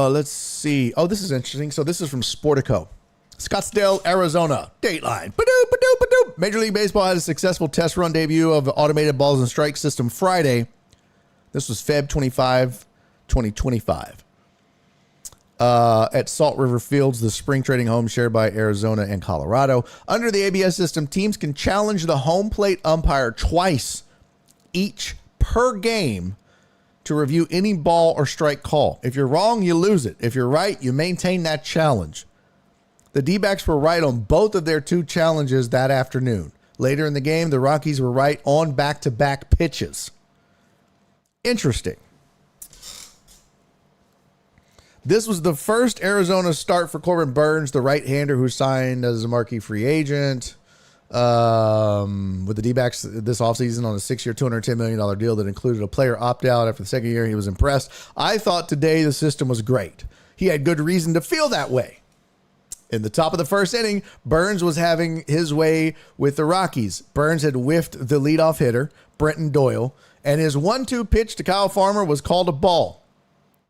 Let's see. Oh, this is interesting. So this is from Sportico. Scottsdale, Arizona. Dateline. Ba-doop, ba-doop, ba-doop. Major League Baseball had a successful test run debut of the automated balls and strike system Friday. This was Feb 25, 2025. At Salt River Fields, the spring training home shared by Arizona and Colorado. Under the ABS system, teams can challenge the home plate umpire twice each per game to review any ball or strike call. If you're wrong, you lose it. If you're right, you maintain that challenge. The D-backs were right on both of their two challenges that afternoon. Later in the game, the Rockies were right on back-to-back pitches. Interesting. This was the first Arizona start for Corbin Burnes, the right-hander who signed as a marquee free agent with the D-backs this offseason on a 6-year, $210 million deal that included a player opt-out. After the second year, he was impressed. I thought today the system was great. He had good reason to feel that way. In the top of the first inning, Burnes was having his way with the Rockies. Burnes had whiffed the leadoff hitter, Brenton Doyle, and his 1-2 pitch to Kyle Farmer was called a ball.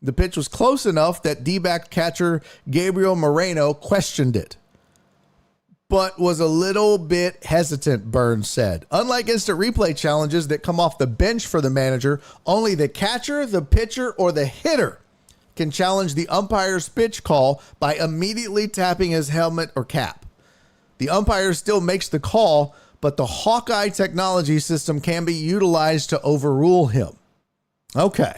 The pitch was close enough that D-back catcher Gabriel Moreno questioned it, but was a little bit hesitant, Burnes said. Unlike instant replay challenges that come off the bench for the manager, only the catcher, the pitcher, or the hitter can challenge the umpire's pitch call by immediately tapping his helmet or cap. The umpire still makes the call, but the Hawkeye technology system can be utilized to overrule him. Okay.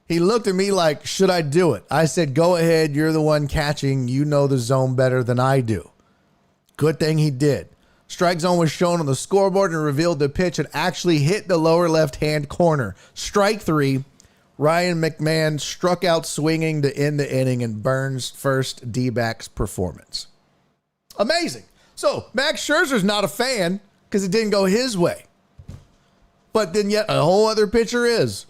He looked at me like, should I do it? I said, go ahead. You're the one catching. You know the zone better than I do. Good thing he did. Strike zone was shown on the scoreboard and revealed the pitch had actually hit the lower left-hand corner. Strike 3. Ryan McMahon struck out swinging to end the inning in Burnes' first D-backs performance. Amazing. So Max Scherzer's not a fan because it didn't go his way. But then yet a whole other pitcher is.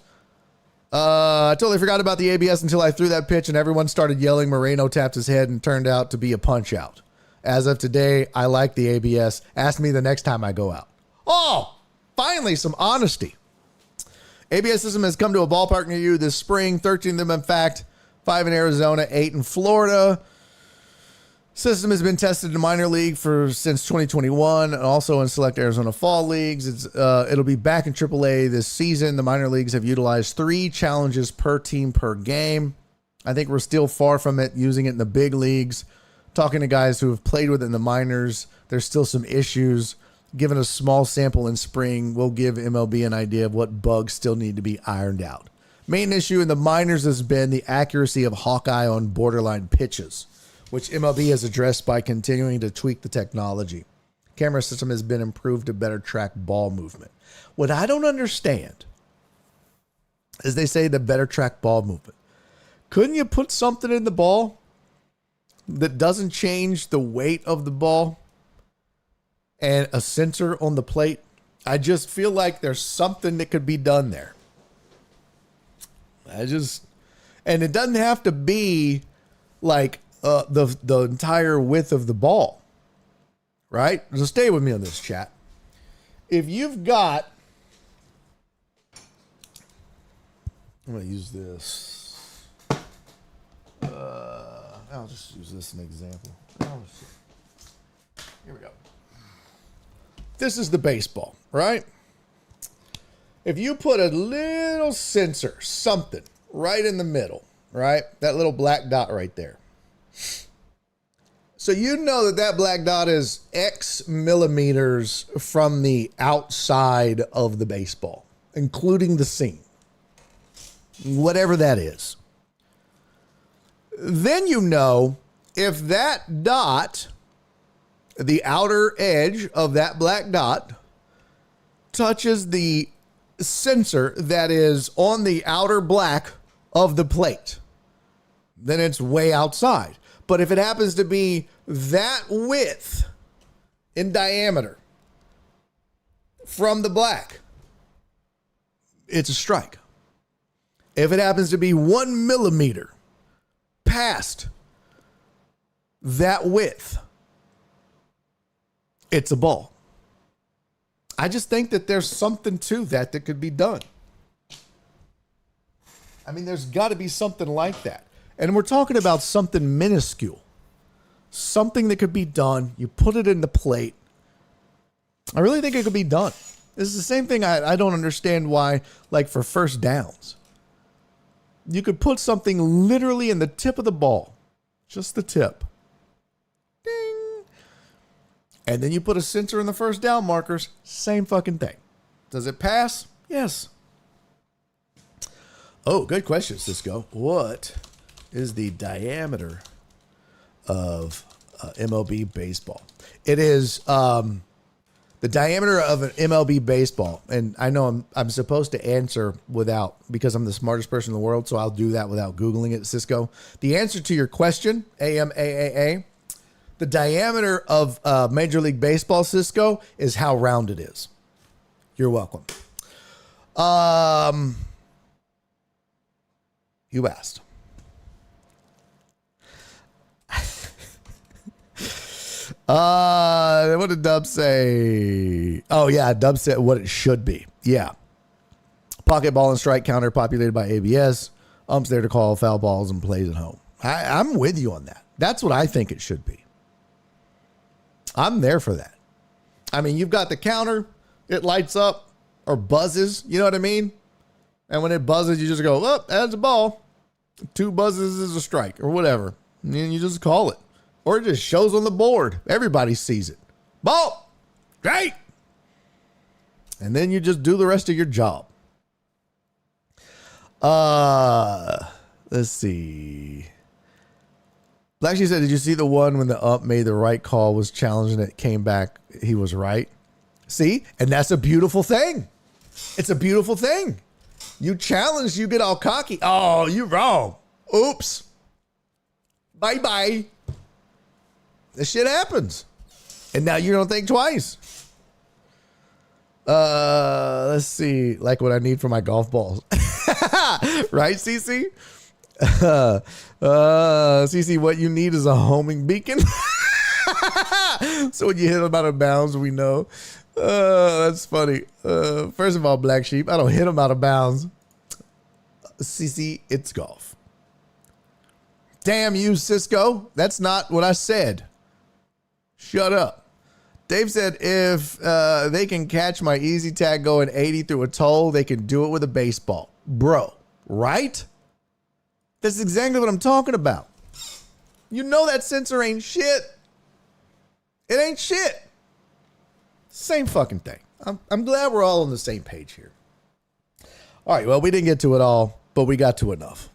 I totally forgot about the ABS until I threw that pitch and everyone started yelling. Moreno tapped his head and turned out to be a punch out. As of today, I like the ABS. Ask me the next time I go out. Oh, finally some honesty. ABS system has come to a ballpark near you this spring. 13 of them, in fact, 5 in Arizona, 8 in Florida. System has been tested in the minor league since 2021 and also in select Arizona fall leagues. It'll be back in AAA this season. The minor leagues have utilized 3 challenges per team per game. I think we're still far from it using it in the big leagues. Talking to guys who have played with it in the minors, there's still some issues. Given a small sample in spring, we'll give MLB an idea of what bugs still need to be ironed out. Main issue in the minors has been the accuracy of Hawkeye on borderline pitches, which MLB has addressed by continuing to tweak the technology. Camera system has been improved to better track ball movement. What I don't understand is they say the better track ball movement. Couldn't you put something in the ball that doesn't change the weight of the ball and a sensor on the plate? I just feel like there's something that could be done there. And it doesn't have to be like the entire width of the ball, right? So stay with me on this, chat. If you've got, I'm going to use this. I'll just use this as an example. Oh, shit. Here we go. This is the baseball, right? If you put a little sensor, something right in the middle, right? That little black dot right there. So you know that black dot is X millimeters from the outside of the baseball, including the seam, whatever that is. Then you know if that dot, the outer edge of that black dot, touches the sensor that is on the outer black of the plate, then it's way outside. But if it happens to be that width in diameter from the black, it's a strike. If it happens to be 1 millimeter past that width, it's a ball. I just think that there's something to that could be done. I mean, there's got to be something like that. And we're talking about something minuscule. Something that could be done. You put it in the plate. I really think it could be done. This is the same thing I don't understand why, like for first downs. You could put something literally in the tip of the ball. Just the tip. Ding. And then you put a sensor in the first down markers. Same fucking thing. Does it pass? Yes. Oh, good question, Cisco. What is the diameter of MLB baseball? It is the diameter of an MLB baseball. And I know I'm supposed to answer without, because I'm the smartest person in the world, so I'll do that without Googling it, Cisco. The answer to your question, AMAAA, the diameter of Major League Baseball, Cisco, is how round it is. You're welcome. You asked. What did Dub say? Oh, yeah. Dub said what it should be. Yeah. Pocket ball and strike counter populated by ABS. Umps there to call foul balls and plays at home. I'm with you on that. That's what I think it should be. I'm there for that. I mean, you've got the counter. It lights up or buzzes. You know what I mean? And when it buzzes, you just go, oh, that's a ball. 2 buzzes is a strike or whatever. And you just call it. Or it just shows on the board. Everybody sees it. Ball. Great. And then you just do the rest of your job. Let's see. Black Sheep said, did you see the one when the ump made the right call, was challenging it, came back, he was right? See? And that's a beautiful thing. It's a beautiful thing. You challenge, you get all cocky. Oh, you're wrong. Oops. Bye-bye. This shit happens. And now you don't think twice. Let's see. Like what I need for my golf balls. Right, CC? CC, what you need is a homing beacon. So when you hit them out of bounds, we know. That's funny. First of all, Black Sheep, I don't hit them out of bounds. CC, it's golf. Damn you, Cisco. That's not what I said. Shut up. Dave said if they can catch my easy tag going 80 through a toll, they can do it with a baseball. Bro, right? That's exactly what I'm talking about. You know that sensor ain't shit. It ain't shit. Same fucking thing. I'm glad we're all on the same page here. All right, well, we didn't get to it all, but we got to enough.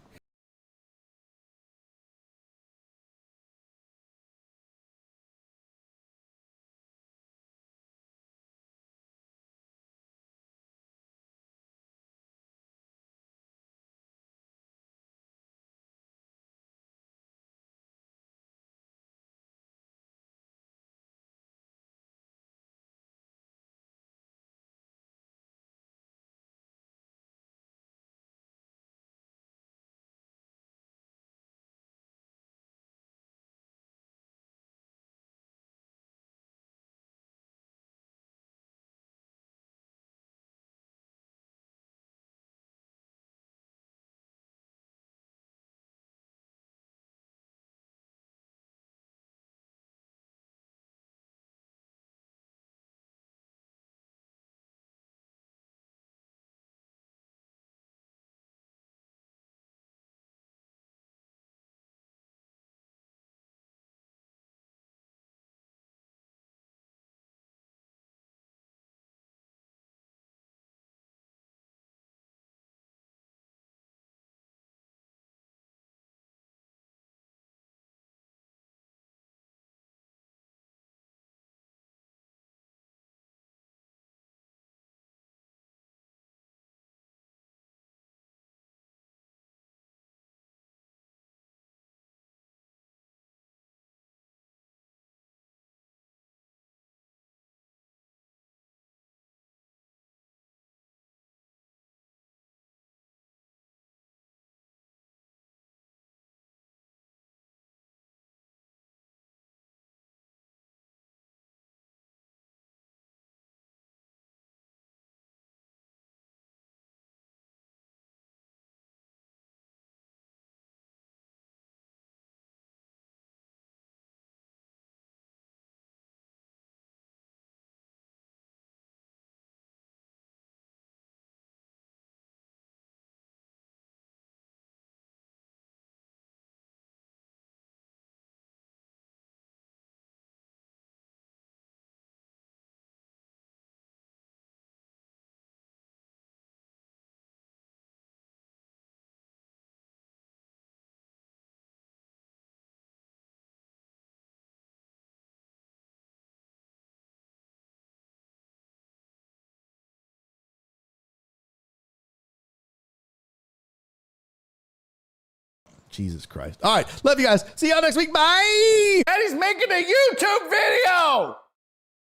Jesus Christ. All right. Love you guys. See y'all next week. Bye. And he's making a YouTube video.